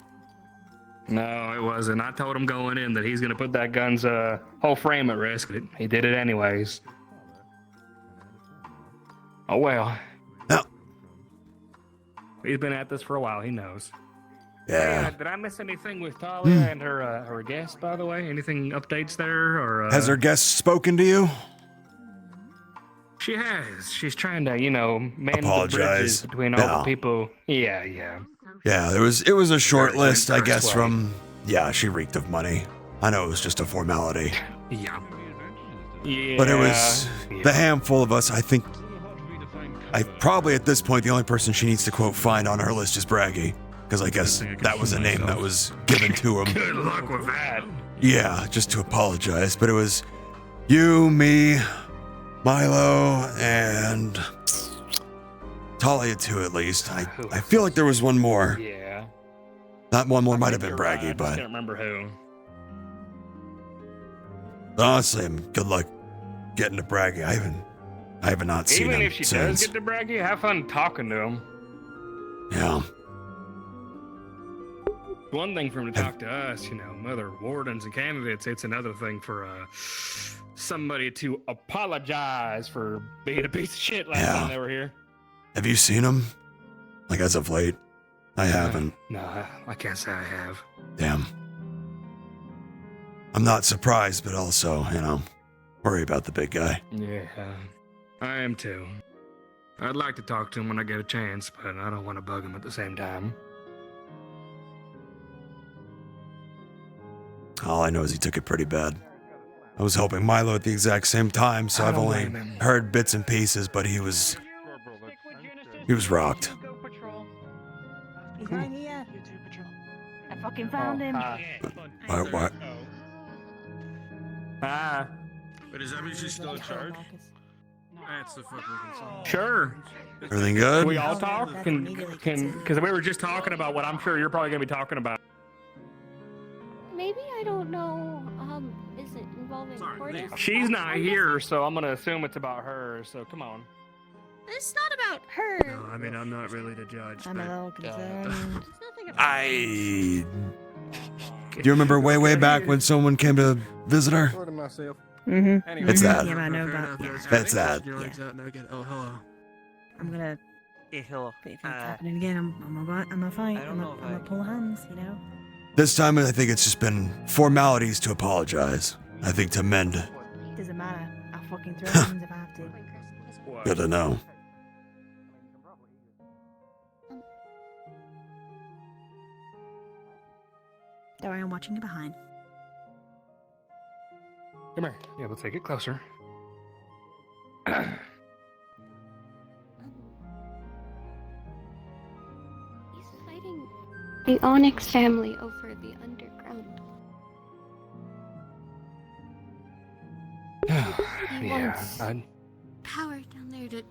No, it wasn't. I told him going in that he's going to put that gun's whole frame at risk. He did it anyways. Oh well. No. He's been at this for a while. He knows. Yeah. Hey, did I miss anything with Talia and her guest, by the way? Anything updates there? Or Has her guest spoken to you? She has. She's trying to, mend the bridges Apologize. between all No. the people. Yeah. Yeah, it was a short Very list, I first guess, way. from. Yeah, she reeked of money. I know it was just a formality. Yeah. But it was the handful of us, I think. I probably at this point, the only person she needs to quote find on her list is Braggy. Because I guess that was a name that was given to him. Good luck with that. Yeah, just to apologize. But it was you, me, Milo, and Talia too, at least. I feel like there was one more. Yeah. That one more might have been You're Braggy, right. I just but can't remember who. honestly, good luck getting to Braggy. I have not seen Even him if she since. does get to Braggy, have fun talking to him. Yeah. One thing for him to talk to us, other wardens and candidates. It's another thing for somebody to apologize for being a piece of shit last Yeah. time they were here. Have you seen him? Like as of late? I haven't. No, I can't say I have. Damn. I'm not surprised, but also, worry about the big guy. Yeah, I am too. I'd like to talk to him when I get a chance, but I don't want to bug him at the same time. All I know is he took it pretty bad. I was helping Milo at the exact same time, so I've only heard bits and pieces, but he was rocked. He's right here. I fucking found him. What? But does that mean she's still in charge? That's the fucking concern. Sure. Everything good? Can we all talk? Because we were just talking about what I'm sure you're probably going to be talking about. Maybe I don't know. Is it involving Cordis? She's not here, so I'm going to assume it's about her. So come on. It's not about her. No, I mean, I'm not really the judge. I'm a little concerned. Do you remember way back when someone came to visit her? Mm-hmm. It's that. Yeah, I know about. That's that. Oh, hello. I'm gonna. Hey, hello. If it's happening again, I'm gonna fight. I'm gonna pull hands. You know. This time, I think it's just been formalities to apologize. I think to mend. Doesn't matter. I'll fucking throw hands if I have to. Good to know. Don't worry, I'm watching you behind. Come here. Yeah, let's take it closer. He's fighting the Onyx family over the underground. He wants power down there to.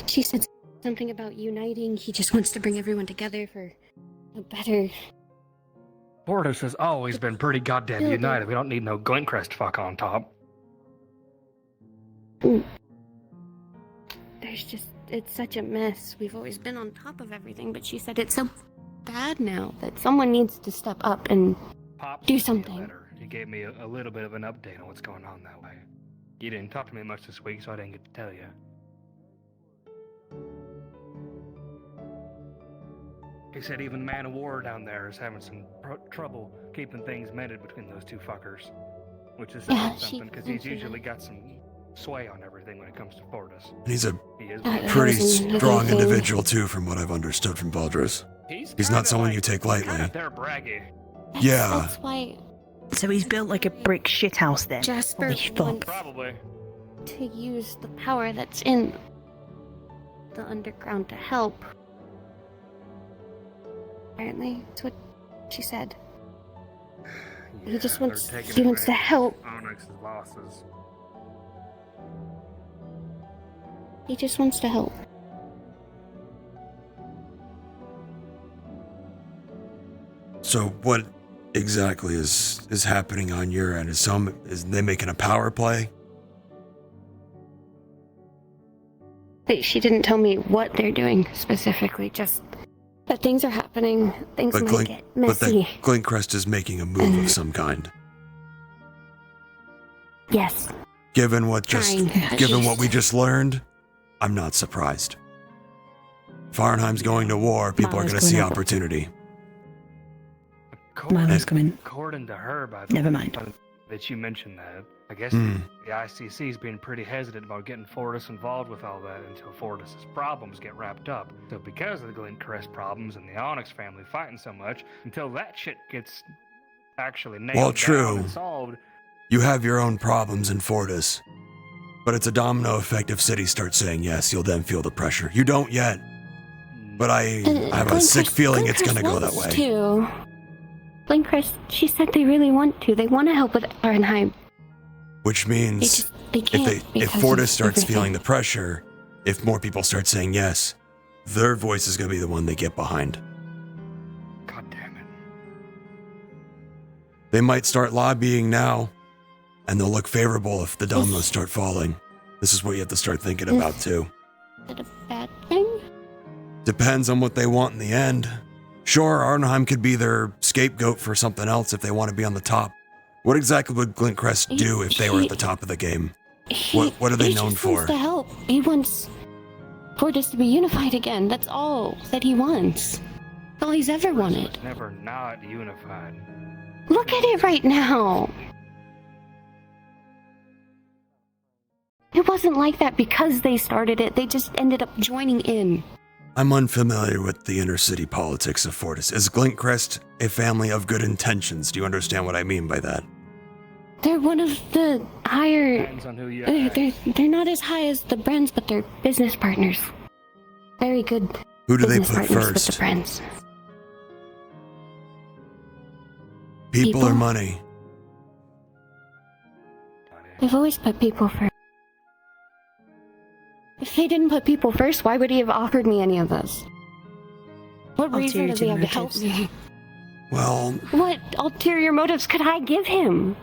She said something about uniting. He just wants to bring everyone together for a better. Fortis has always been pretty goddamn united. We don't need no Glintcrest fuck on top. There's just, it's such a mess. We've always been on top of everything, but she said it's so bad now that someone needs to step up and do something. He gave me a little bit of an update on what's going on that way. You didn't talk to me much this week, so I didn't get to tell you. He said even Man of War down there is having some trouble keeping things mended between those two fuckers. Which is something, because he's usually got some sway on everything when it comes to Fortis. He's a pretty strong individual, too, from what I've understood from Baldrus. He's not someone you take lightly. They're braggy. Yeah. That's why So he's built like a brick shithouse then. Jasper wants Probably. to use the power that's in the underground to help. Apparently, that's what she said. He just wants to help. Onyx's losses. He just wants to help. So what exactly is happening on your end? Is they making a power play? She didn't tell me what they're doing specifically, just that things are happening. Things might get messy. But that Glintcrest is making a move of some kind. Yes. Given what we just learned, I'm not surprised. Farnheim's going to war, people are going to see opportunity. Milo's coming. According to her, by the Never mind. that you mentioned that, I guess the ICC's been pretty hesitant about getting Fortis involved with all that until Fortis's problems get wrapped up. So because of the Glintcrest problems and the Onyx family fighting so much, until that shit gets actually nailed down and solved. You have your own problems in Fortis, but it's a domino effect. If cities start saying yes, you'll then feel the pressure. You don't yet, but I have a sick feeling it's going to go that way. Too. Glintcrest, she said they really want to. They want to help with Farnheim. Which means if Fortis starts feeling the pressure, if more people start saying yes, their voice is going to be the one they get behind. God damn it. They might start lobbying now, and they'll look favorable if the dominoes start falling. This is what you have to start thinking about, too. Is it a bad thing? Depends on what they want in the end. Sure, Arnheim could be their scapegoat for something else if they want to be on the top. What exactly would Glintcrest do if they were at the top of the game? What are they known for? He wants to help. He wants Fortis to be unified again. That's all that he wants. All he's ever wanted. Never not unified. Look at it right now. It wasn't like that because they started it. They just ended up joining in. I'm unfamiliar with the inner city politics of Fortis. Is Glintcrest a family of good intentions? Do you understand what I mean by that? They're one of the higher. Depends on who you They're not as high as the Brens, but they're business partners. Very good. Who do they business put partners first? With the Brens. People or money? They've always put people first. If they didn't put people first, why would he have offered me any of this? What reason does he have to help me? Well... What ulterior motives could I give him?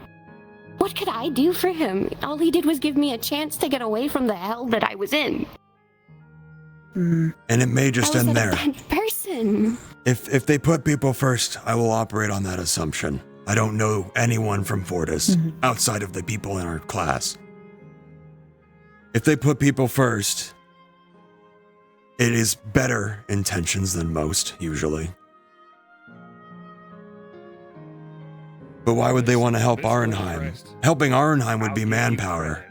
What could I do for him? All he did was give me a chance to get away from the hell that I was in. And it may just end there. I was a bad person. If they put people first, I will operate on that assumption. I don't know anyone from Fortis outside of the people in our class. If they put people first, it is better intentions than most, usually. But why would they want to help Arnheim? Helping Arnheim would be manpower.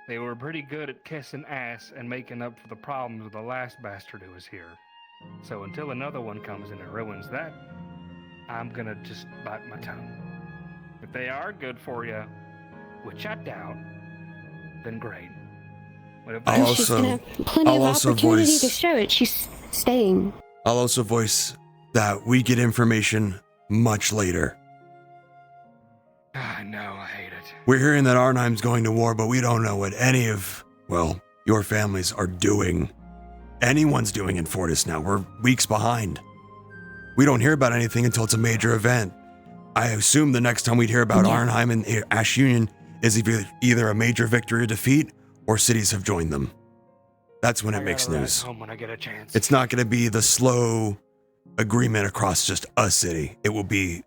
They were pretty good at kissing ass and making up for the problems of the last bastard who was here. So until another one comes in and ruins that, I'm gonna just bite my tongue. If they are good for you, which I doubt, then great. But if I'll She's gonna have plenty of opportunity to show it. She's staying. I'll also voice that we get information much later. I know, I hate it. We're hearing that Arnheim's going to war, but we don't know what any of, well, your families are doing. Anyone's doing in Fortis now. We're weeks behind. We don't hear about anything until it's a major event. I assume the next time we'd hear about Arnheim and Ash Union is either a major victory or defeat, or cities have joined them. That's when it makes news. Home when I get a chance. It's not going to be the slow agreement across just a city. It will be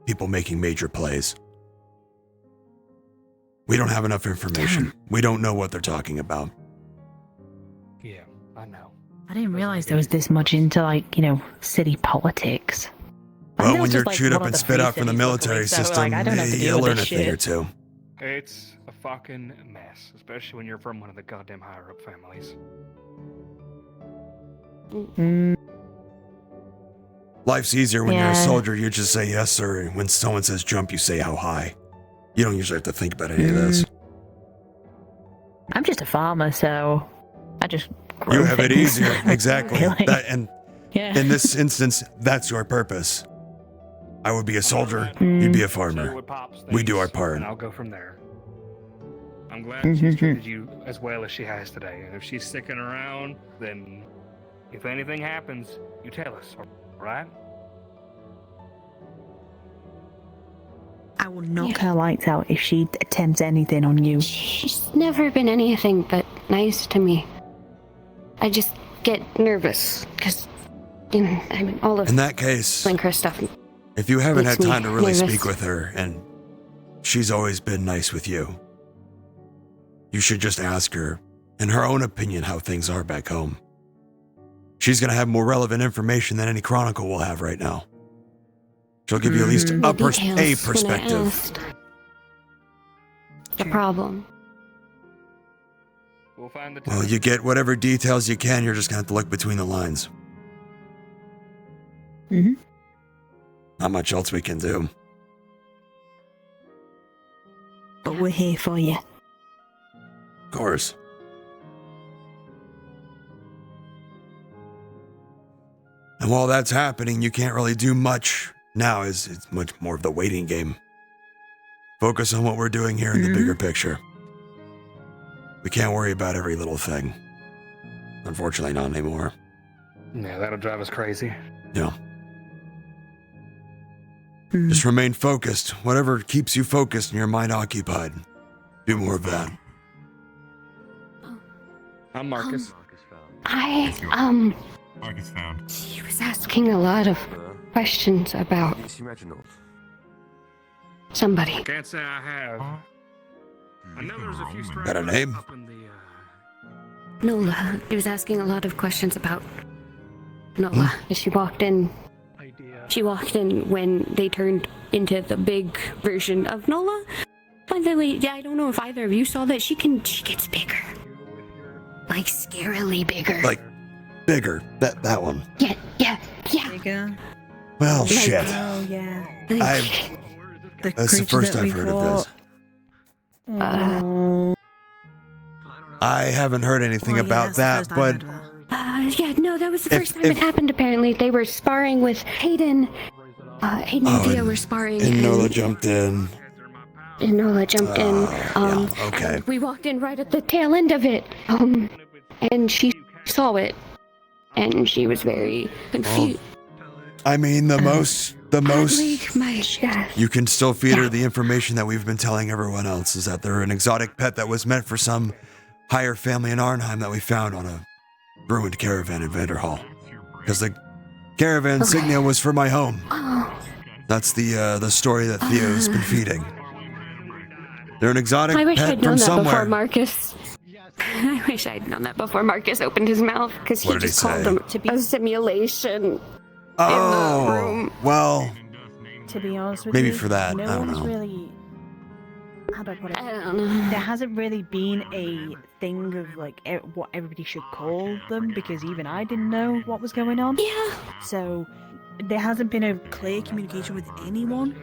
people making major plays. We don't have enough information. We don't know what they're talking about. Yeah, I know. I didn't realize there was this much into, like, city politics. Well, when you're chewed up and spit out from the military system, you'll learn a thing or two. It's a fucking mess, especially when you're from one of the goddamn higher-up families. Life's easier when you're a soldier. You just say yes, sir. And when someone says jump, you say how high. You don't usually have to think about any of this. I'm just a farmer, so I just grow You have it things. easier. Exactly. Really? Yeah. In this instance, that's your purpose. I would be a soldier. You'd be a farmer. We do our part. And I'll go from there. I'm glad she's treated you as well as she has today. And if she's sticking around, then if anything happens, you tell us, alright? I will knock her lights out if she attempts anything on you. She's never been anything but nice to me. I just get nervous because, all of In that case, Blinker stuff. if you haven't had makes me time to really nervous. speak with her, and she's always been nice with you, you should just ask her, in her own opinion, how things are back home. She's going to have more relevant information than any Chronicle will have right now. She'll give you at least The a details when I perspective. asked. The problem. We'll find the Well, you get whatever details you can. You're just going to have to look between the lines. Not much else we can do. But we're here for you. Of course. And while that's happening, you can't really do much now. It's much more of the waiting game. Focus on what we're doing here in the bigger picture. We can't worry about every little thing. Unfortunately, not anymore. Yeah, that'll drive us crazy. Yeah. Just remain focused. Whatever keeps you focused and your mind occupied. Do more of that. I'm Marcus. Marcus found. He was asking a lot of questions about somebody. Can't say I have. I know there's a few Got a name? up in the, Nola. He was asking a lot of questions about Nola. She walked in. She walked in when they turned into the big version of Nola. By the way, I don't know if either of you saw that. She gets bigger. like scarily bigger. Like, bigger. That one. Yeah. Bigger. Well, Like- shit. Oh, yeah. That's the first I've heard of this. I haven't heard anything about that, but Yeah, no, that was the If- first time it happened, apparently. They were sparring with Hayden. Hayden and Theo were sparring. and Nola jumped in. And Nola jumped in. okay. And we walked in right at the tail end of it. And she saw it. And she was very confused. I mean, the most My God. you can still feed her the information that we've been telling everyone else, is that they're an exotic pet that was meant for some higher family in Arnheim that we found on a ruined caravan in Vanderhall. Because the caravan insignia was for my home. That's the story that Theo's been feeding. They're an exotic I wish pet I'd known from that before somewhere. Marcus. I wish I'd known that before Marcus opened his mouth, because he What did he just called say? them to be a simulation. Oh, well, To be honest with maybe you, for that, no I don't one's know. really. How do I put it? I don't know. There hasn't really been a thing of like what everybody should call them, because even I didn't know what was going on. Yeah. So there hasn't been a clear communication with anyone.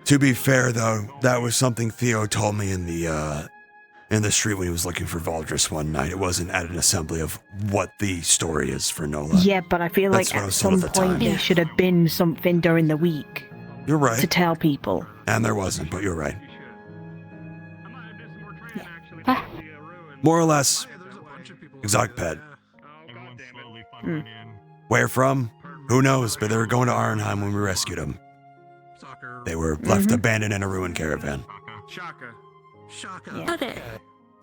To be fair, though, that was something Theo told me in the street when he was looking for Valdris one night. It wasn't at an assembly of what the story is for Nola. Yeah, but I feel That's like what I at was told some at the point time. there should have been something during the week You're right. to tell people. And there wasn't, but you're right. More or less, exotic pet. Where from? Who knows, but they were going to Arnheim when we rescued them. They were left abandoned in a ruined caravan. Shaka. Yeah. Okay.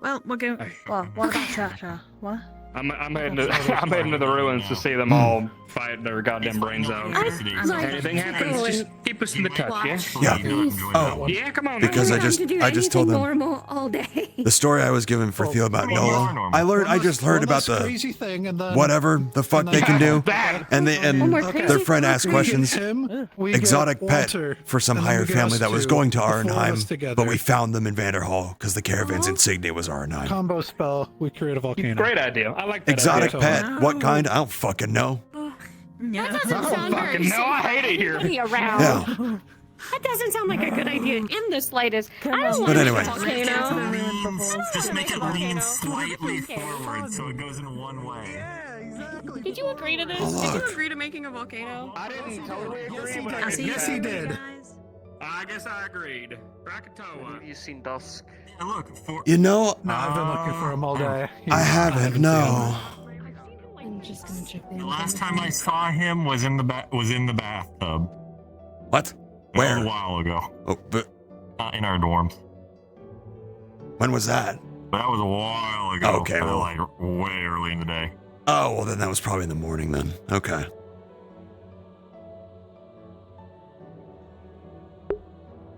Well, we're going. Well, what about Shasha? What? I'm heading to the ruins to see them all fight their goddamn brains out. Anything happens, just keep us in the touch, yeah? Yeah. Oh, Yeah, come on. because I just told them normal all day. the story I was given for Theo about Nola. I just heard about the crazy thing, and then whatever the fuck they can do, and their friend asked questions. We get Exotic pet Walter, for some and then higher we get family us that was two, going to the four of Arnheim, us together. but we found them in Vanderhall because the caravan's insignia was Arnheim. combo spell. We create a volcano. Great idea. I like that Exotic idea. pet? What kind? I don't fucking know. That doesn't sound very fucking know. I hate it here. Be around. Yeah. That doesn't sound like a good idea in the slightest. I don't But want anyway. a volcano. Just make it lean slightly forward so it goes in one way. Did you agree to this? Oh, Did you look. agree to making a volcano? I didn't totally agree, but Yes, he did. I guess I agreed. Krakatoa. Have you seen Dusk? And look, for You know, No, I've been looking for him all day. I haven't. No. I'm just gonna check the last time I saw him was in the bathtub. What? That Where? was a while ago. Oh, but In our dorms. when was that? That was a while ago. Okay, well. Like way early in the day. Oh, well, then that was probably in the morning then. Okay.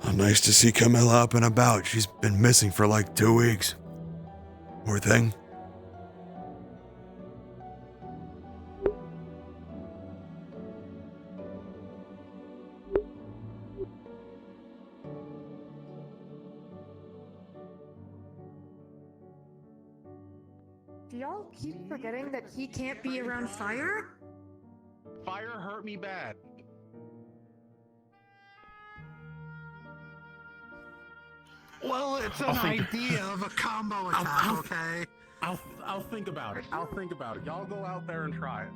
Oh, nice to see Camilla up and about. She's been missing for like 2 weeks. Poor thing. Do y'all keep forgetting that he can't be around fire? Fire hurt me bad. Well, it's an idea of a combo attack, okay? I'll think about it. I'll think about it. Y'all go out there and try it.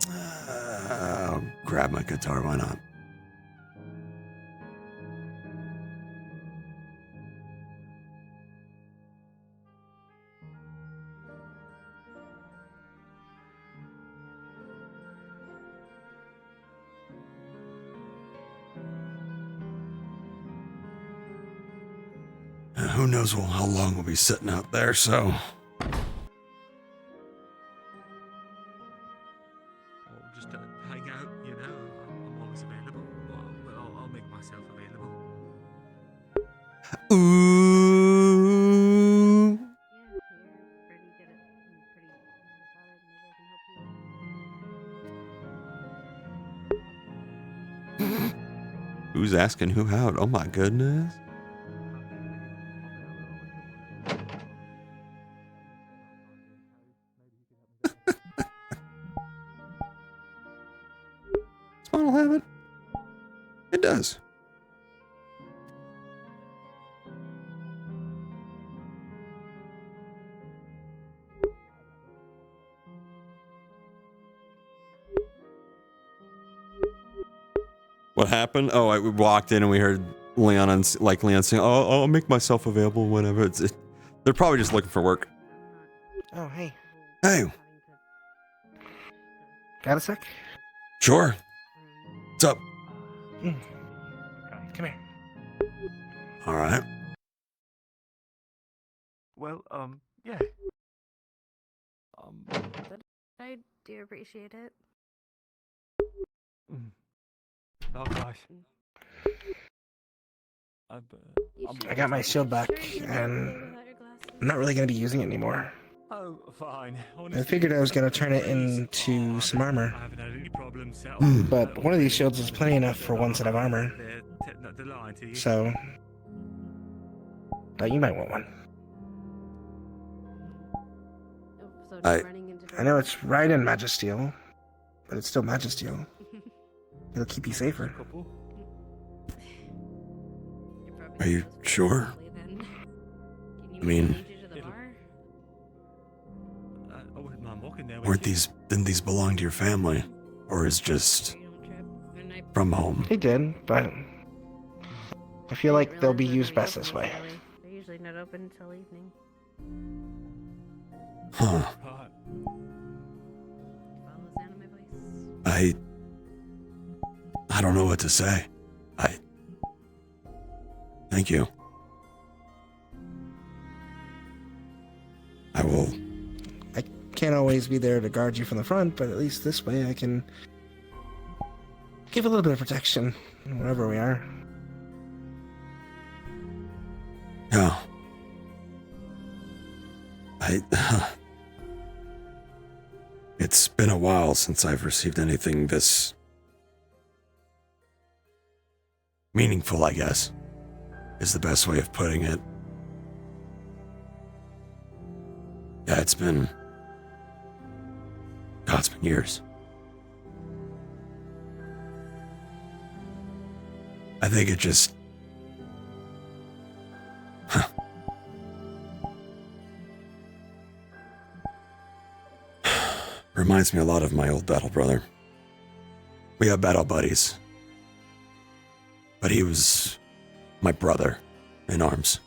I'll grab my guitar. Why not? Who knows how long we'll be sitting out there, so... Just Who's asking who out? Oh my goodness. Spawn will have it. It does. What happened? Oh, we walked in and we heard Leon and Leon saying, "Oh, I'll make myself available whenever." They're probably just looking for work. Oh, hey. Hey. Got a sec? Sure. What's up? Come here. All right. Well, yeah. I do appreciate it. Oh gosh. I got my shield back, and I'm not really going to be using it anymore. Oh, fine. I figured I was going to turn it into some armor. I haven't had any problems set But one of these shields is plenty enough for one set of armor. They're lying to you. So, thought you might want one. I know it's right in Magisteel, but it's still Magisteel. It'll keep you safer. Are you sure? I mean, didn't these belong to your family? Or is just from home? They did, but I feel like they'll be used best this way. They're usually not open until evening. Huh. I don't know what to say. Thank you. I will. I can't always be there to guard you from the front, but at least this way I can give a little bit of protection wherever we are. Yeah. It's been a while since I've received anything this meaningful, I guess, is the best way of putting it. Yeah, it's been years. I think it just... reminds me a lot of my old battle brother. We have battle buddies. But he was my brother in arms.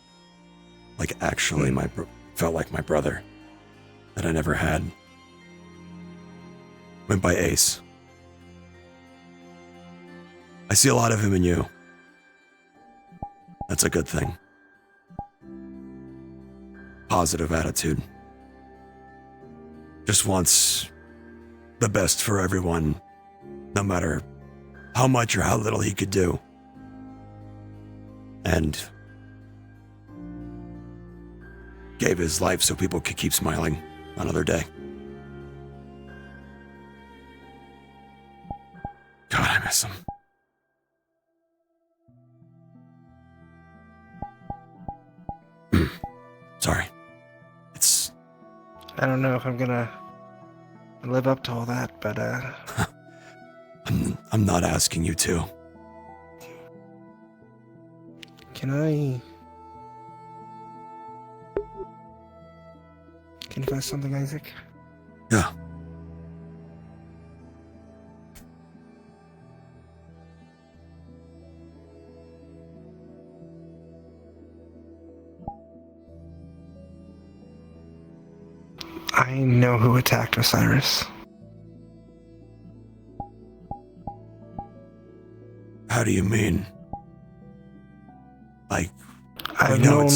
Like, actually, felt like my brother that I never had. Went by Ace. I see a lot of him in you. That's a good thing. Positive attitude. Just wants the best for everyone, no matter how much or how little he could do. And gave his life so people could keep smiling another day. God, I miss him. Sorry. I don't know if I'm gonna live up to all that, but I'm not asking you to. Can I confess something, Isaac? Yeah. I know who attacked Osiris. How do you mean? Like, I've known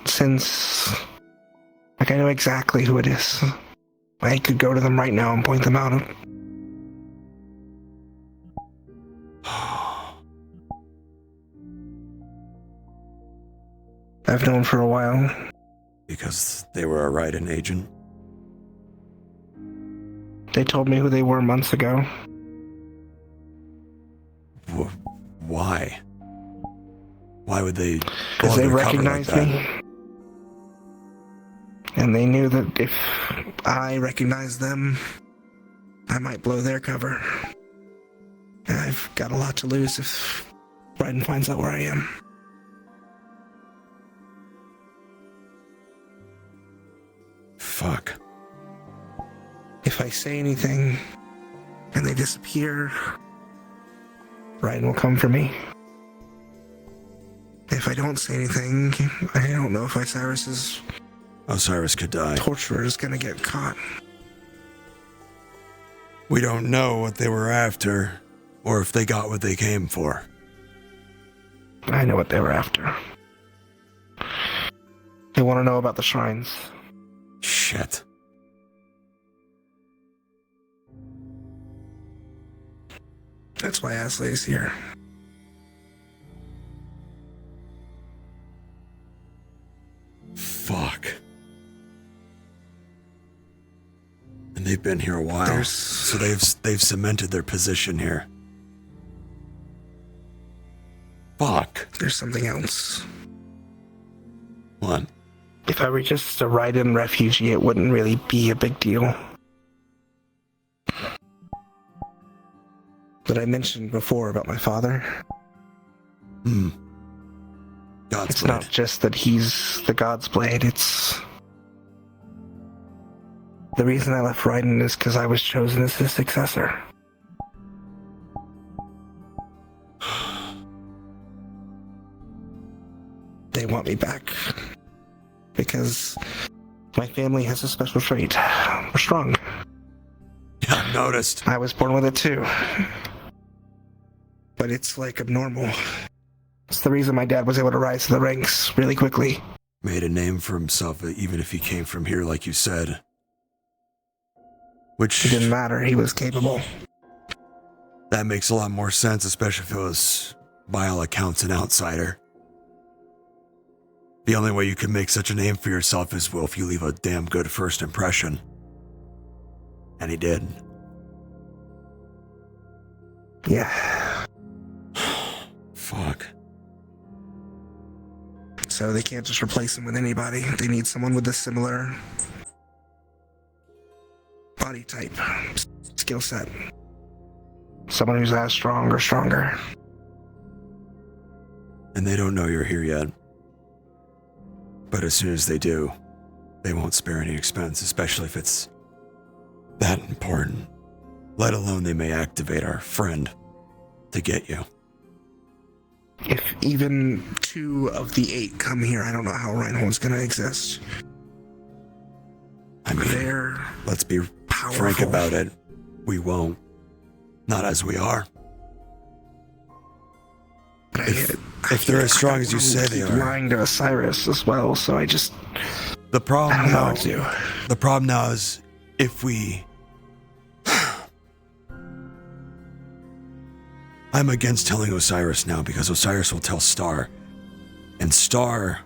since... Like, I know exactly who it is. I could go to them right now and point them out. I've known for a while. Because they were a Raiden agent? They told me who they were months ago. Why? Why would they? Because they recognized me. And they knew that if I recognized them, I might blow their cover. And I've got a lot to lose if Bryden finds out where I am. Fuck. If I say anything and they disappear, Bryden will come for me. If I don't say anything, I don't know if Osiris could die. Torturer is gonna get caught. We don't know what they were after, or if they got what they came for. I know what they were after. They want to know about the shrines. Shit. That's why Asley's here. Fuck. And they've been here a while, so they've cemented their position here. Fuck. There's something else. What? If I were just a Raiden refugee, it wouldn't really be a big deal. That I mentioned before about my father. God's it's blade. not just that he's the God's Blade, it's... The reason I left Raiden is because I was chosen as his successor. They want me back. Because my family has a special trait. We're strong. Yeah, I've noticed. I was born with it too. But it's like abnormal. It's the reason my dad was able to rise to the ranks really quickly. Made a name for himself, even if he came from here, like you said. Which... It didn't matter, he was capable. That makes a lot more sense, especially if it was, by all accounts, an outsider. The only way you can make such a name for yourself is, well, if you leave a damn good first impression. And he did. Yeah. Fuck. So they can't just replace him with anybody. They need someone with a similar body type, skill set. Someone who's as strong or stronger. And they don't know you're here yet. But as soon as they do, they won't spare any expense, especially if it's that important. Let alone they may activate our friend to get you. If even 2 of the 8 come here, I don't know how Reinhold's gonna exist. I mean, let's be frank about it. We won't. Not as we are. If they're as strong as you say they are. Lying to Osiris as well, so I just... The problem I don't know now, what to do. The problem now is if we... I'm against telling Osiris now because Osiris will tell Star. And Star,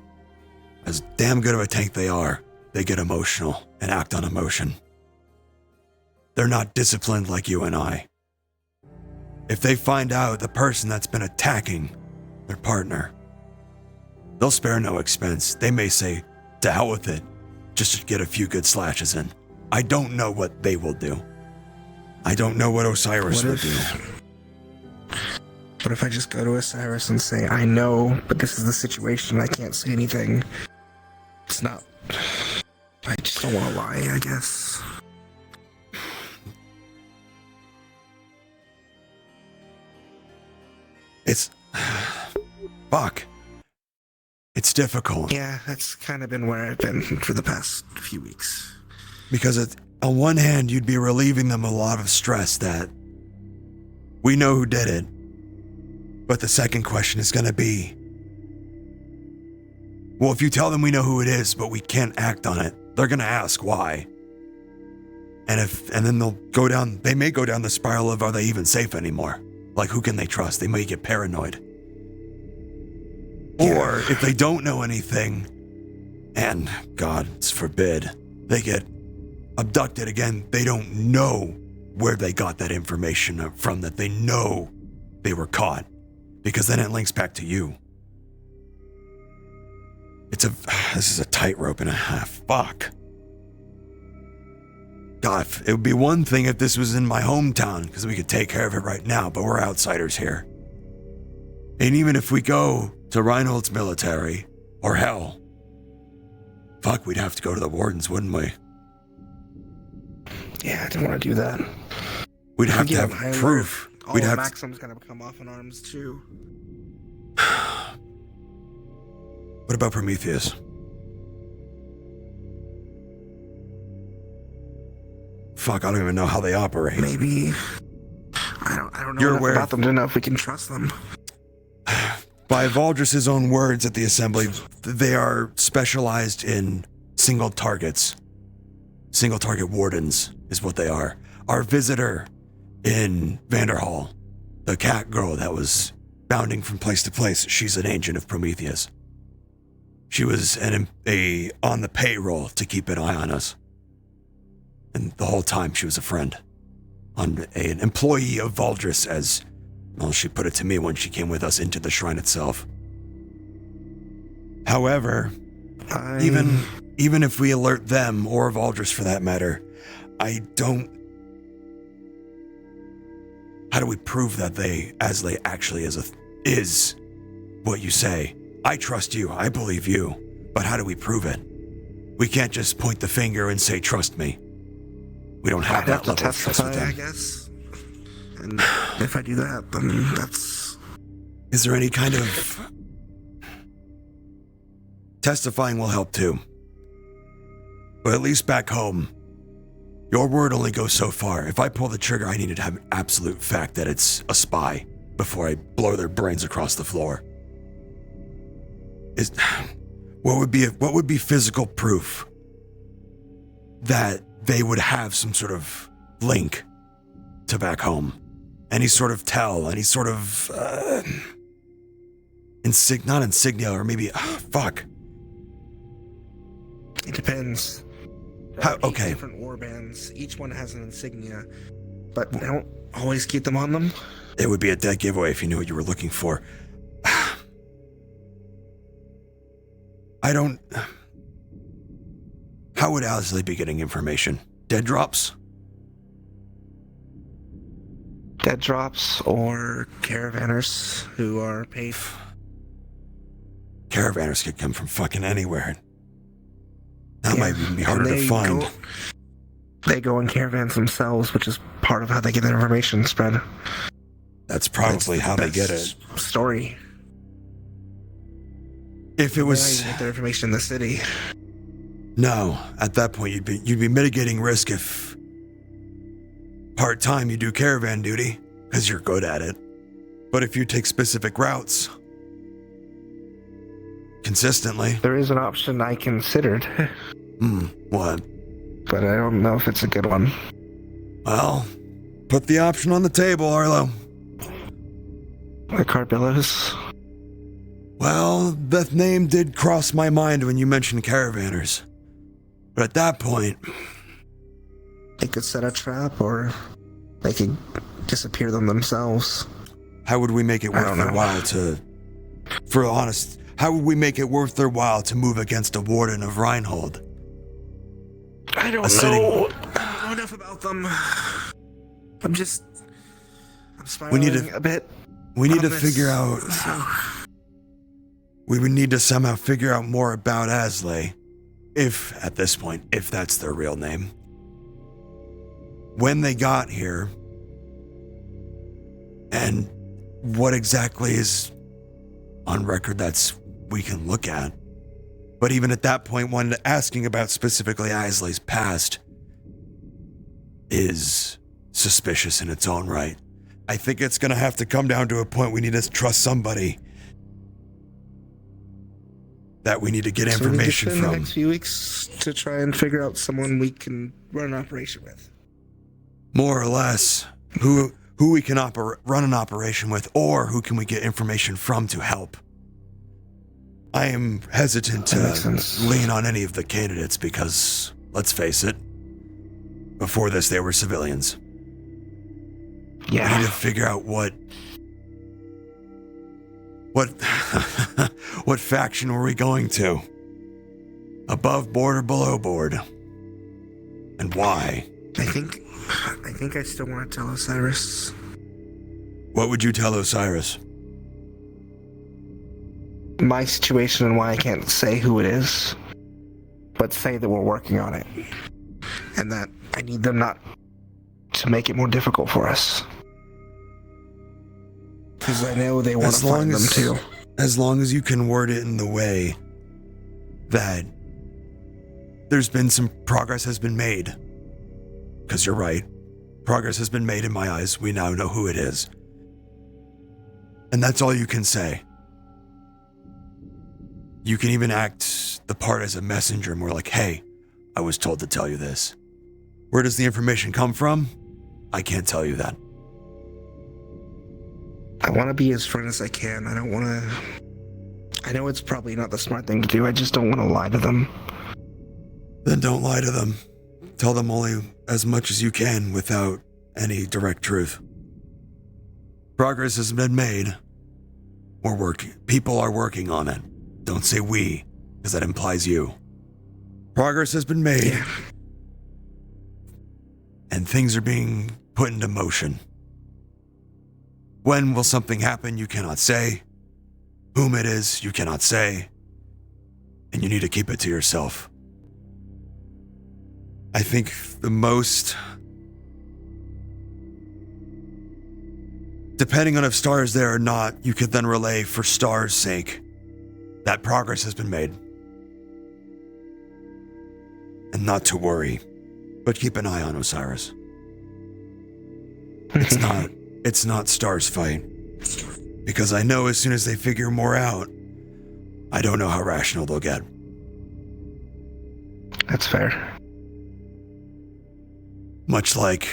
as damn good of a tank they are, they get emotional and act on emotion. They're not disciplined like you and I. If they find out the person that's been attacking their partner, they'll spare no expense. They may say, to hell with it, just to get a few good slashes in. I don't know what they will do. I don't know what Osiris will do. What if I just go to Osiris and say, I know, but this is the situation, I can't say anything. It's not... I just don't want to lie, I guess. It's... Fuck. It's difficult. Yeah, that's kind of been where I've been for the past few weeks. Because on one hand, you'd be relieving them a lot of stress that we know who did it. But the second question is going to be, well, if you tell them we know who it is, but we can't act on it, they're going to ask why. And then they may go down the spiral of, are they even safe anymore? Like, who can they trust? They may get paranoid. Yeah. Or if they don't know anything, and God forbid, they get abducted again, they don't know where they got that information from, that they know they were caught. Because then it links back to you. This is a tightrope and a half. Fuck. God, it would be one thing if this was in my hometown, because we could take care of it right now, but we're outsiders here. And even if we go to Reinhold's military, or hell, fuck, we'd have to go to the wardens, wouldn't we? Yeah, I don't want to do that. We'd have to have proof. We'd have Maxim's gonna come off in arms too. What about Prometheus? Fuck, I don't even know how they operate. Maybe. I don't know You're enough aware about them to know if we can trust them. By Valdris's own words at the assembly, they are specialized in single targets. Single target wardens is what they are. Our visitor in Vanderhall, the cat girl that was bounding from place to place, she's an agent of Prometheus. She was on the payroll to keep an eye on us. And the whole time she was a friend. An employee of Valdris, as well, she put it to me when she came with us into the shrine itself. However, even if we alert them, or Valdris for that matter, how do we prove that Asley actually is what you say? I trust you, I believe you, but how do we prove it? We can't just point the finger and say, trust me. We don't have that level of trust with them. I guess. And if I do that, then that's... Is there any kind of... Testifying will help too. But at least back home, your word only goes so far. If I pull the trigger, I need to have an absolute fact that it's a spy before I blow their brains across the floor. What would be physical proof that they would have some sort of link to back home? Any sort of tell, any sort of not insignia, or maybe fuck. It depends. Okay. Different war bands. Each one has an insignia, but they don't always keep them on them. It would be a dead giveaway if you knew what you were looking for. How would Asley be getting information? Dead drops? Dead drops or caravanners who are paid. Caravanners could come from fucking anywhere. That might even be harder to find. They go in caravans themselves, which is part of how they get their information spread. That's probably how they get it. Story. If it was... They get their information in the city. No, at that point you'd be mitigating risk if part-time you do caravan duty, because you're good at it. But if you take specific routes consistently... There is an option I considered. What? But I don't know if it's a good one. Well, put the option on the table, Arlo. The Carbillos? Well, that name did cross my mind when you mentioned caravanners. But at that point... They could set a trap, or they could disappear them themselves. How would we make it worth their while to... For honest, how would we make it worth their while to move against a warden of Reinhold? I don't know. I don't know enough about them. I'm spiraling a bit. We need to figure out... We would need to somehow figure out more about Asley. If, at this point, if that's their real name. When they got here. And what exactly is on record we can look at. But even at that point, one asking about specifically Asley's past is suspicious in its own right. I think it's going to have to come down to a point we need to trust somebody that we need to get information from. from. The next few weeks to try and figure out someone we can run an operation with. More or less, who we can run an operation with, or who can we get information from to help. I am hesitant to lean on any of the candidates because, let's face it, before this they were civilians. Yeah. We need to figure out what faction were we going to? Above board or below board? And why? I think I still want to tell Osiris. What would you tell Osiris? My situation and why I can't say who it is, but say that we're working on it. And that I need them not to make it more difficult for us. Because I know they want to find them too. As long as you can word it in the way that there's been some progress has been made. Because you're right. Progress has been made in my eyes. We now know who it is. And that's all you can say. You can even act the part as a messenger, more like, hey, I was told to tell you this. Where does the information come from? I can't tell you that. I want to be as front as I can. I don't want to... I know it's probably not the smart thing to do. I just don't want to lie to them. Then don't lie to them. Tell them only as much as you can without any direct truth. Progress has been made. We're working. People are working on it. Don't say we, because that implies you. Progress has been made. Yeah. And things are being put into motion. When will something happen, you cannot say. Whom it is, you cannot say. And you need to keep it to yourself. I think the most... Depending on if Star is there or not, you could then relay for Star's sake that progress has been made. And not to worry, but keep an eye on Osiris. It's not Star's fight. Because I know as soon as they figure more out, I don't know how rational they'll get. That's fair. Much like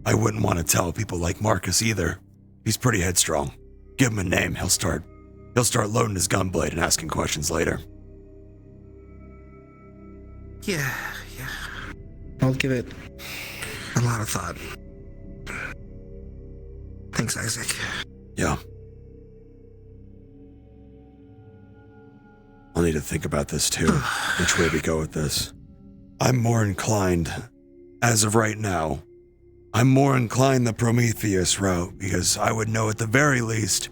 I wouldn't want to tell people like Marcus either. He's pretty headstrong. Give him a name, he'll start loading his gunblade and asking questions later. Yeah. I'll give it a lot of thought. Thanks, Isaac. Yeah. I'll need to think about this too, which way we go with this. I'm more inclined, as of right now, I'm more inclined the Prometheus route because I would know at the very least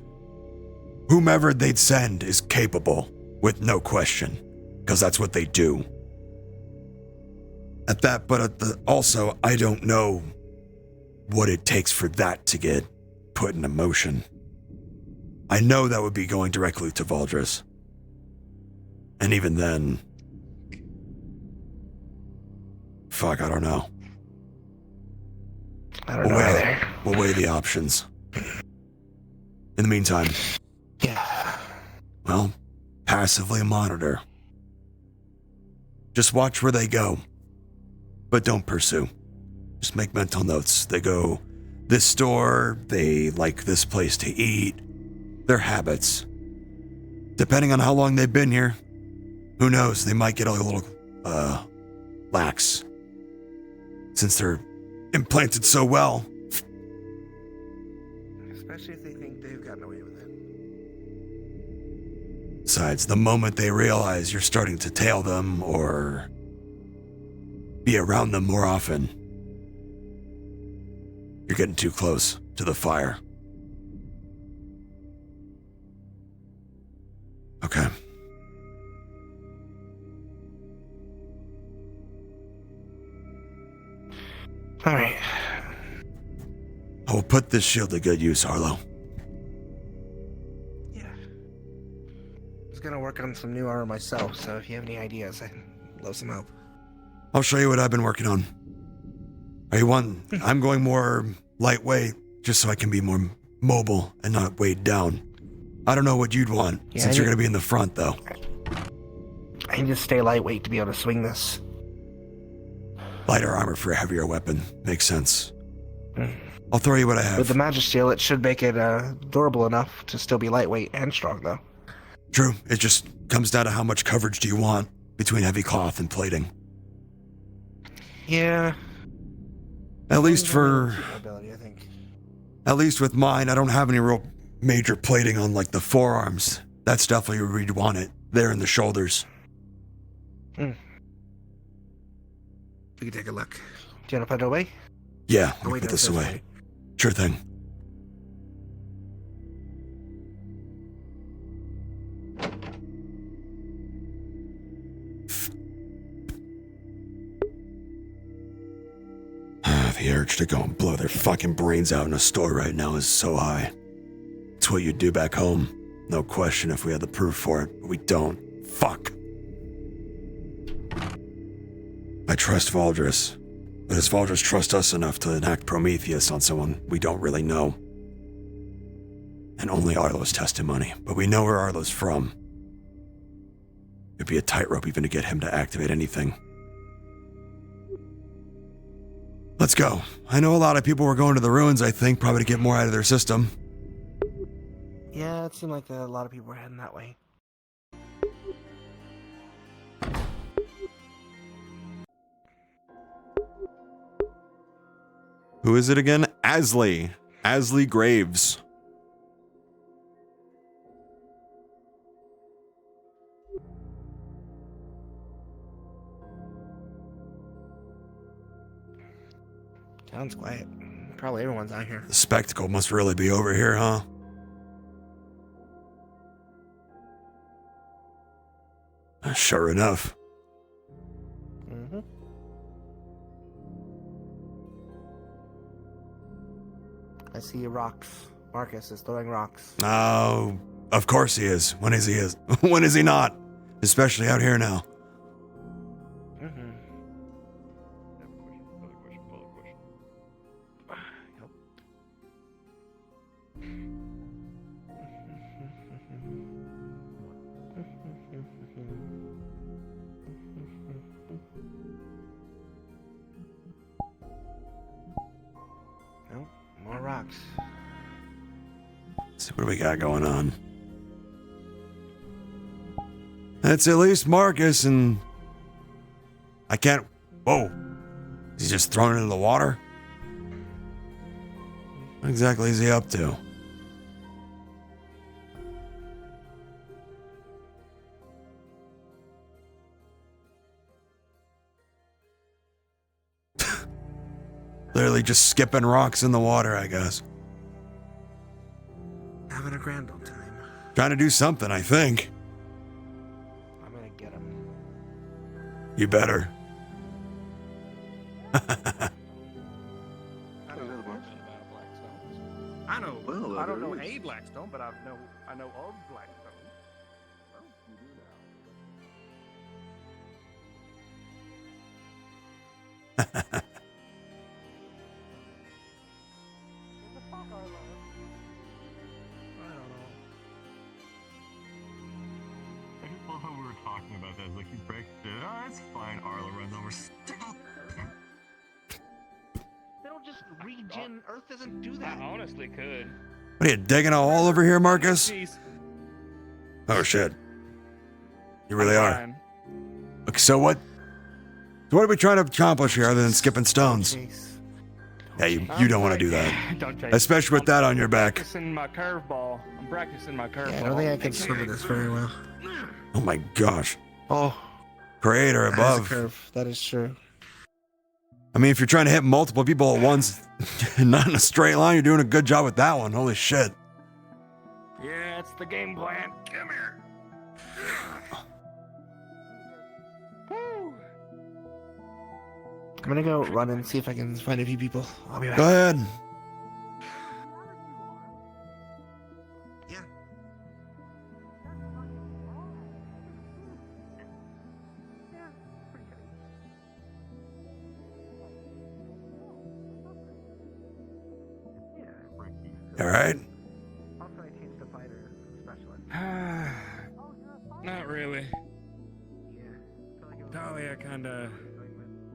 whomever they'd send is capable, with no question, because that's what they do. Also, I don't know what it takes for that to get put into motion. I know that would be going directly to Valdris. And even then... Fuck, I don't know. I don't know either. We'll weigh the options. In the meantime... Yeah. Well, passively monitor. Just watch where they go. But don't pursue. Just make mental notes. They go this store, they like this place to eat, their habits. Depending on how long they've been here, who knows, they might get a little, lax. Since they're implanted so well. Especially if they think they've gotten away with it. Besides, the moment they realize you're starting to tail them or be around them more often, you're getting too close to the fire. Okay. All right. I will put this shield to good use, Harlow. Yeah. I was gonna work on some new armor myself, so if you have any ideas, I'd love some help. I'll show you what I've been working on. I'm going more lightweight, just so I can be more mobile and not weighed down. I don't know what you'd want, since you're going to be in the front, though. I need to stay lightweight to be able to swing this. Lighter armor for a heavier weapon. Makes sense. I'll throw you what I have. With the Magisteel, it should make it durable enough to still be lightweight and strong, though. True. It just comes down to how much coverage do you want between heavy cloth and plating. Yeah. At least for... ability, I think. At least with mine, I don't have any real major plating on, like, the forearms. That's definitely where you'd want it. There in the shoulders. We can take a look. Do you want to put it away? Yeah, Oh, let me wait, put no, this this away. way. Sure thing. The urge to go and blow their fucking brains out in a store right now is so high. It's what you'd do back home. No question if we had the proof for it, but we don't. Fuck. I trust Valdris. But does Valdris trust us enough to enact Prometheus on someone we don't really know? And only Arlo's testimony, but we know where Arlo's from. It'd be a tightrope even to get him to activate anything. Let's go. I know a lot of people were going to the ruins, I think, probably to get more out of their system. Yeah, it seemed like a lot of people were heading that way. Who is it again? Asley. Asley Graves. Sounds quiet. Probably everyone's out here. The spectacle must really be over here, huh? Sure enough. Mm-hmm. I see rocks. Marcus is throwing rocks. Oh, of course he is. When is he? When is he not? Especially out here now. Mm-hmm. Nope, more rocks. Let's see what do we got going on. That's at least Marcus, and I can't. Whoa. Is he just thrown into the water? What exactly is he up to? Literally just skipping rocks in the water, I guess. Having a grand old time. Trying to do something, I think. I'm gonna get him. You better. I know. Well, I don't know there a is. Blackstone, but I know of Blackstone. I love how we were talking about that. Like, he breaks it. Oh, it's fine. Arlo runs over. Stop. They don't just regen. Earth doesn't do that. I honestly could. What are you digging a hole over here, Marcus? Oh shit. You really are. Fine. Okay, so what are we trying to accomplish here other than skipping stones? Yeah, you don't want to do that. Don't chase. Especially with that on your back. Practicing my curveball. I'm practicing my curveball. Yeah, I don't think I can swim this very well. Oh my gosh. Oh. Creator That is a above. curve. That is true. I mean, if you're trying to hit multiple people at once, not in a straight line, you're doing a good job with that one. Holy shit. Yeah, it's the game plan. Come here. I'm gonna go run and see if I can find a few people. I'll be back. Go ahead. All right. Not really. Talia kinda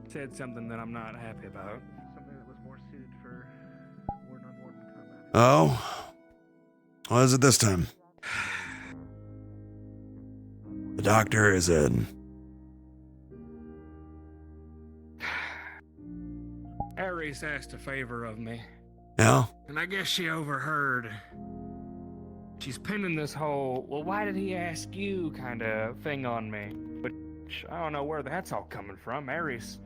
said something that I'm not happy about. Something that was more suited for warden-on-warden combat. Oh. What is it this time? The doctor is in. Ares asked a favor of me. Yeah? And I guess she overheard. She's pinning this whole, well, why did he ask you kind of thing on me. But which I don't know where that's all coming from. Aries,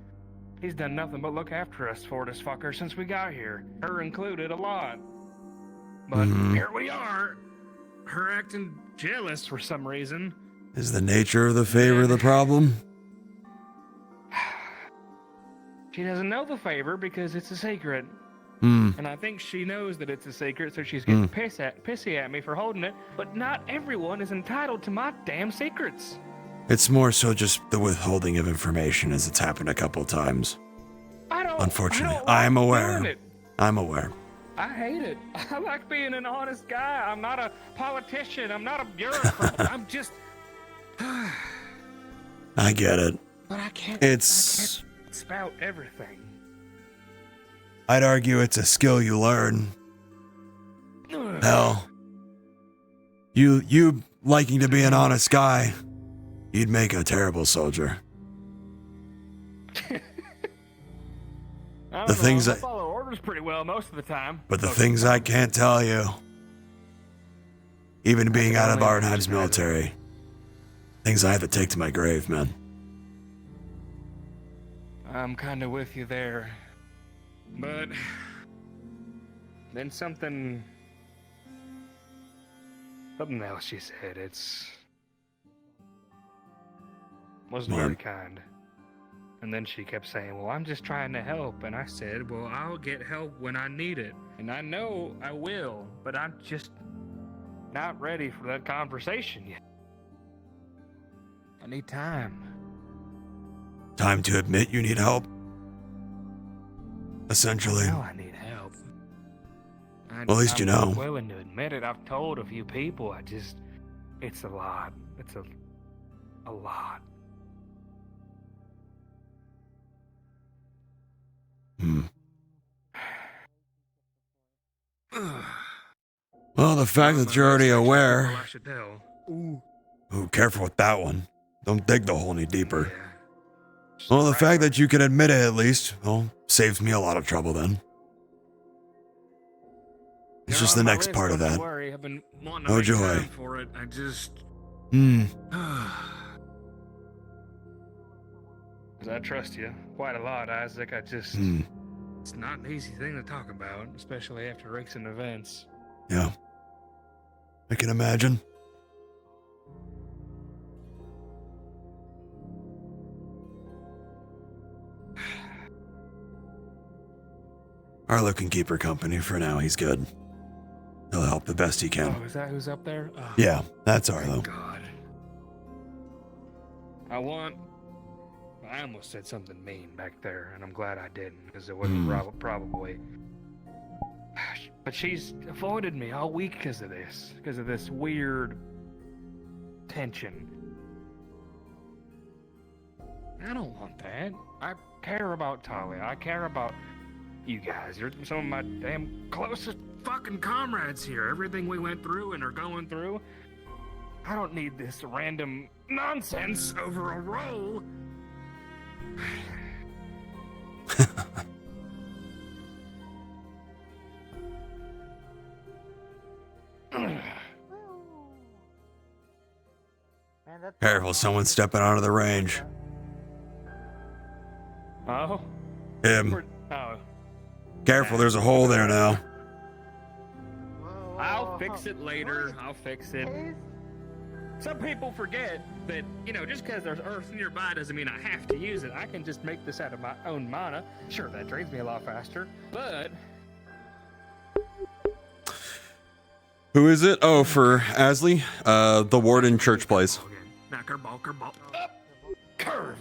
he's done nothing but look after us for this fucker since we got here. Her included a lot. But here we are. Her acting jealous for some reason. Is the nature of the favor the problem? She doesn't know the favor because it's a secret. And I think she knows that it's a secret, so she's getting pissy at me for holding it. But not everyone is entitled to my damn secrets. It's more so just the withholding of information, as it's happened a couple times. Unfortunately, I'm aware. I'm aware. I hate it. I like being an honest guy. I'm not a politician. I'm not a bureaucrat. I'm just... I get it. But I can't spout everything. I'd argue it's a skill you learn. Hell, you liking to be an honest guy, you'd make a terrible soldier. I The things I I follow orders pretty well most of the time. But the things I can't tell you, even being out of Arnheim's military, things I have to take to my grave, man. I'm kind of with you there. But then something else she said, wasn't very kind. And then she kept saying, well, I'm just trying to help. And I said, well, I'll get help when I need it. And I know I will, but I'm just not ready for that conversation yet. I need time. Time to admit you need help. Essentially. I know I need help. Well, at least you know. I'm willing to admit it. I've told a few people. It's a lot. It's a lot. Well, the fact that you're already aware. I should tell. Ooh, careful with that one. Don't dig the hole any deeper. Well, the fact that you can admit it at least, well, saves me a lot of trouble then. It's just the next part of that. I've been wanting No to joy. make time for it. I just... Because I trust you quite a lot, Isaac. It's not an easy thing to talk about, especially after recent events. Yeah. I can imagine. Arlo can keep her company for now. He's good. He'll help the best he can. Oh, is that who's up there? Oh, Yeah, that's Arlo. God. I almost said something mean back there, and I'm glad I didn't, because it wasn't probably. But she's avoided me all week because of this weird tension. I don't want that. I care about Talia. I care about you guys. You're some of my damn closest fucking comrades here. Everything we went through and are going through. I don't need this random nonsense over a role. Careful, someone's stepping onto the range. Oh? Him. Oh. Careful, there's a hole there now. I'll fix it later. I'll fix it. Some people forget that, just because there's earth nearby doesn't mean I have to use it. I can just make this out of my own mana. Sure, that drains me a lot faster, but... Who is it? Oh, for Asley? The warden church place. Knocker, ball. Up! Curve!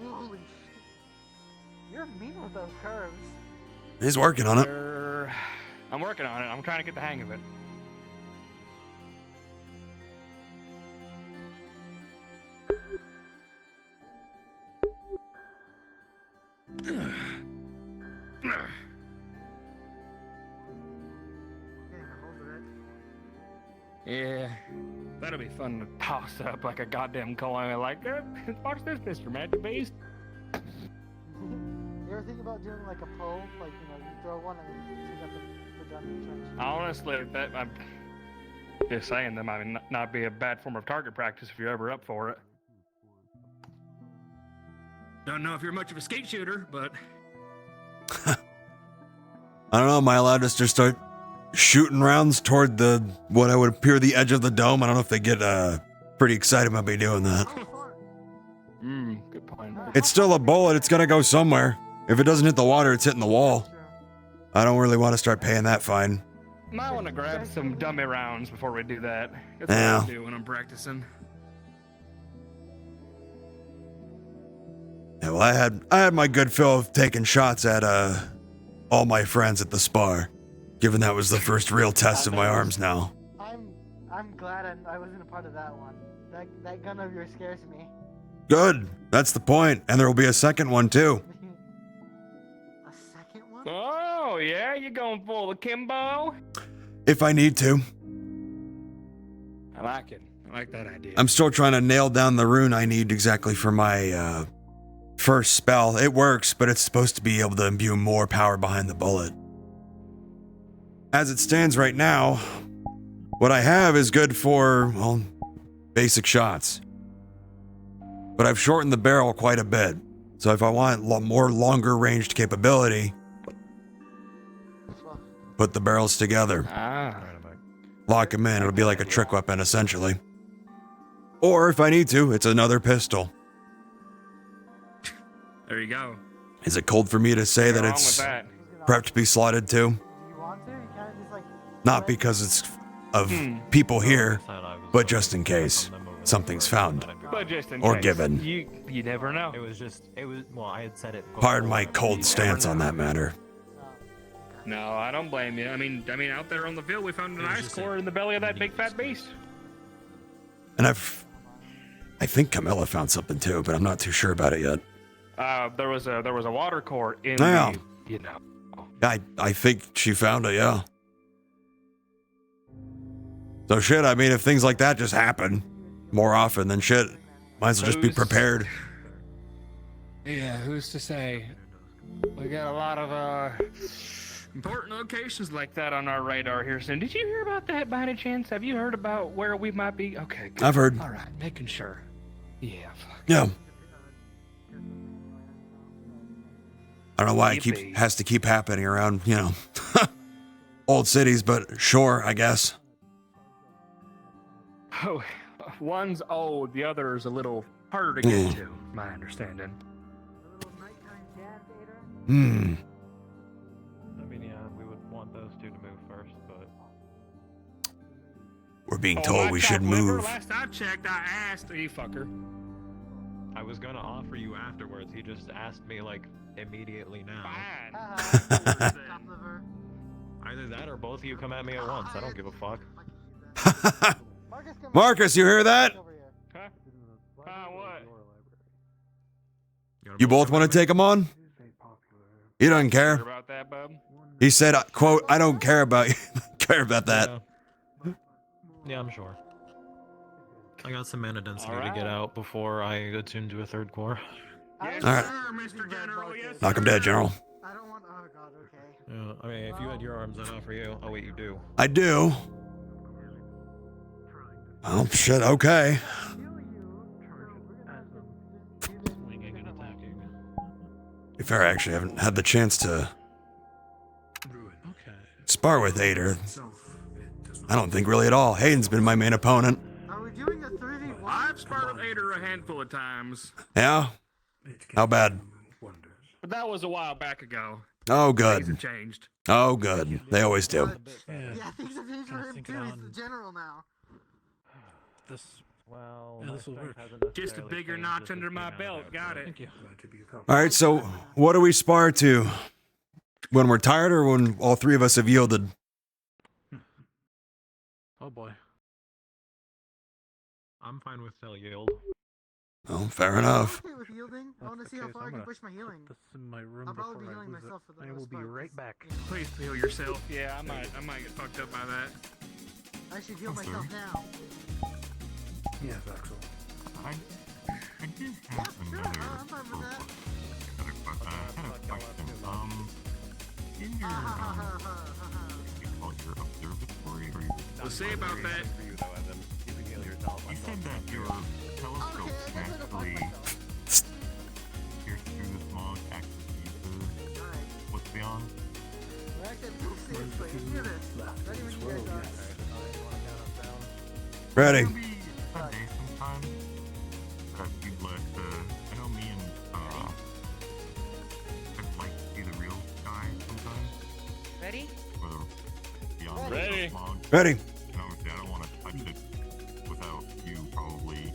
Holy shit. You're mean with those curves. He's working on it. I'm working on it. I'm trying to get the hang of it. Yeah, that'll be fun to toss up like a goddamn coin. Like, watch this, Mr. Magic Beast. You ever think about doing like a pole? Like, you throw one and then you got the gun in the trench. Honestly, I'm just saying that might not be a bad form of target practice if you're ever up for it. Don't know if you're much of a skate shooter, but I don't know. Am I allowed to just start shooting rounds toward what I would appear the edge of the dome? I don't know if they get pretty excited about me doing that. Good point. It's still a bullet. It's gonna go somewhere. If it doesn't hit the water, it's hitting the wall. I don't really want to start paying that fine. Might want to grab some dummy rounds before we do that. That's Yeah. what I do when I'm practicing. Yeah, well, I had my good fill of taking shots at all my friends at the spar, given that was the first real test of my arms now. I'm glad I wasn't a part of that one. That gun of yours scares me. Good. That's the point. And there will be a second one too. Oh, yeah? You going full Kimbo? If I need to. I like it. I like that idea. I'm still trying to nail down the rune I need exactly for my first spell. It works, but it's supposed to be able to imbue more power behind the bullet. As it stands right now, what I have is good for, well, basic shots. But I've shortened the barrel quite a bit. So if I want more longer ranged capability, put the barrels together. Lock them in. It'll be like a trick weapon, essentially. Or if I need to, it's another pistol. There you go. Is it cold for me to say that it's prepped to be slotted too? Not because it's of people here, but just in case something's found But just in or case. given. You never know. Well, I had said it. Pardon my cold stance on that matter. No, I don't blame you. I mean, out there on the field, we found an ice core in the belly of that big fat beast. And I think Camilla found something too, but I'm not too sure about it yet. There was a water core in Yeah. the, you know. I think she found it, yeah. So shit, I mean, if things like that just happen more often, then shit, might as well just be prepared. Yeah, who's to say? We got a lot of important locations like that on our radar here soon. Did you hear about that by any chance? Have you heard about where we might be? Okay, good. I've heard. All right, making sure. Yeah, fuck. Yeah. I don't know why it has to keep happening around, old cities, but sure, I guess. Oh, one's old, the other is a little harder to get to, my understanding. I mean, yeah, we would want those two to move first, but We're being told we should move. Last I checked, I asked, you fucker. I was gonna offer you afterwards. He just asked me like immediately now. Either that or both of you come at me at once. I don't give a fuck. Marcus, you hear that? What? You both want to take him on? He doesn't care. About that, bub? He said, quote, I don't care about you. care about that. Yeah, I'm sure. I got some mana density to get out before I attune to a third core. Yes, All right. sir, Mr. General. Yes, Knock him dead, General. I don't want. Oh god. Okay. Yeah, I mean, if you had your arms, I'd offer you. Oh wait, you do. I do. Oh, shit, okay. Swinging and attacking. To be fair, I actually haven't had the chance to spar with Ader. I don't think really at all. Hayden's been my main opponent. Are we doing a 3v1? I've sparred with Ader a handful of times. Yeah? How bad? But that was a while back ago. Oh, Things have good. changed. Oh, good. They always do. Yeah, things have changed for him too. He's the general now. Well, this will work. Just a bigger notch under my belt. Got it. Thank you. All right, so what do we spar to? When we're tired or when all three of us have yielded? Oh boy. I'm fine with cell yield. Oh, fair enough. I'm okay with yielding. I want to see how far I can push my healing. This in my room I'll probably be before I healing lose myself it. for the I will most be part, right 'cause, back. Please heal yourself. Yeah, I might get fucked up by that. I should heal myself now. Yes, Axel. I did have another question. In your, you call it your observatory or your... We'll see about that. You said that your telescopes actually... Your Ready. Sometime that you'd like to. I know me and I'd like to see the real guy sometimes. Ready? Or the beyond Ready. the smog. Ready. And obviously, I don't want to touch it without you probably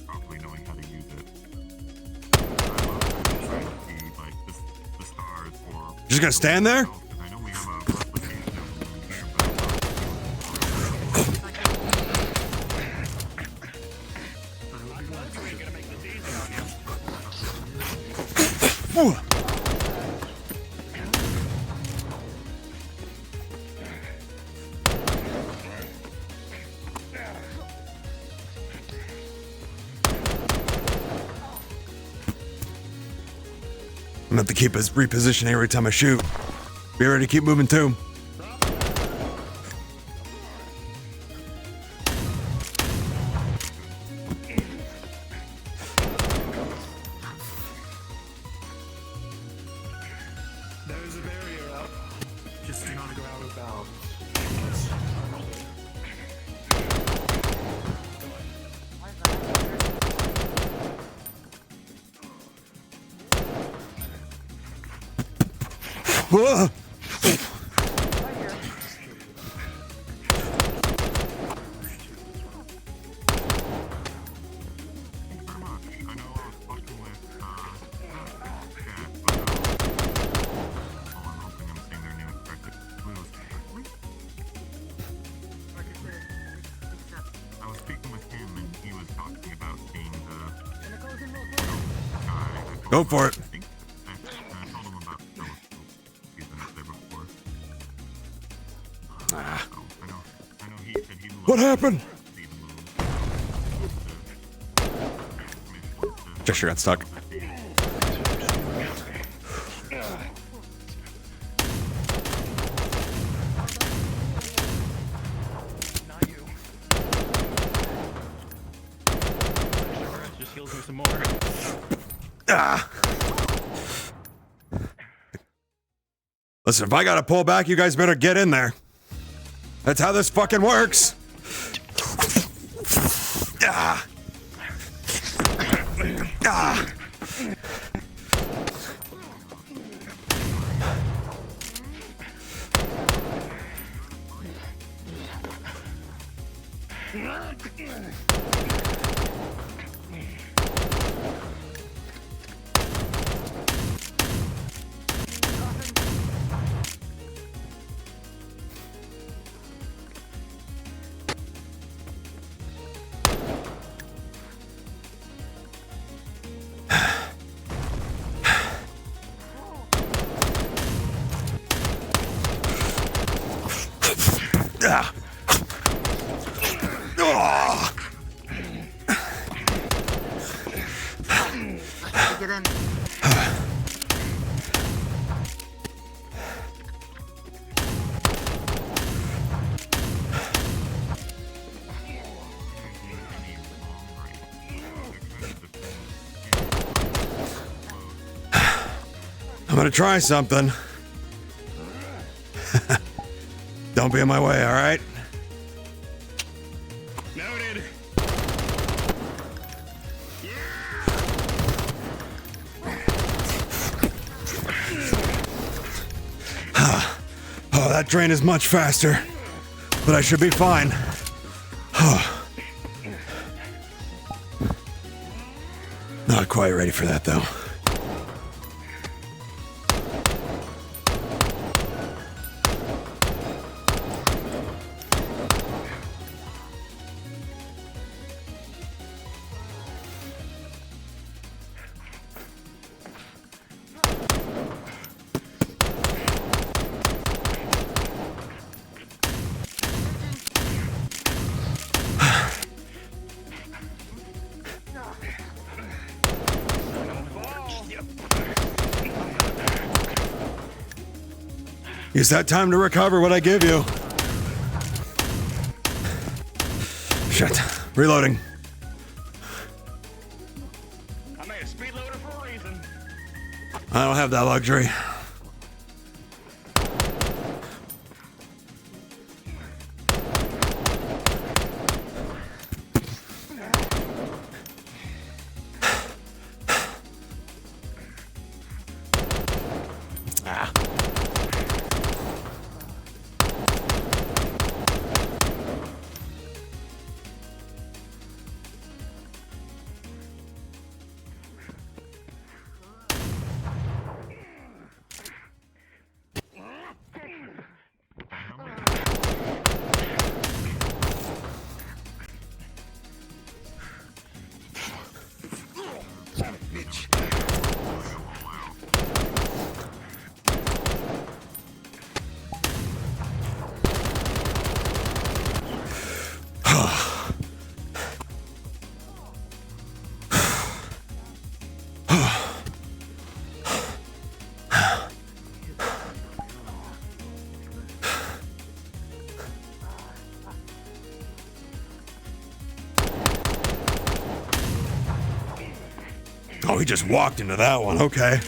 properly knowing how to use it. I love to try to see like the stars or. Just gonna stand there? I know we have a replication of the moon here, but. Ooh. I'm gonna have to keep us repositioning every time I shoot. Be ready to keep moving too. There's a barrier up. Just do not go out of bounds. Whoa. I was speaking with him and he was talking about seeing the Go for it. I told him about the telescope he's been up there before. Ah. So I know he said he loved What happened? to see the moon. Gesture got stuck. Just heals me some more. Ah. Listen, if I gotta pull back, you guys better get in there. That's how this fucking works. Ah. Ah. Ah. Oh. Get in. I'm gonna try something. Don't be in my way, all right? Noted. Oh, that drain is much faster, but I should be fine. Not quite ready for that, though. Use that time to recover what I give you. Shit. Reloading. I made a speed loader for a reason. I don't have that luxury. Oh, he just walked into that one. Okay.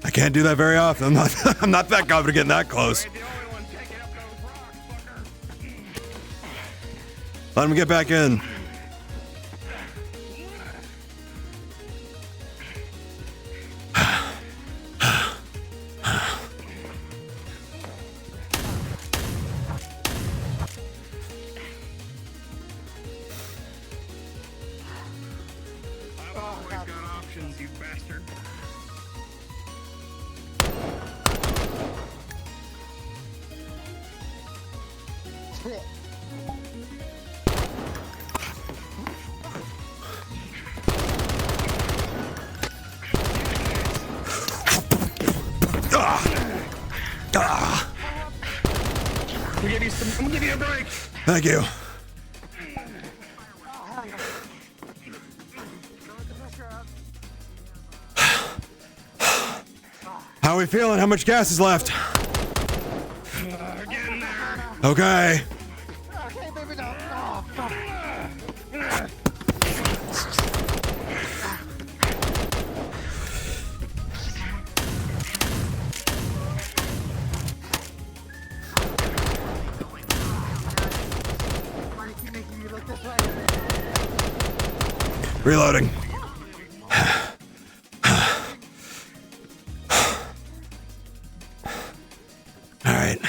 I can't do that very often. I'm not that confident getting that close. Let him get back in. I'm gonna give you a break. Thank you. How are we feeling? How much gas is left? Getting there. Okay. Okay, baby, no. Oh, fuck. Why do you keep making me look this way? Reloading. All right.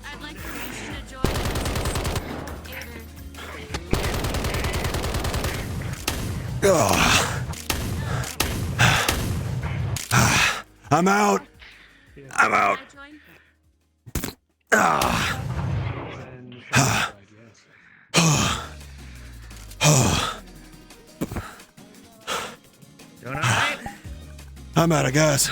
I'd like permission to join I'm out. I'm out. Ah. Doing alright? I'm out of gas.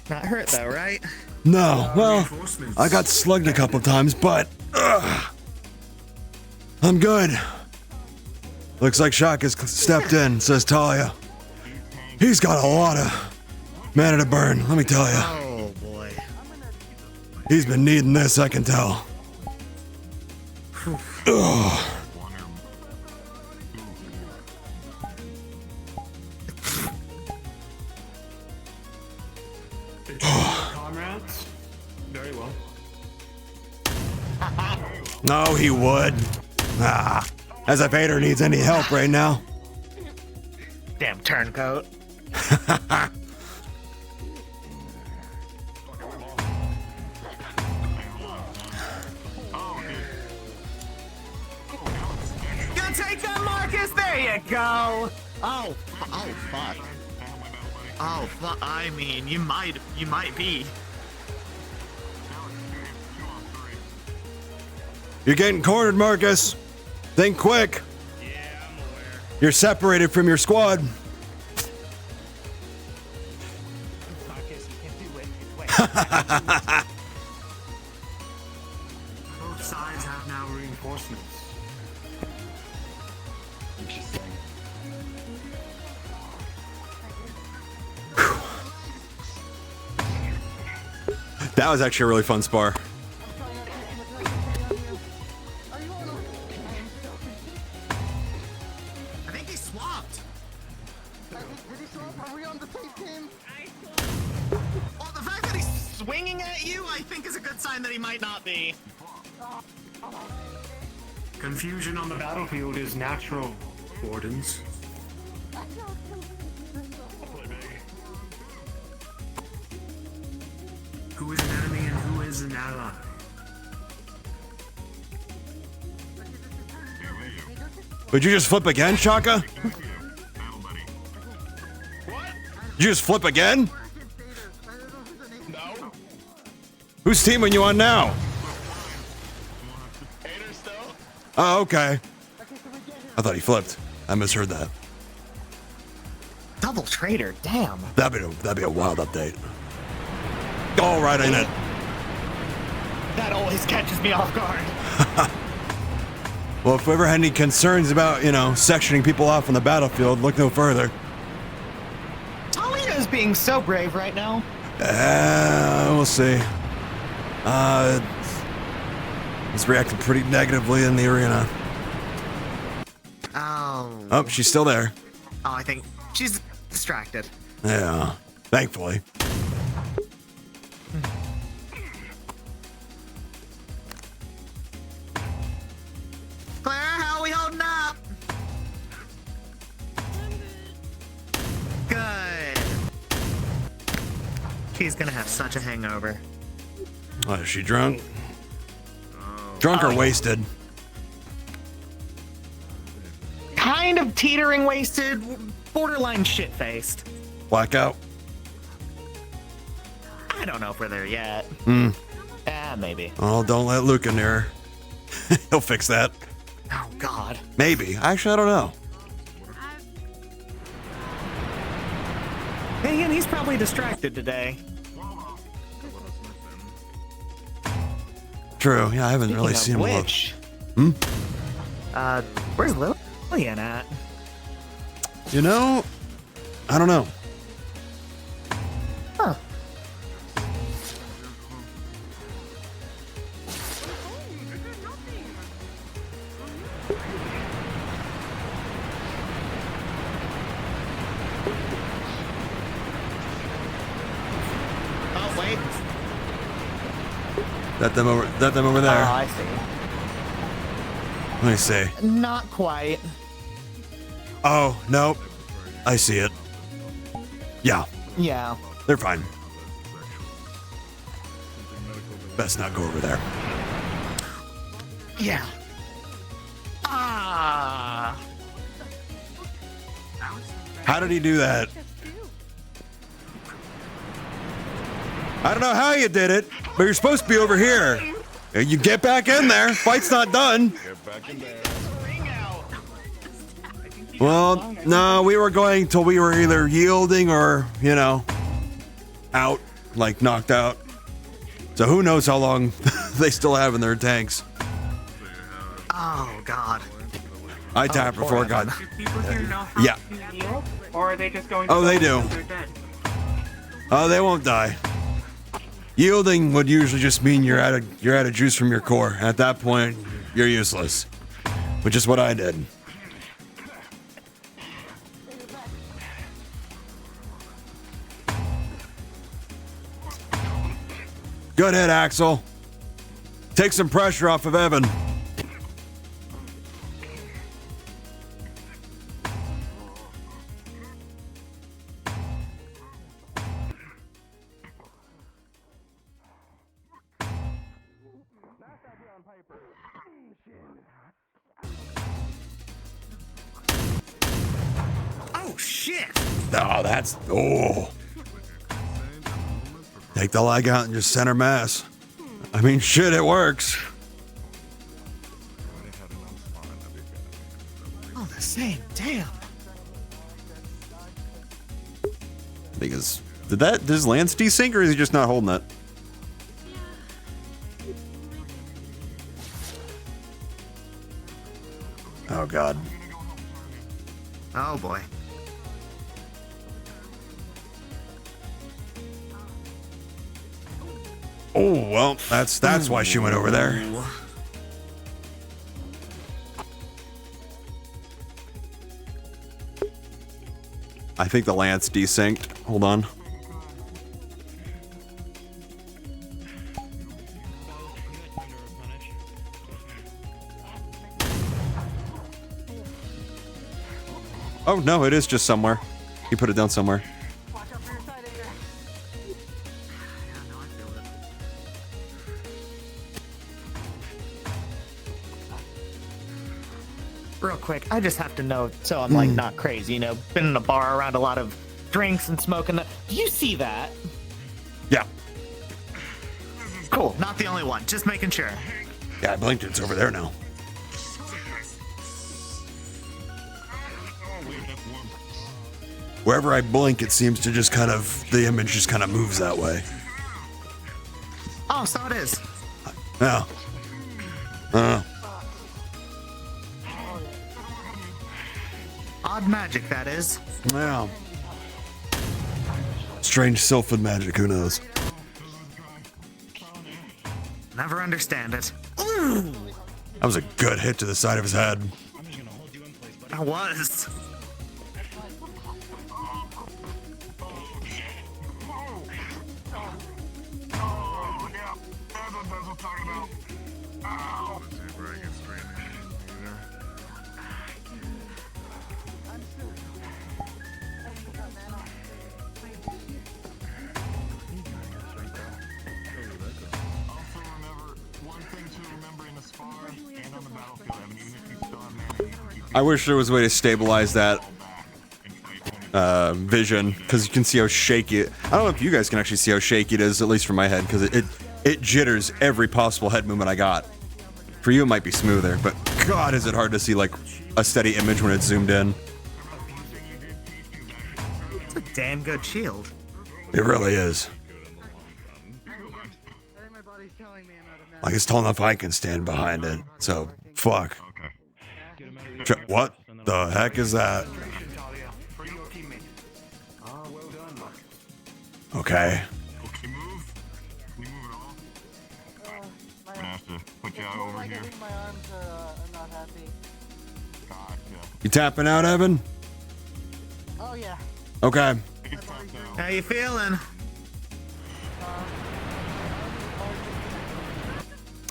Not hurt though, right? No, well, I got slugged a couple times, but I'm good. Looks like Shock has stepped in, says Talia. He's got a lot of mana to burn, let me tell you. Oh boy. He's been needing this, I can tell. Ugh. Comrades? Very well. No, he would. Ah, as if Vader needs any help right now. Damn turncoat. Gonna take that, Marcus? There you go. Oh, fuck. Oh, fuck. I mean, you might be. You're getting cornered, Marcus. Think quick. You're separated from your squad. Both sides have now reinforcements. Interesting. That was actually a really fun spar. I think he swapped. Did he swap? Are we on the same team? Well, the fact that he's swinging at you, I think, is a good sign that he might not be. Confusion on the battlefield is natural, Wardens. Who is an enemy and who is an ally? Would you just flip again, Shaka? You just flip again? No. Whose team are you on now? Oh, okay. I thought he flipped. I misheard that. Double traitor, damn. That'd be a wild update. All right, ain't it? That always catches me off guard. Well, if we ever had any concerns about, sectioning people off on the battlefield, look no further. Talia's being so brave right now. We'll see. It's reacting pretty negatively in the arena. Oh, she's still there. Oh, I think she's distracted. Yeah, thankfully. Claire, how are we holding up? Good. She's gonna have such a hangover. Oh, is she drunk? Drunk or wasted? Kind of teetering wasted, borderline shit-faced. Blackout? I don't know if we're there yet. Maybe. Oh, don't let Luke in there. He'll fix that. Oh, God. Maybe. Actually, I don't know. Hey, and he's probably distracted today. True. Yeah, I haven't really seen him. Which? Where's Lillian at? I don't know. Huh. Oh, wait. That them over there. Oh, I see. Let me see. Not quite. Oh, nope. I see it. Yeah. Yeah. They're fine. Best not go over there. Yeah. Ah. How did he do that? I don't know how you did it, but you're supposed to be over here. You get back in there. Fight's not done. Get back in there. Well, no, we were going till we were either yielding or, out, like knocked out. So who knows how long they still have in their tanks. Oh, God. I tapped before God. Do people here know how Yeah. to heal? Or are they just going to Oh, they do. until they're dead? Oh, they won't die. Yielding would usually just mean you're out of juice from your core. At that point, you're useless. Which is what I did. Good hit, Axel. Take some pressure off of Evan. Oh, shit. Oh, that's... Oh. Take the leg out and just center mass. I mean, shit, it works. Oh, the same. Damn. Because... Does Lance desync or is he just not holding it? Oh, God. Oh, boy. Oh, well, that's why she went over there. I think the Lance desynced. Hold on. Oh, no, it is just somewhere. He put it down somewhere. Real quick, I just have to know so I'm like not crazy, been in a bar around a lot of drinks and smoking. Do you see that? Yeah. Cool, not the only one, just making sure. Yeah, I blinked. It's over there now. Wherever I blink, it seems to just kind of, the image just kind of moves that way. Oh, so it is. Yeah. Odd magic, that is. Yeah. Strange sylphid magic, who knows? Never understand it. That was a good hit to the side of his head. I was. I wish there was a way to stabilize that vision, because you can see how shaky it. I don't know if you guys can actually see how shaky it is, at least from my head, because it jitters every possible head movement I got. For you, it might be smoother, but God, is it hard to see like a steady image when it's zoomed in. It's a damn good shield. It really is. Like, it's tall enough I can stand behind it, so fuck. What the heck is that? Okay. My arms are not happy. You tapping out, Evan? Oh yeah. Okay. How you feeling?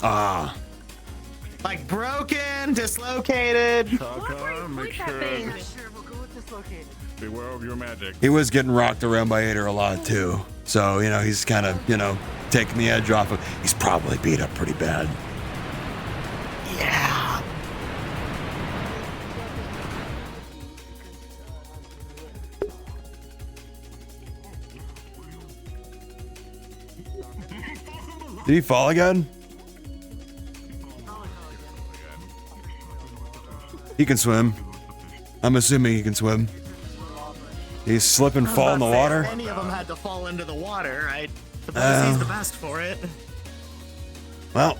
Ah. Like broken, dislocated. Make sure. We'll go with dislocated. Beware of your magic. He was getting rocked around by Ader a lot too. So, you know, he's kind of, you know, taking the edge off of. He's probably beat up pretty bad. Yeah. Did he fall again? He can swim. I'm assuming he can swim. He's slip and fall in the water. If any of them had to fall into the water, I suppose he's the best for it. Well.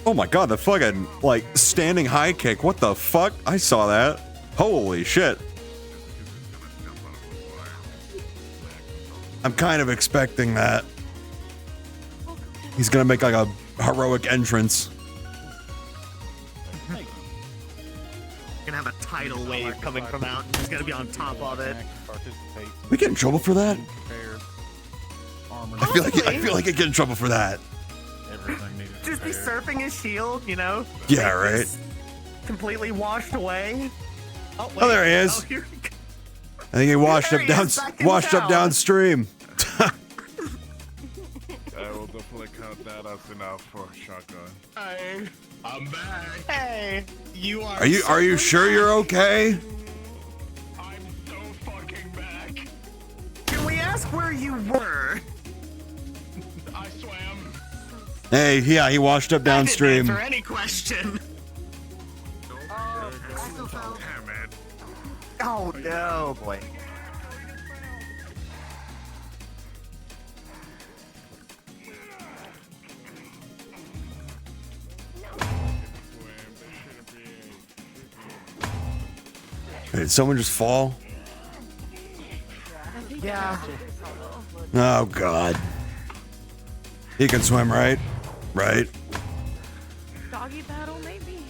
Oh my god, the fucking, like, standing high kick. What the fuck? I saw that. Holy shit. I'm kind of expecting that. He's gonna make like a heroic entrance. Gonna have a tidal wave coming from out, and he's gonna be on top of it. We get in trouble for that? I feel like I get in trouble for that. Just be surfing his shield, you know? Yeah, right. Completely washed away. Oh, wait. Oh, there he is. Oh, here he go. I think he washed There up he down, is, back in washed up town. downstream. I will definitely count that as enough for a shotgun. Hey, I'm back. Hey, you are. Are you sure you're okay? I'm so fucking back. Can we ask where you were? I swam. Hey, yeah, he washed up downstream. For any question. Oh no, boy. Did someone just fall? Yeah. Oh god. He can swim, right? Right? Doggy battle, maybe.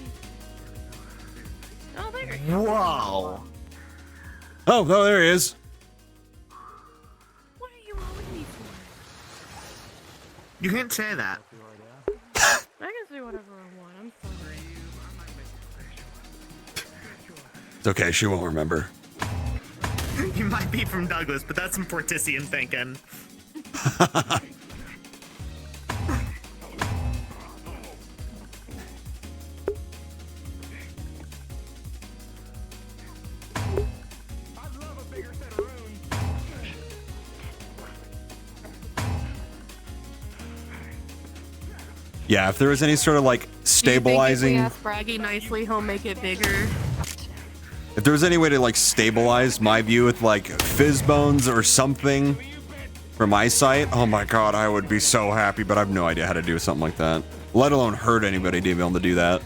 Oh, there. Whoa. Oh, there he is. What are you holding me for? You can't say that. I can say whatever I want. I'm sorry. It's okay, she won't remember. You might be from Douglas, but that's some Portisian thinking. Yeah, if there was any sort of like stabilizing, If we ask Braggy nicely, he'll make it bigger. if there was any way to like stabilize my view with like fizz bones or something from eyesight, oh my god, I would be so happy. But I have no idea how to do something like that. Let alone hurt anybody to be able to do that.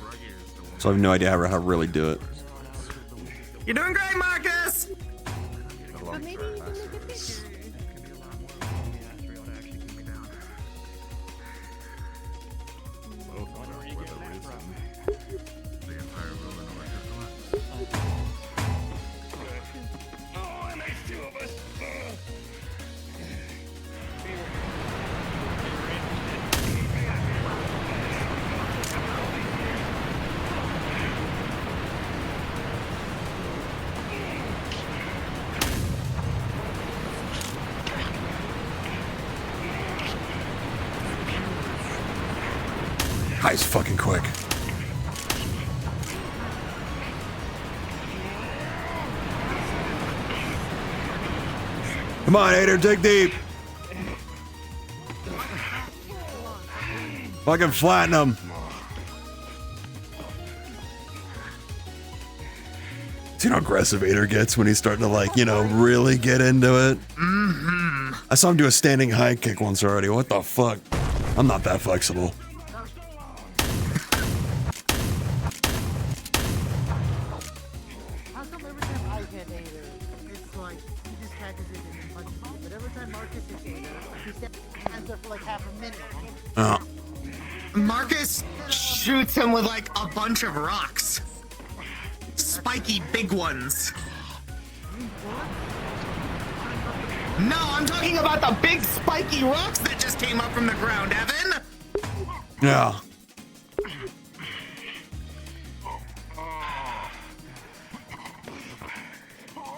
So I have no idea how to really do it. You're doing great, Marcus! But maybe you can make it bigger. Guy's fucking quick. Come on, Hater, dig deep. Fucking flatten him. See how aggressive Hater gets when he's starting to like, you know, really get into it? Mm-hmm. I saw him do a standing high kick once already. What the fuck? I'm not that flexible. How come every time I hit Ader, it's like he just catches it and punches me, but every time Marcus hits Ader, he stands there for like half a minute. Oh. Marcus shoots him with like a bunch of rocks. Spiky big ones. No, I'm talking about the big spiky rocks that just came up from the ground, Evan. Yeah.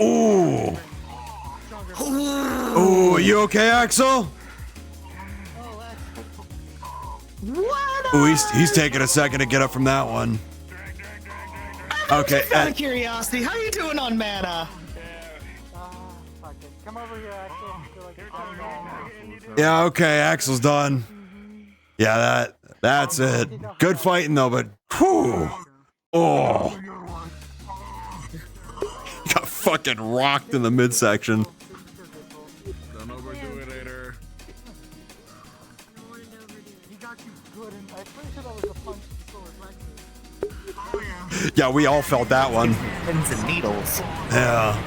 Ooh. Ooh, you okay, Axel? What? Ooh, he's taking a second to get up from that one. Okay. Just out of curiosity, how you doing on mana? Fuck it. Come over here, Axel. Feel like Yeah, okay, Axel's done. Yeah, that's it. Good fighting though, but whew. Oh. Got fucking rocked in the midsection. Don't overdo it, Ader. He got you good, and I'm pretty sure that was the punch before Yeah, we all felt that one. Pins and needles. Yeah.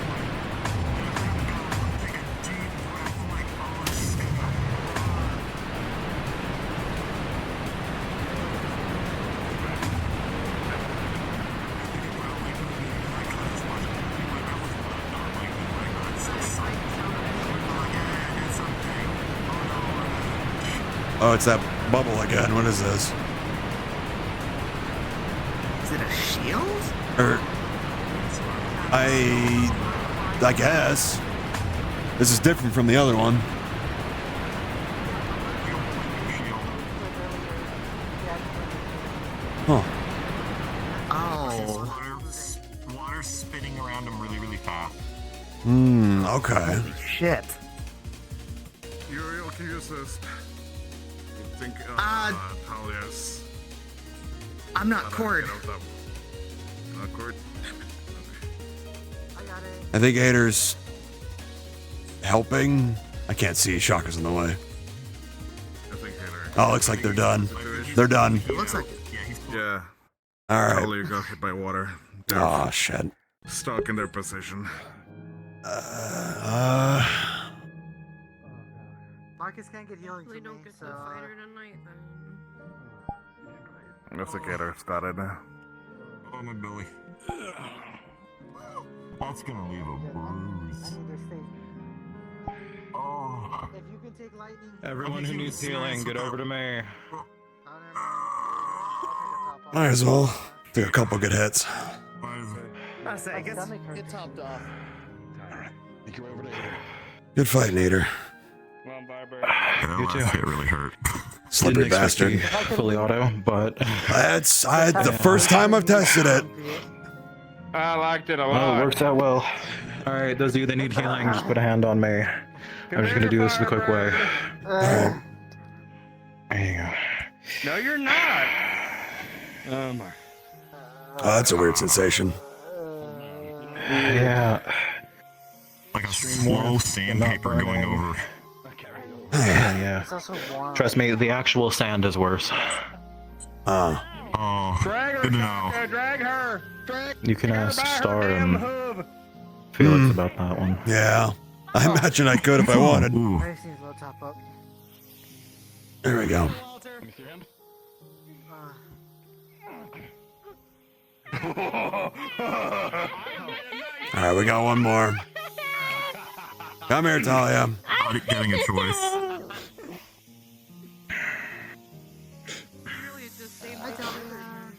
Oh, it's that bubble again. What is this? Is it a shield? I guess. This is different from the other one. Huh. Oh. Water spinning around him really, really fast. Okay. Shit. Uriel, can you assist? I think, Talia's. I'm not Cord. Not Cord? I think Hater's helping. I can't see. Shaka's in the way. I think Hater. Oh, looks like they're done. They're done. It looks like Yeah. All right. Talia got hit by water. They're Oh, shit. stuck in their position. Marcus can't get healing from me, so... That's okay, Hater's got it now. Oh, my belly. That's gonna leave a bruise. Oh. If you can take lightning... Everyone who needs healing, get over to me. Might as well do a couple good hits. I say, I guess get topped off. Good fight, Nader. You too. It really hurt. Slippery Didn't expect bastard. to be fully auto, but That's the first time I've tested it. I liked it a oh, lot. it works out well. All right, those of you that need healing, just put a hand on me. I'm just gonna do this the quick way. There you go. No, you're not. Mark. Oh, that's a weird sensation. Yeah. Like a slow sandpaper going over. Yeah. Trust me, the actual sand is worse. Oh, Drag her, good to know. Shaka, drag her. Drag You can her ask by her Star damn and hoof. Felix about that one. Yeah. I imagine I could if I wanted. I've seen low top up. There we go. Alright, we got one more. Come here, Talia. Not getting a choice. Hi, Talia.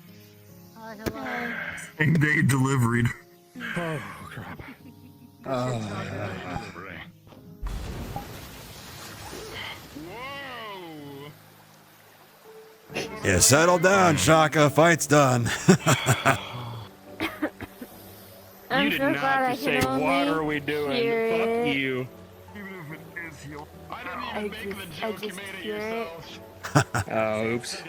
Hi, hello. Same day delivered. Oh, crap. Yeah, settle down, Shaka. Fight's done. I'm You did so not glad I just say, can only what are we doing? hear Fuck it. you. I just hear it. Oh, oops.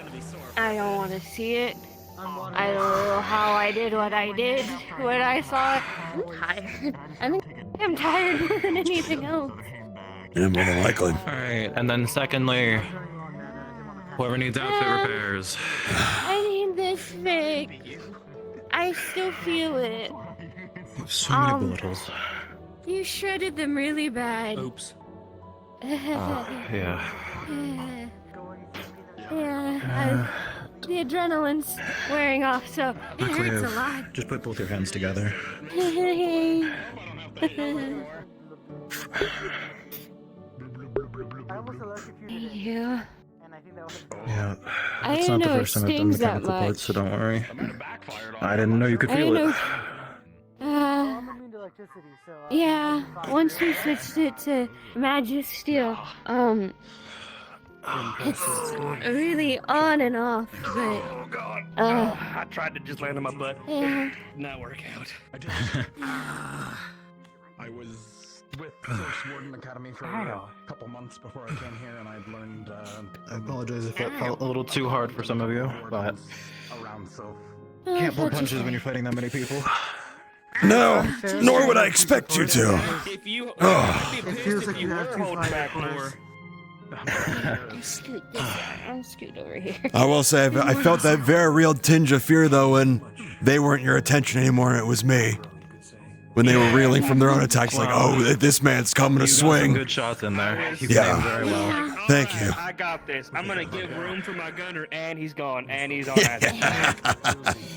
I don't want to see it. I don't know how I did what I did when I saw it. I'm tired. I think I'm tired more than anything else. Yeah, more than likely. Alright, and then secondly, whoever needs outfit repairs. I need this fixed. I still feel it. So many bullet holes. You shredded them really bad. Oops. Yeah. Yeah. The adrenaline's wearing off, so it hurts a lot. Just put both your hands together. Thank you. Yeah. I It's didn't not the know it first time I've done stings that mechanical parts, much. so don't worry. I didn't know you could I feel didn't it. Yeah, once we switched it to Magic Steel, it's really on and off, but, Oh, God. I tried to just land on my butt. Yeah. Not work out. I was with First Warden Academy for a couple months before I came here, and I'd learned. I apologize if it felt a little too hard for some of you, but around, so can't pull punches when you're fighting that many people. No, nor would I expect you to. If you, Oh. I'd be pissed if you were holding back more. I'll scoot over here. I will say, I felt that very real tinge of fear, though, when they weren't your attention anymore, it was me. When they were reeling from their own attacks, like, oh, this man's coming to You got some swing. good shots in there. You Yeah. aimed very well. Thank you. I got this. I'm gonna give room for my gunner, and he's gone, and he's on acid.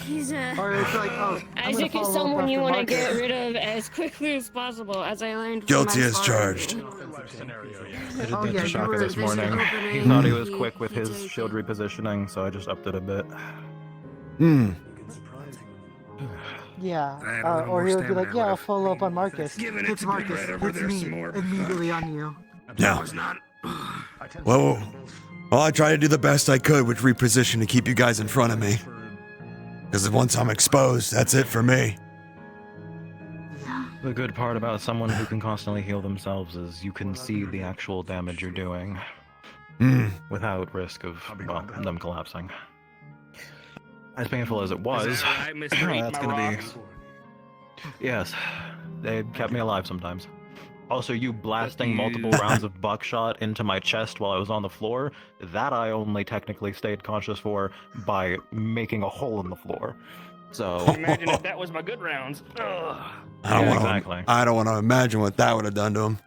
He's Or it's like, oh, I'm gonna Isaac is follow up someone you after want to Marcus. get rid of as quickly as possible, as I learned from Guilty my as father. charged. I did Oh, that yeah, to you Shaka were this morning. opening. He thought he was He- quick with he his took shield repositioning, so I just upped it a bit. Hmm. Yeah, I had a little or more he would be stamina, like, I yeah, I'll would've- follow up on Marcus. Giving it Hits to Big Marcus, Red over hits there me, some more. immediately on you. Yeah. It's not. Well, I tried to do the best I could with reposition to keep you guys in front of me. Because once I'm exposed, that's it for me. The good part about someone who can constantly heal themselves is you can see the actual damage you're doing without risk of, well, them collapsing. As painful as it was, Is that right, Mr. Eat that's My gonna Rocks? be... Yes, they kept me alive sometimes. Also, you blasting multiple rounds of buckshot into my chest while I was on the floor, that I only technically stayed conscious for by making a hole in the floor. So... Imagine if that was my good rounds. Ugh. I don't want to imagine what that would have done to him.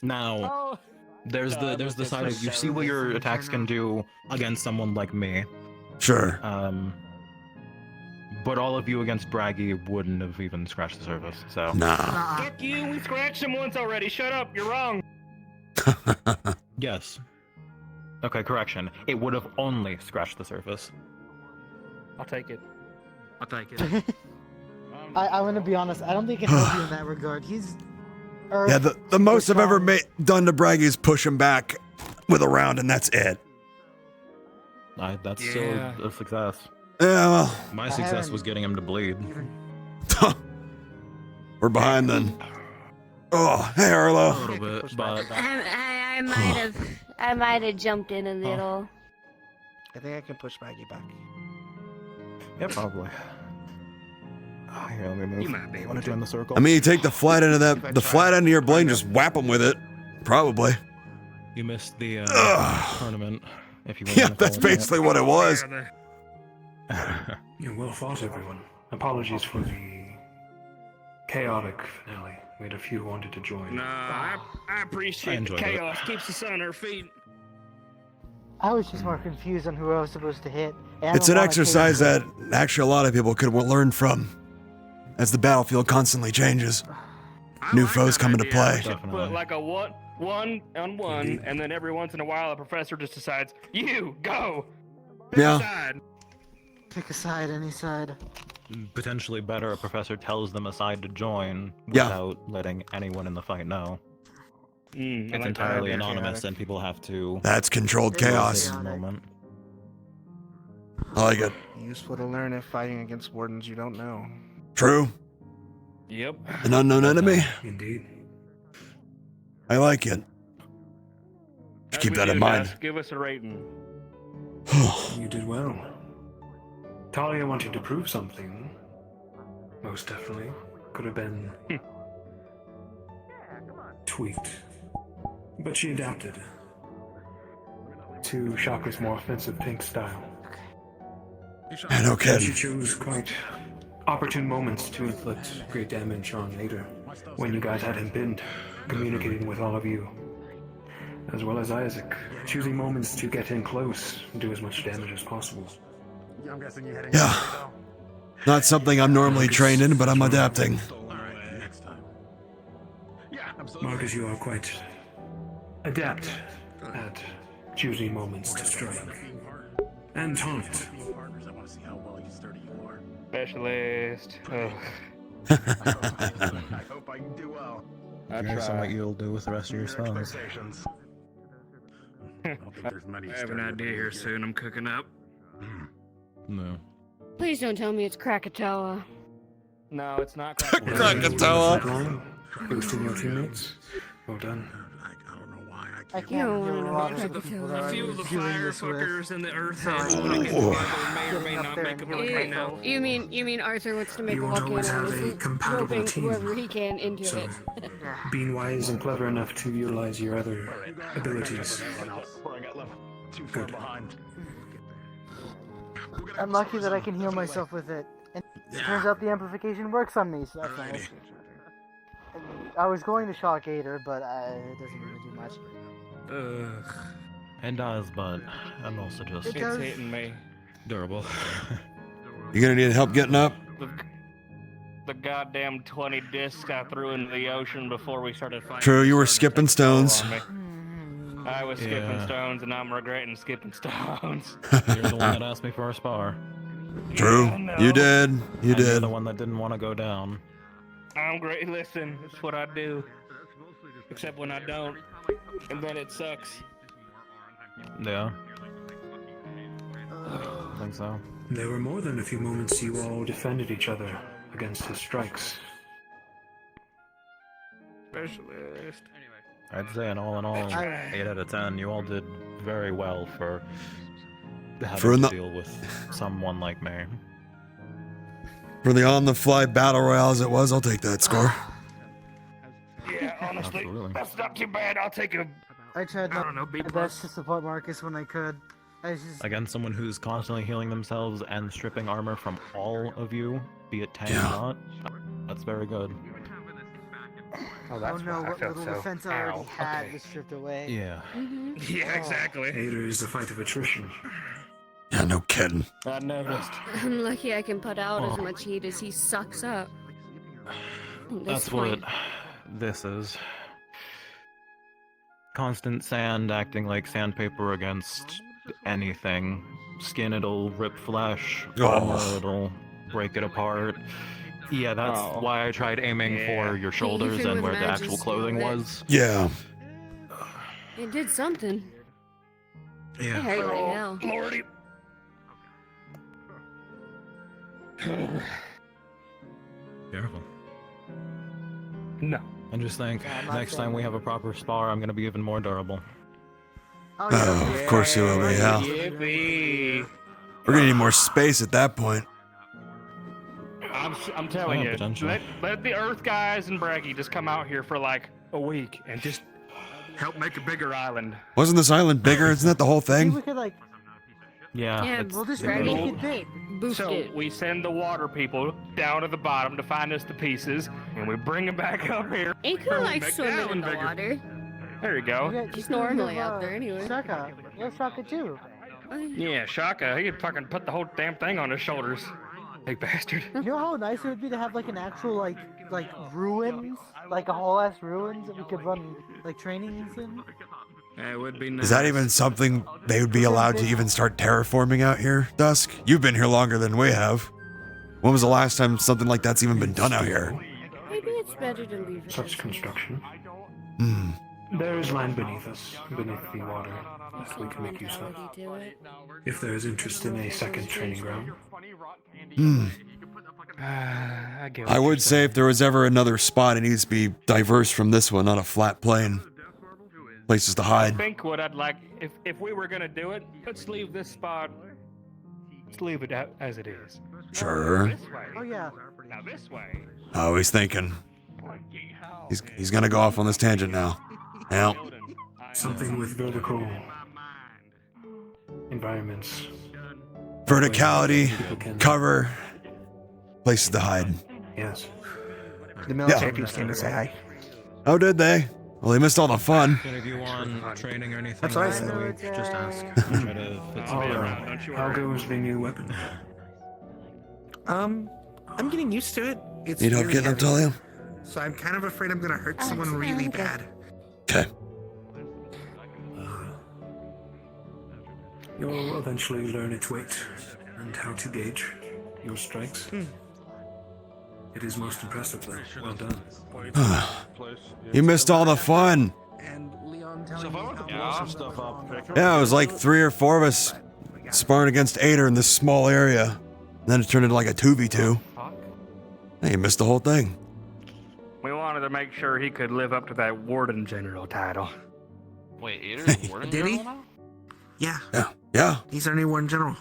Now, there's the side of you see what your attacks can do against someone like me. Sure. But all of you against Braggy wouldn't have even scratched the surface. So Fuck you, we scratched him once already. Shut up, you're wrong. Yes. Okay, correction. It would have only scratched the surface. I'll take it. I'll take it. I'm gonna be honest, I don't think it helps you in that regard. Yeah, the most I've ever done to Braggy is push him back with a round, and that's it. That's still a success. Yeah, well. My success was getting him to bleed. We're behind then. Oh, hey, Arlo. A little bit, but... I might have I might have jumped in a little. I think I can push Maggie back. Yeah, probably. Here, let me move. You want to join the circle? I mean, you take the flat end of the flat end of your blade and just whap them with it. Probably. You missed the tournament. If you Yeah, that's basically what it was. Yeah, well fought, everyone. Apologies for the chaotic finale. We had a few who wanted to join. Nah, I appreciate the chaos. Keeps us on our feet. I was just more confused on who I was supposed to hit. and I It's don't an wanna exercise take- that actually a lot of people could learn from, as the battlefield constantly changes. New foes come into play. Put like a one on one, and then every once in a while, a professor just decides, "You go." Pick a Yeah. side. Pick a side, any side. Potentially better, a professor tells them a side to join Yeah. without letting anyone in the fight know. I It's like that entirely idea. anonymous, and people have to. That's controlled chaos. In the moment. I like it. Useful to learn if fighting against wardens you don't know. True. Yep. An unknown enemy. Indeed. I like it. Just keep that in mind. Give us a rating. You did well. Talia wanted to prove something. Most definitely. Could have been tweaked. But she adapted to Shaka's more offensive pink style. I know, kid. She chose quite opportune moments to inflict great damage on Nader when you guys had him pinned, communicating with all of you, as well as Isaac, choosing moments to get in close and do as much damage as possible. I'm guessing you heading Yeah. Not something I'm normally trained in, but I'm adapting. next time. Marcus, you are quite adept at choosing moments to strike and taunt. I want to see how well sturdy you are. Specialist. Ugh. I hope I can do well. I Curious on try. what you'll do with the rest of your spells. Expectations. I don't think there's many. I have an idea here soon. I'm cooking up. No. Please don't tell me it's Krakatoa. No, it's not Krakatoa. Boosting your teammates. Well done. I can't No, deal with a lot of A people that few are of the doing fire this with. fuckers and the earth So, heads I- want to get Oh. together may or may Getting up not there make a and move doing right it. now. You mean Arthur wants to make You a won't volcano always have a and compatible roping team. whoever he can into So, it. being wise and clever enough to utilize your other abilities. Good. I'm lucky that I can heal myself with it. And it turns out the amplification works on me, so that's nice. And I was going to shock Gator, but it doesn't really do much. Ugh. It does, but I'm also just It does. It's hitting me. durable. You gonna need help getting up? The goddamn 20 discs I threw into the ocean before we started fighting. True, you were skipping stones. on me. I was skipping Yeah. stones, and I'm regretting skipping stones. You're the one that asked me for a spar. True. Yeah, I know. You did. You And You're did. the one that didn't want to go down. I'm great. Listen, it's what I do. Except when I don't, and then it sucks. Yeah. I think so. There were more than a few moments you all defended each other against his strikes. Specialist. I'd say in all, 8 out of 10, you all did very well for having For to no- deal with someone like me. For the on-the-fly battle royale as it was, I'll take that score. Yeah, honestly, Absolutely. that's not too bad. I'll take a. I tried I don't know, B my best to support Marcus when I could. I was just Against someone who's constantly healing themselves and stripping armor from all of you, be it tank or Yeah. not, that's very good. oh no, what little defense I already had was stripped away. Yeah. Yeah, exactly. Hater is the fight of attrition. Yeah, no kidding. I noticed. I'm lucky I can put out as much heat as he sucks up. At this That's point. what this is. Constant sand acting like sandpaper against anything. Skin, it'll rip flesh. Armor, it'll break it apart. Yeah, that's Oh. why I tried aiming for your shoulders Even and with where the Mag's actual clothing skill, was. Yeah. It did something. It Yeah. hurt like hell. Lordy. Careful. No. And just think, Yeah, I'm not next saying time we have a proper spar, I'm gonna be even more durable. Oh, of course you will be, Hal. Yippee. We're gonna need more space at that point. I'm telling Yeah, you, potentially. let the Earth guys and Braggy just come out here for like a week and just help make a bigger island. Wasn't this island bigger? Isn't that the whole Maybe we thing? could like, Yeah. we'll just it's- make it big. Boost So it. we send the water people down to the bottom to find us the pieces, and we bring them back up here. Aku and we likes make swimming in island the bigger. water. There you go. Yeah, She's you can normally give, out there anyway. Shaka. Yeah, Shaka too. Yeah, Shaka, he could fucking put the whole damn thing on his shoulders. Big bastard. You know how nice it would be to have like an actual like ruins, like a whole ass ruins that we could run like trainings in. That would be nice. Is that even something they would be allowed to even start terraforming out here, Dusk? You've been here longer than we have. When was the last time something like that's even been done out here? Maybe it's better to leave it. Such construction. Hmm. There is land beneath us, beneath the water, that we can make use of. Do it. If there is interest in a second training ground. Hmm. I would say if there was ever another spot, it needs to be diverse from this one, not a flat plane. Places to I hide. think what I'd like, if we were gonna do it, let's leave this spot. Let's leave it as it is. Sure. This way. Oh yeah. Now this way. Oh, he's thinking. He's gonna go off on this tangent now. Now. Something with vertical environments. Verticality, cover, places to hide. Yes. The military peeps came to say hi. Oh, did they? Well, they missed all the fun. If you want training or anything, That's what I said. we just ask. Try to fit something around. How goes the new weapon? I'm getting used to it. It's Need help really getting up, heavy. Talia? So I'm kind of afraid I'm gonna hurt someone really bad. Okay. You'll eventually learn its weight and how to gauge your strikes. It is most impressive, though. Well done. You missed all the fun. So if I want to blow some stuff up, Yeah, it was like 3 or 4 of us sparring against Ader in this small area. And then it turned into like a 2v2. Hey, you missed the whole thing. We wanted to make sure he could live up to that Warden General title. Wait, Ader's Warden Did he? General now? Yeah. Yeah. He's our new Warden General.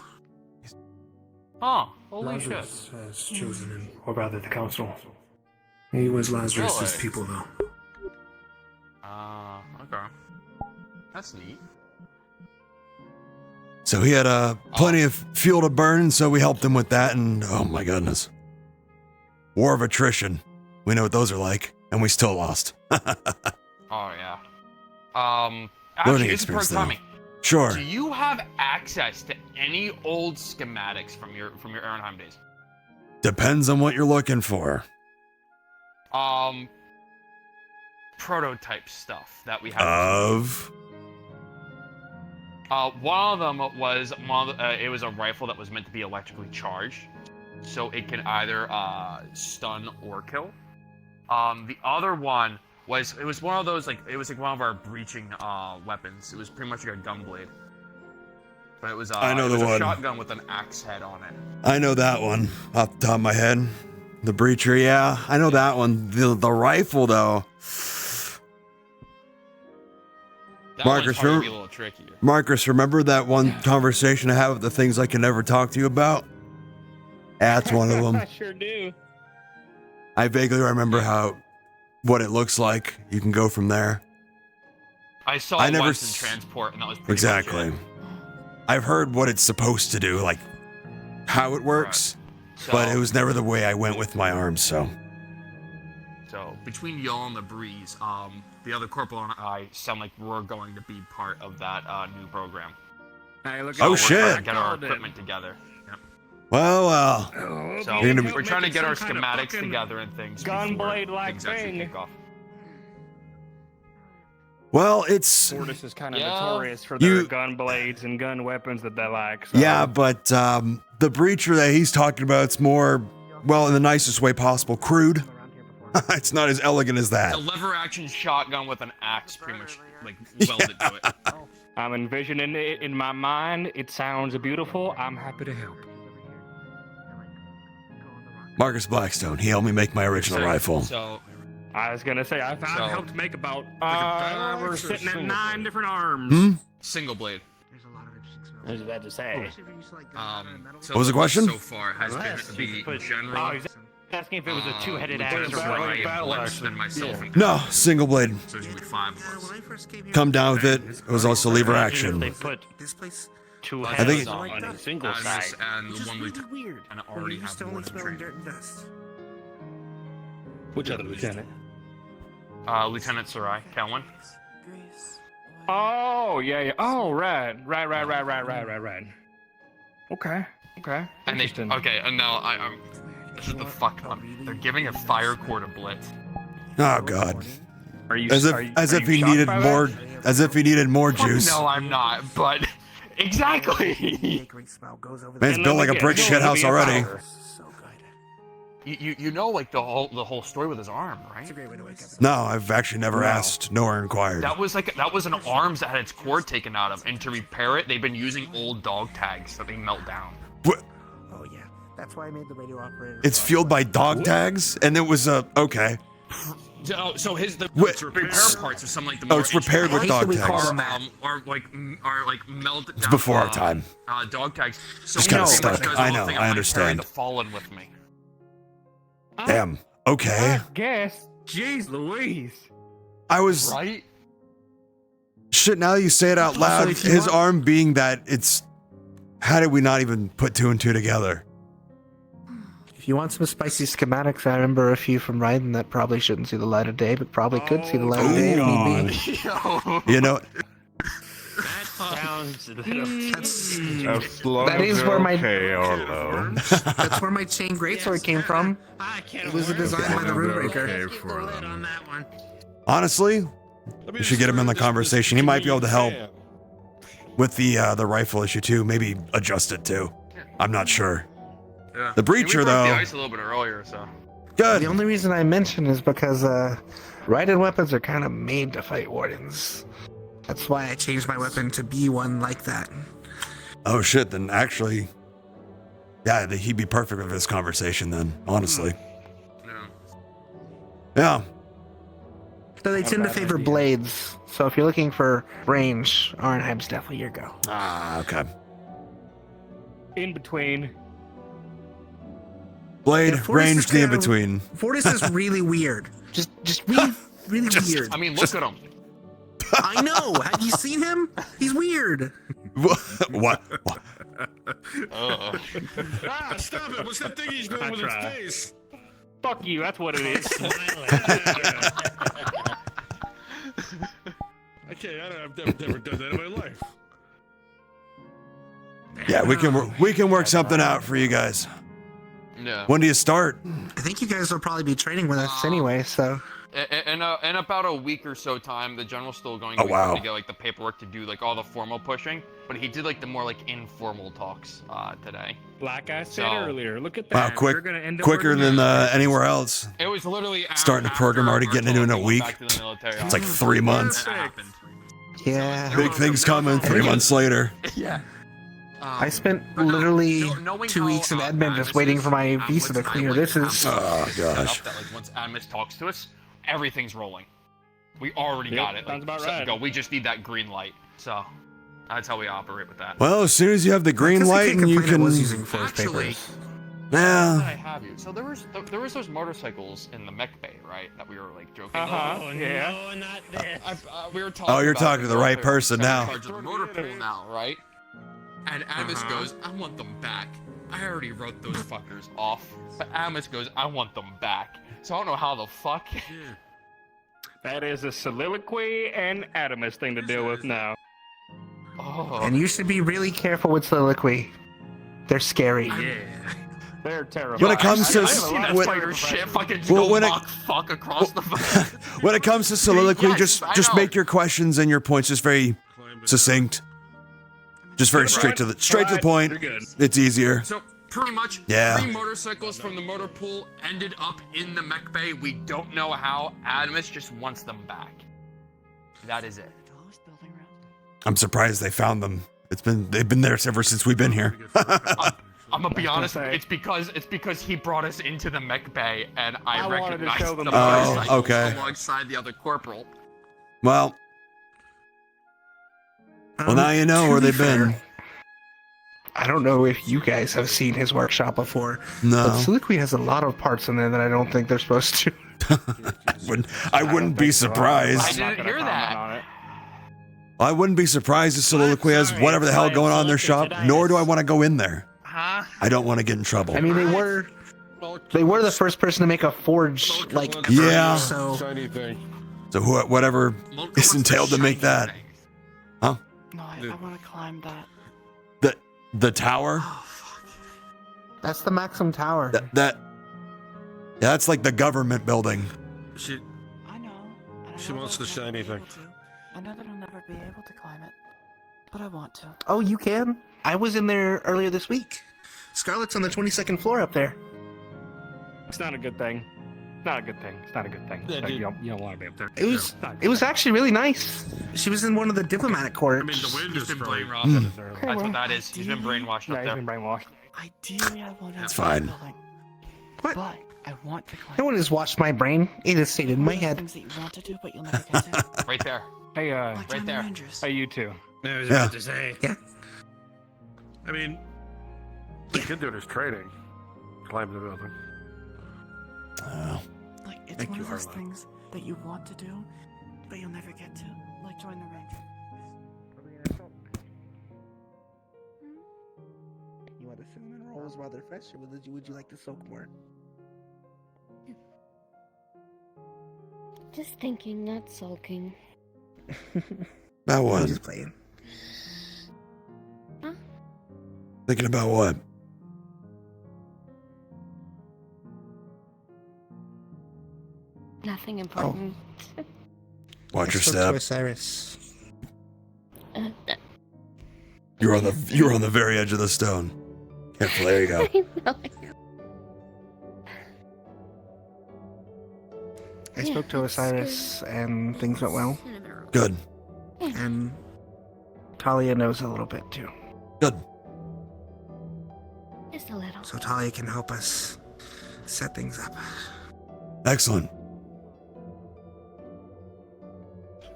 Oh, holy shit. Lazarus has chosen him, or rather the council. He was Lazarus's Really? people, though. Okay. That's neat. So he had plenty of fuel to burn, and so we helped him with that, and oh my goodness. War of attrition. We know what those are like, and we still lost. Oh, yeah. Learning Actually, this is per experience, though. timing. Sure. Do you have access to any old schematics from your Ehrenheim days? Depends on what you're looking for. Prototype stuff that we have. Of? One of them was it was a rifle that was meant to be electrically charged, so it can either stun or kill. The other one was one of those one of our breaching weapons. It was pretty much like a gun blade, but it was I know it the was a one. shotgun with an axe head on it. I know that one off the top of my head. The breacher, yeah, I know that one. The rifle, though. That one's Marcus, hard to be a little trickier. Marcus, remember that one conversation I had with the things I can never talk to you about? That's one of them. I sure do. I vaguely remember what it looks like. You can go from there. I saw I it never once in s- transport, and that was pretty Exactly. much it. I've heard what it's supposed to do, like how it works, So- but it was never the way I went with my arms, so. So between y'all and the breeze, the other corporal and I sound like we're going to be part of that new program. Hey, look Oh, we're shit. Trying to get our called it. equipment together. Yep. Well. So You're gonna be- we're trying to Make it get our some kind of schematics fucking together and things gunblade-like before things actually thing. kick off. Well, it's. Fortis is kind of Yeah. notorious for You- their gun blades and gun weapons that they like. So. Yeah, but the breacher that he's talking about, it's more, well, in the nicest way possible, crude. It's not as elegant as that. It's a lever action shotgun with an axe, pretty much like welded to it. I'm envisioning it in my mind. It sounds beautiful. I'm happy to help. Marcus Blackstone, he helped me make my original rifle. So I was gonna say I've So- helped make about. a We're barracks or sitting at single 9 player? different arms. Hmm? Single blade. I was about to say. So What was the question? So far has been the general. Oh, he's asking if it was a two-headed axe or Sarai what? and Blitz, then myself and No, single blade. So there's usually 5 of us. Come down with it. It was also lever action. They put two I heads think- on a single side. And the one lieutenant and already have more than training. Which other lieutenant? Lieutenant Sarai, Calvin. Oh, yeah. Oh, right. Okay. And they and now I'm. This is the fucked one. They're giving a fire core to Blitz. Oh God. Are you? As if he needed shocked by more. that? As if he needed more juice. No, I'm not. But exactly. Man's built like a brick shit house already. You know like the whole story with his arm, right? No, I've actually never asked nor inquired. That was an arms that had its cord taken out of, and to repair it, they've been using old dog tags that they melt down. What? Oh yeah, that's why I made the radio operator. It's fueled by dog tags, and it was okay. So the repair parts of some like the more it's repaired with dog tags. Are like melted. It's before our time. Dog tags. So Just kinda stuck. because I the know, thing I might understand. carry the fallen with me. Damn. Okay. Guess. Jeez Louise. I was. Right? Shit, now you say it out loud. His arm being that it's. How did we not even put 2 and 2 together? If you want some spicy schematics, I remember a few from Raiden that probably shouldn't see the light of day, but probably could see the light of day if need be. You know. Sounds. That is where my that's where my chain greatsword came from. It was a design by the Runebreaker. Honestly, you should get him in the conversation. He might be able to help with the rifle issue too. Maybe adjust it too. I'm not sure. Yeah. The breacher we broke though. The ice a little bit earlier, so. Good. The only reason I mention is because Raiden weapons are kind of made to fight wardens. That's why I changed my weapon to be one like that. Oh shit! Then actually, yeah, he'd be perfect with this conversation. Then honestly. Yeah. So they tend to favor blades. So if you're looking for range, Arnheim's definitely your go. Ah, okay. In between. Blade, Yeah, Fortis range, is the in kind of- between. Fortis is really weird. Just really weird. I mean, look at him. I know. Have you seen him? He's weird. What? Ah, stop it! What's that thing he's doing with his face? Fuck you, that's what it is. I've never done that in my life. Yeah, we can work something out for you guys. Yeah. When do you start? I think you guys will probably be training with us anyway, so. In about a week or so time, the general's still going Oh, to be wow. trying to get like the paperwork to do like all the formal pushing, but he did like the more like informal talks today. Like I said So- earlier, look at Wow, that. quick, We're gonna end up quicker working than out. anywhere else. It was literally Starting a program already, getting into it in a week. It's like 3 months. Yeah. Big things coming. 3 months later. Yeah. I spent literally 2 weeks in Edmond just waiting for my visa to clear. This is. Oh gosh. That, like, once Admis talks to us, everything's rolling. We already Yep, got it. sounds about set to right. go. We just need that green light. So that's how we operate with that. Well, as soon as you have the green light and you can. Actually, I Yeah. have you. So there was those motorcycles in the mech bay, right? That we were like joking. Uh-huh, yeah. No, not this. We were talking. Oh, you're about talking to the right person now. in charge of the motor pool now, right? And Amos goes, "I want them back. I already wrote those fuckers off." But Amos goes, "I want them back." So I don't know how the fuck. That is a soliloquy and Adamus thing to deal with now. Oh. And you should be really careful with soliloquy. They're scary. They're terrible. When it comes to I've seen that when- spider shit fucking well, go when it- Mach fuck across the. when it comes to soliloquy, Yes, I just know. make your questions and your points just very succinct. Just very straight to the point. You're good. It's easier. So pretty much, Yeah. 3 motorcycles from the motor pool ended up in the mech bay. We don't know how. Adamus just wants them back. That is it. I'm surprised they found them. They've been there ever since we've been here. I'm gonna be honest. It's because he brought us into the mech bay, and I wanted to recognized show them the the motorcycles okay. alongside the other corporal. Well, Well, now you know to where be they've been. fair, I don't know if you guys have seen his workshop before. No. But Soliloquy has a lot of parts in there that I don't think they're supposed to. I wouldn't be surprised. I didn't hear that. I wouldn't be surprised if Soliloquy has whatever the hell going on in their shop, nor do I want to go in there. Huh? I don't want to get in trouble. I mean, they were the first person to make a forge, like, Yeah. so... Shiny thing. So whatever is entailed to make that. Huh? No, I want to climb that. The tower? That's the Maxim Tower. Yeah, that's like the government building. She I know. She wants the shiny thing. I know that I'll never be able to climb it, but I want to. Oh, you can? I was in there earlier this week. Scarlett's on the 22nd floor up there. It's not a good thing. It's not a good thing. It's not a good thing. Yeah, Like, dude. you don't want to be up there. It was actually really nice. She was in one of the diplomatic courts. I mean, the wind He's is been probably... brainwashed. That's what that is. He's been brainwashed Yeah, up he's there. been brainwashed. Ideally, I want to. It's fine. What? But I want to climb. No one has watched my brain. It is stayed in my head. Things that you want to do, but you'll never get to. Right there. Hey, Right there. Hey, you two. I was Yeah. about to say. Yeah. I mean, the kid doing his training. Climb the building. Like it's Thank one you, of those Harlow. things that you want to do, but you'll never get to. Like join the ranks. You want the cinnamon rolls while they're fresh, or would you like to soak more? Just thinking, not sulking. About I'm what? just playing. Thinking about what? Nothing important. Watch your I spoke to step. Osiris. You're on the very edge of the stone. Careful, there you go. I spoke to Osiris, and things went well. Good. And Talia knows a little bit too. Good. Just a little. So Talia can help us set things up. Excellent.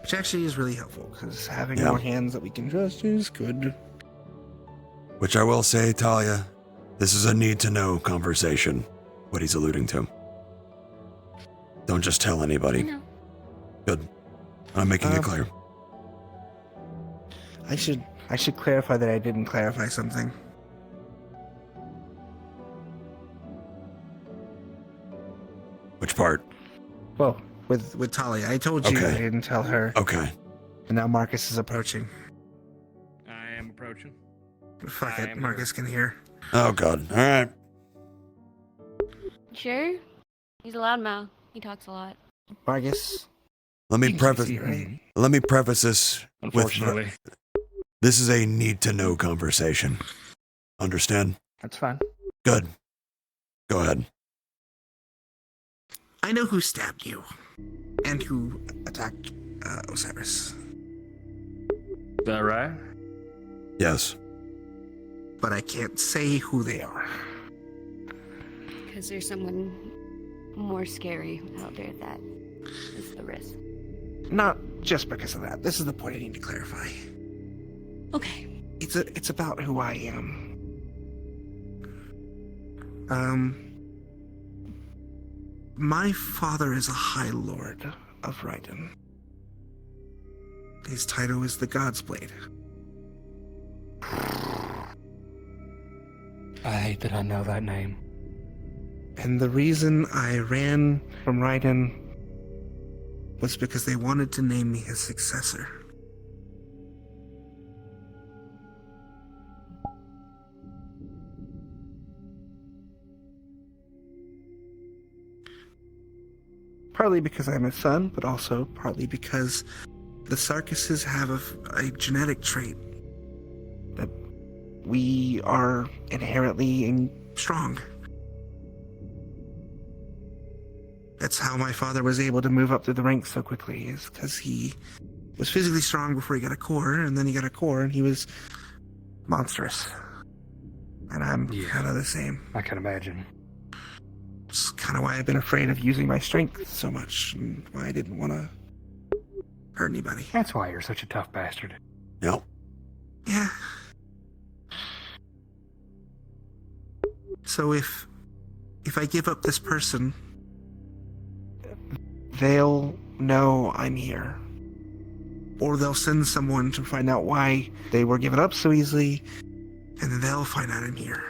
Which actually is really helpful, because having Yeah. more hands that we can trust is good. Which I will say, Talia, this is a need-to-know conversation, what he's alluding to. Don't just tell anybody. No. Good. I'm making it clear. I should clarify that I didn't clarify something. Which part? Well, with Talia, I told you Okay. I didn't tell her. Okay. And now Marcus is approaching. I am approaching. Fuck I it, am Marcus can hear. Oh, God. All right. Sure? He's a loudmouth. He talks a lot. Marcus. Let me You can preface. see, right? Let me preface this with. Unfortunately. This is a need-to-know conversation. Understand? That's fine. Good. Go ahead. I know who stabbed you. And who attacked Osiris. Is that right? Yes. But I can't say who they are. Because there's someone more scary out there that is the risk. Not just because of that. This is the point I need to clarify. Okay. It's about who I am. My father is a High Lord of Raiden. His title is the God's Blade. I hate that I know that name. And the reason I ran from Raiden was because they wanted to name me his successor. Partly because I'm his son, but also partly because the Sarkises have a genetic trait that we are inherently strong. That's how my father was able to move up through the ranks so quickly, is because he was physically strong before he got a core, and then he got a core and he was monstrous. And I'm kind of the same. I can imagine. It's kind of why I've been afraid of using my strength so much, and why I didn't want to hurt anybody. That's why you're such a tough bastard. Yep. So if I give up this person, they'll know I'm here. Or they'll send someone to find out why they were given up so easily, and then they'll find out I'm here.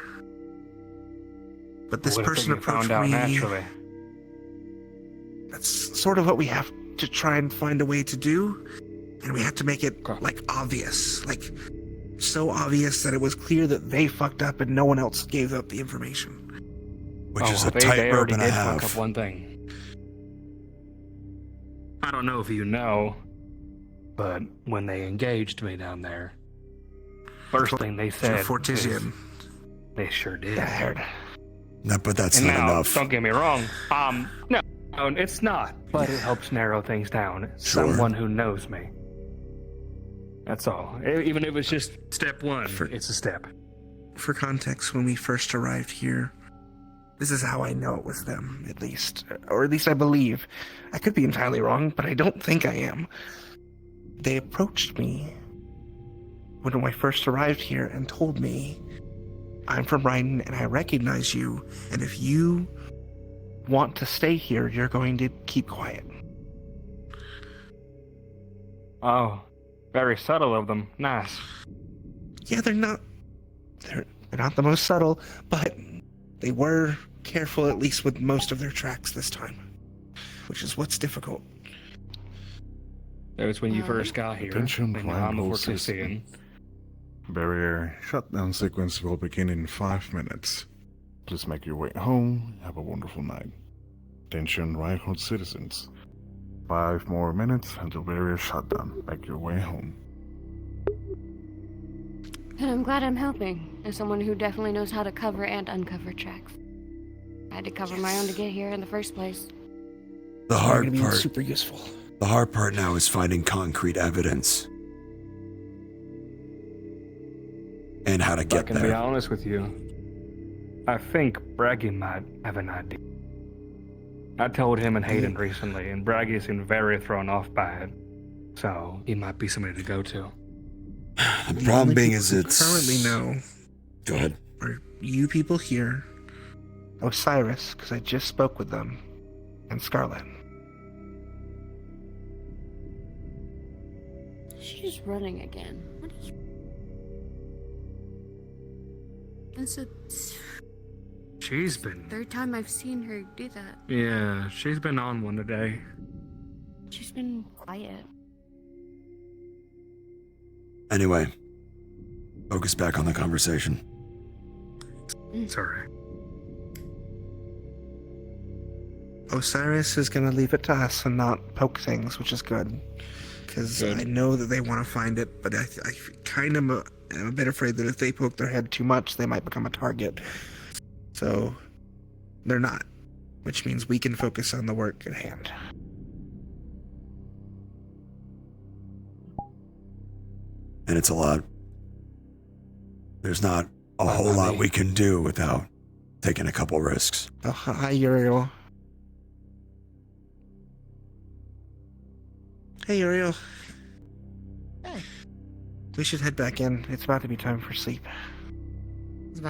But this What if person they approached found out me. naturally? That's sort of what we have to try and find a way to do, and we have to make it like obvious, like so obvious that it was clear that they fucked up and no one else gave up the information. Which is a they tightrope already and a did fuck half. up one thing. I don't know if you know, but when they engaged me down there, first thing they said is, Fortisian. they sure did. Yeah, I heard. No, but that's And not now, enough. don't get me wrong. No, it's not. But it helps narrow things down. Sure. Someone who knows me. That's all. Even if it's just step one, it's a step. For context, when we first arrived here, this is how I know it was them, at least. Or at least I believe. I could be entirely wrong, but I don't think I am. They approached me when I first arrived here and told me, I'm from Brighton and I recognize you, and if you want to stay here, you're going to keep quiet. Oh, very subtle of them. Nice. Yeah, they're not the most subtle, but they were careful at least with most of their tracks this time, which is what's difficult. That was when you first got here. Attention, and now I'm a Reinhold Fortisian. system. Barrier shutdown sequence will begin in 5 minutes. Please make your way home. Have a wonderful night. Attention, Reinhold citizens. 5 more minutes until barrier shutdown. Make your way home. And I'm glad I'm helping, as someone who definitely knows how to cover and uncover tracks. I had to cover my own to get here in the first place. The hard part. Super useful. The hard part now is finding concrete evidence. And how to I get can be there. honest with you. I think Braggy might have an idea. I told him and Hayden recently, and Braggy seemed very thrown off by it. So he might be somebody to go to. The problem being is it's... currently know. Go ahead. Are you people here? Osiris, because I just spoke with them, and Scarlet. She's running again. What are you... That's the She's been... third time I've seen her do that. Yeah, she's been on one today. She's been quiet. Anyway, focus back on the conversation. It's alright. Osiris is going to leave it to us and not poke things, which is good. Because I know that they want to find it, but I kind of am a bit afraid that if they poke their head too much, they might become a target. So, they're not. Which means we can focus on the work at hand. And it's a lot. There's not a whole lot we can do without taking a couple risks. Oh, hi, Uriel. Hey, Uriel. Hey. We should head back in. It's about to be time for sleep.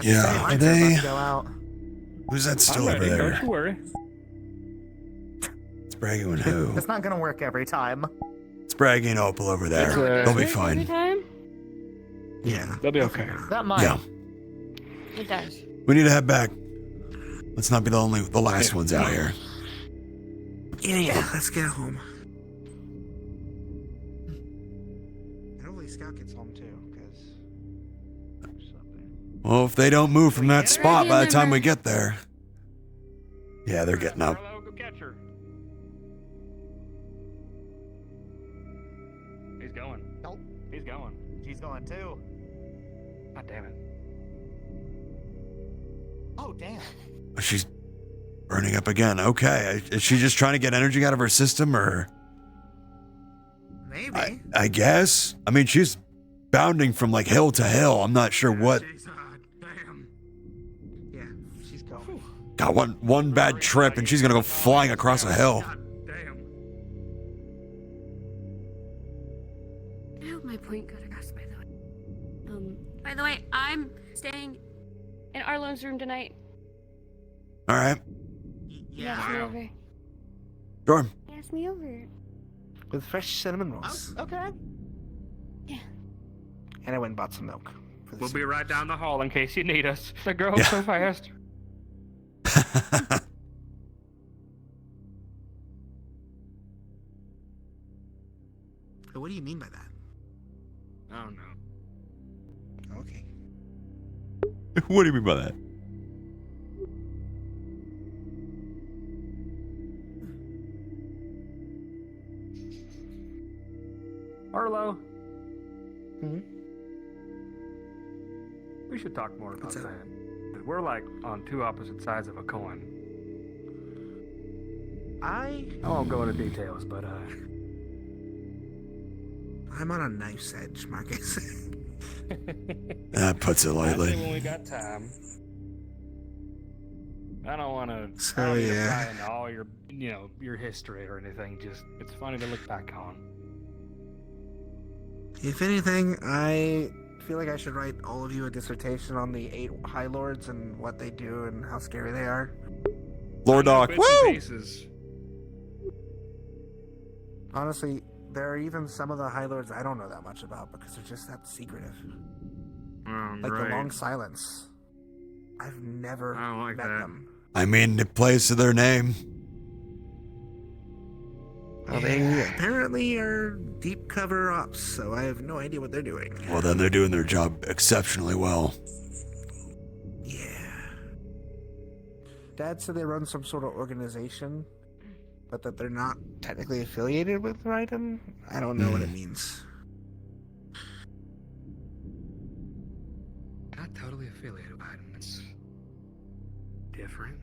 Yeah, are they... Who's that still over there? Don't you worry. It's Braggy and who? It's not gonna work every time. It's Braggy and Opal over there. They'll be fine. Every time? Yeah. They'll be okay. That might. Yeah. It does. We need to head back. Let's not be the last ones out here. Yeah, let's get home. And hopefully Scout gets home too, because... Well, if they don't move from that spot by the time we get there. Yeah, they're getting up. Go catch her. He's going. Nope. He's going. She's going too. God damn it. Oh, damn. She's burning up again. Okay. Is she just trying to get energy out of her system, or? Maybe. I guess. I mean, she's bounding from like hill to hill. I'm not sure what. Damn. Yeah, she's going. Got one bad trip and she's gonna go flying across a hill. Damn. I hope my point got across, by the way. By the way, I'm staying in Arlo's room tonight. All right. Yes, me over. Sure. Yes, me over. With fresh cinnamon rolls. Okay. And I went and bought some milk. We'll be right down the hall in case you need us. The girl's so fast. What do you mean by that? I don't know. Okay. What do you mean by that? Arlo. Hmm? We should talk more about that. We're like on two opposite sides of a coin. I won't go into details, but I'm on a knife's edge, Marcus. That puts it lightly. when we got time. I don't want to So, yeah. pry into all your, your history or anything. Just it's funny to look back on. If anything, I feel like I should write all of you a dissertation on the 8 High Lords and what they do and how scary they are. Lord Doc, Bits and woo! pieces. Honestly, there are even some of the High Lords I don't know that much about because they're just that secretive. Like the Long Silence. I've never met them. I mean, it plays to their name. Well, they apparently are deep cover ops, so I have no idea what they're doing. Well, then they're doing their job exceptionally well. Yeah. Dad said they run some sort of organization, but that they're not technically affiliated with Raiden. I don't know what it means. Not totally affiliated with him. It's different.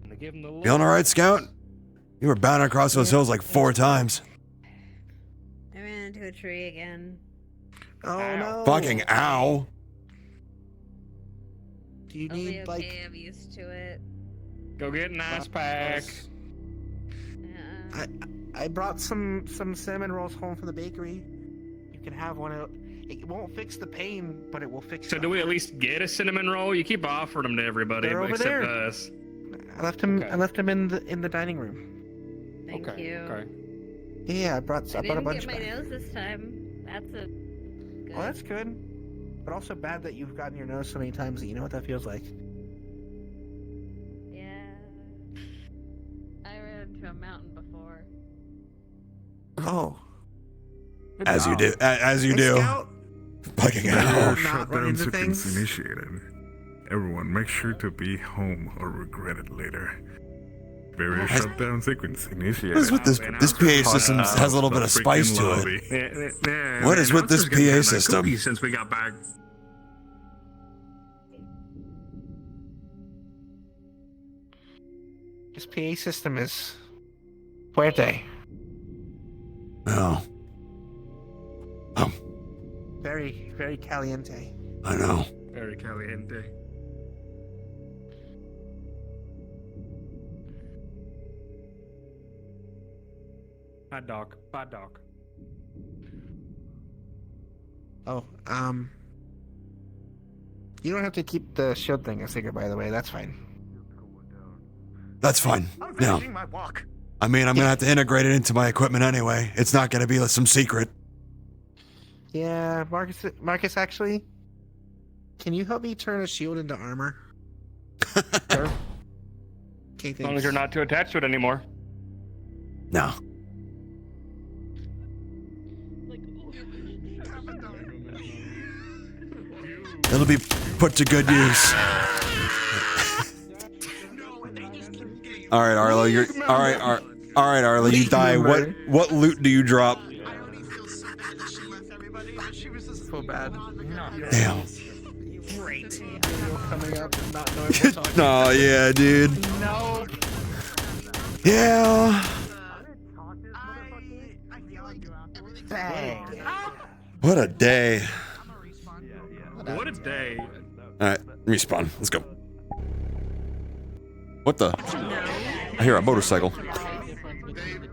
And they give him the look. Feeling all right, Scout? You were bound across those hills like 4 times. I ran into a tree again. Oh no! Fucking ow! Do you I'll be need okay, I'm used to it. Go get an ice pack. I brought some cinnamon rolls home from the bakery. You can have one. It won't fix the pain, but it will fix. So do we at least get a cinnamon roll? You keep offering them to everybody They're over except there. us. I left him. Okay. I left him in the dining room. Thank you. Okay. Yeah, I brought a didn't bunch get my back. nose this time. That's a good. Well, that's good. But also bad that you've gotten your nose so many times that you know what that feels like. Yeah. I ran into a mountain before. Oh. As you do. As you Hey, do. Scout. Fucking Not hell. Shutdown run into sequence things? initiated. Everyone, make sure to be home or regret it later. Barrier shutdown sequence initiated. What is with this? This PA system has a little bit of spice to it. What is with this PA system? Since we got back. This PA system is fuerte. No. Very, very caliente. I know. Very caliente. Hot dog. Hot dog. Oh, you don't have to keep the shield thing a secret, by the way. That's fine. That's fine. No. my walk. I mean, I'm gonna have to integrate it into my equipment anyway. It's not gonna be some secret. Yeah, Marcus, actually, can you help me turn a shield into armor? Sure. Okay, As long as you're not too attached to it anymore. No. It'll be put to good use. All right, Arlo, you're all right. All right, Arlo, you die. What loot do you drop? So bad. Damn. Great. Coming up and not knowing what's on. Oh yeah, dude. No. Yeah. Dang. What a day. What a day. All right, respawn. Let's go. What the? I hear a motorcycle.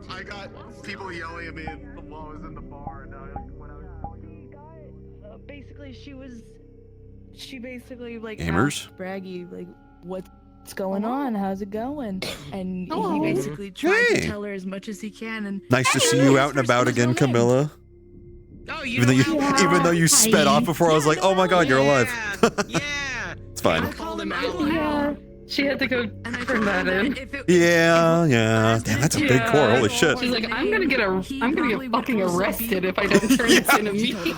I got people yelling at me while I was in the bar. And when I Basically, she basically like Gamers? asked Braggy like, what What's going on? How's it going? And He he basically tried Hey. to tell her as much as he can, and Nice to see you out and about again, Camilla. Oh, Even though you sped off before, I was like, oh my god, you're alive. It's fine. called him out. Yeah. She had to go turn that in. Yeah, yeah. Damn, that's a big core. Holy shit. She's like, I'm gonna get fucking arrested if I don't turn this in immediately.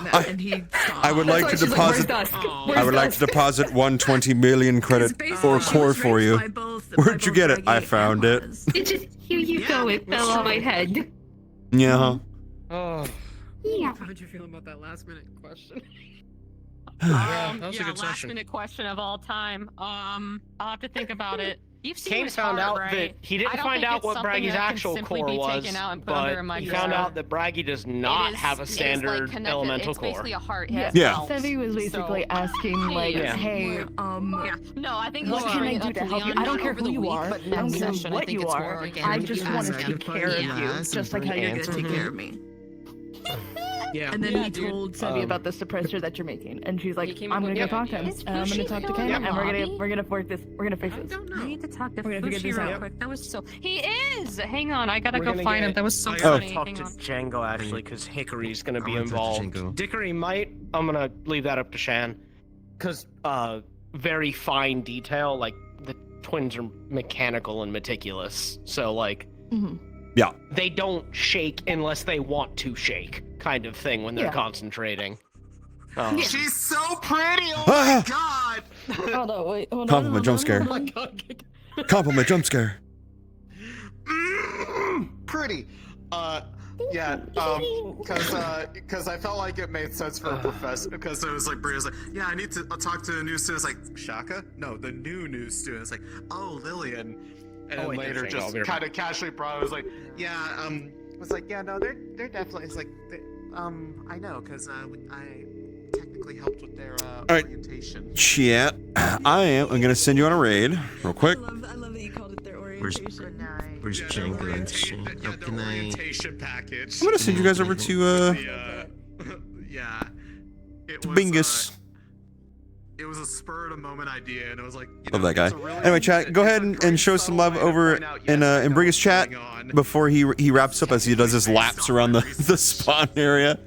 I would like to deposit. I would like to deposit 120 million credit or core for you. Where'd you get it? I found it. It just here you go. It fell on my head. Yeah. Oh. Yeah. How'd you feel about that last minute question? That was a good last session. minute question of all time. I'll have to think about it. You've seen Kane his found heart, out right? that he didn't I don't find think out it's what something Braggy's that can actual simply core be was, taken out and put under a but he microscope. found out that Braggy does not have a It is, standard like, connected. elemental It's core. basically a heart. Yeah. Yeah. Sevi was basically asking, like, Yeah. hey, No, I think what he's can I bringing do up to to help you? Leon I don't not care over who the you week, are. but I don't next care session, I what think you it's are. more organic. I if just you want to ask take him. care of you, Yeah, just like how you're you gotta take care of me. Yeah. And then he told Sevi about the suppressor that you're making, and she's like, came I'm up gonna with go the talk to him, idea. and I'm gonna talk to Ken, Yeah. and we're gonna work this. We're gonna fix this. I need to talk to We're gonna figure Fushi this real out. quick. That was so. He is. Hang on, I gotta We're go gonna find get- him. That was so I funny. gotta talk Hang to on. Django actually, because Hickory's gonna be I wanna talk to involved. Django. Dickory might. I'm gonna leave that up to Shan, because very fine detail. Like the twins are mechanical and meticulous, so like Yeah. they don't shake unless they want to shake, kind of thing when they're Yeah. concentrating. She's so pretty. Oh Ah! my god. Hold on, wait, hold on. Compliment jump scare. Oh my god. Compliment jump scare. Pretty. Yeah, because I felt like it made sense for a professor, because it was like, Bria's like, yeah, I need to talk to a new student. It's like, Shaka? No, the new student. It's like, oh, Lillian. And then wait, later I'll just be right kind of casually brought it, was like, yeah, I was like, yeah, no, they're definitely, it's like, I know, because I technically helped with their right. orientation. Chat. I'm gonna send you on a raid real quick. I love that you called it their orientation. Where's Django and shit? How The can I? orientation package. I'm gonna send you guys over to Yeah. It was, Bingus. It was a spur of the moment idea, and it was like, you Love know, that guy. it's a really- Anyway, chat, go ahead and show some love over in Briga's chat before he wraps up as he does his laps around the spawn area.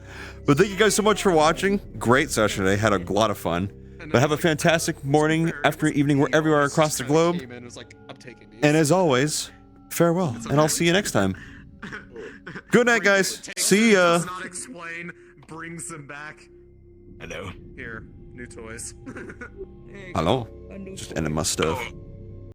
But thank you guys so much for watching. Great session today. Had a lot of fun. But have a fantastic morning, afternoon, evening, wherever you are across the globe. And as always, farewell, and I'll see you next time. Good night, guys. See ya. Does not explain, brings them back. Hello. Here, new toys. Hello. Just ending my stuff.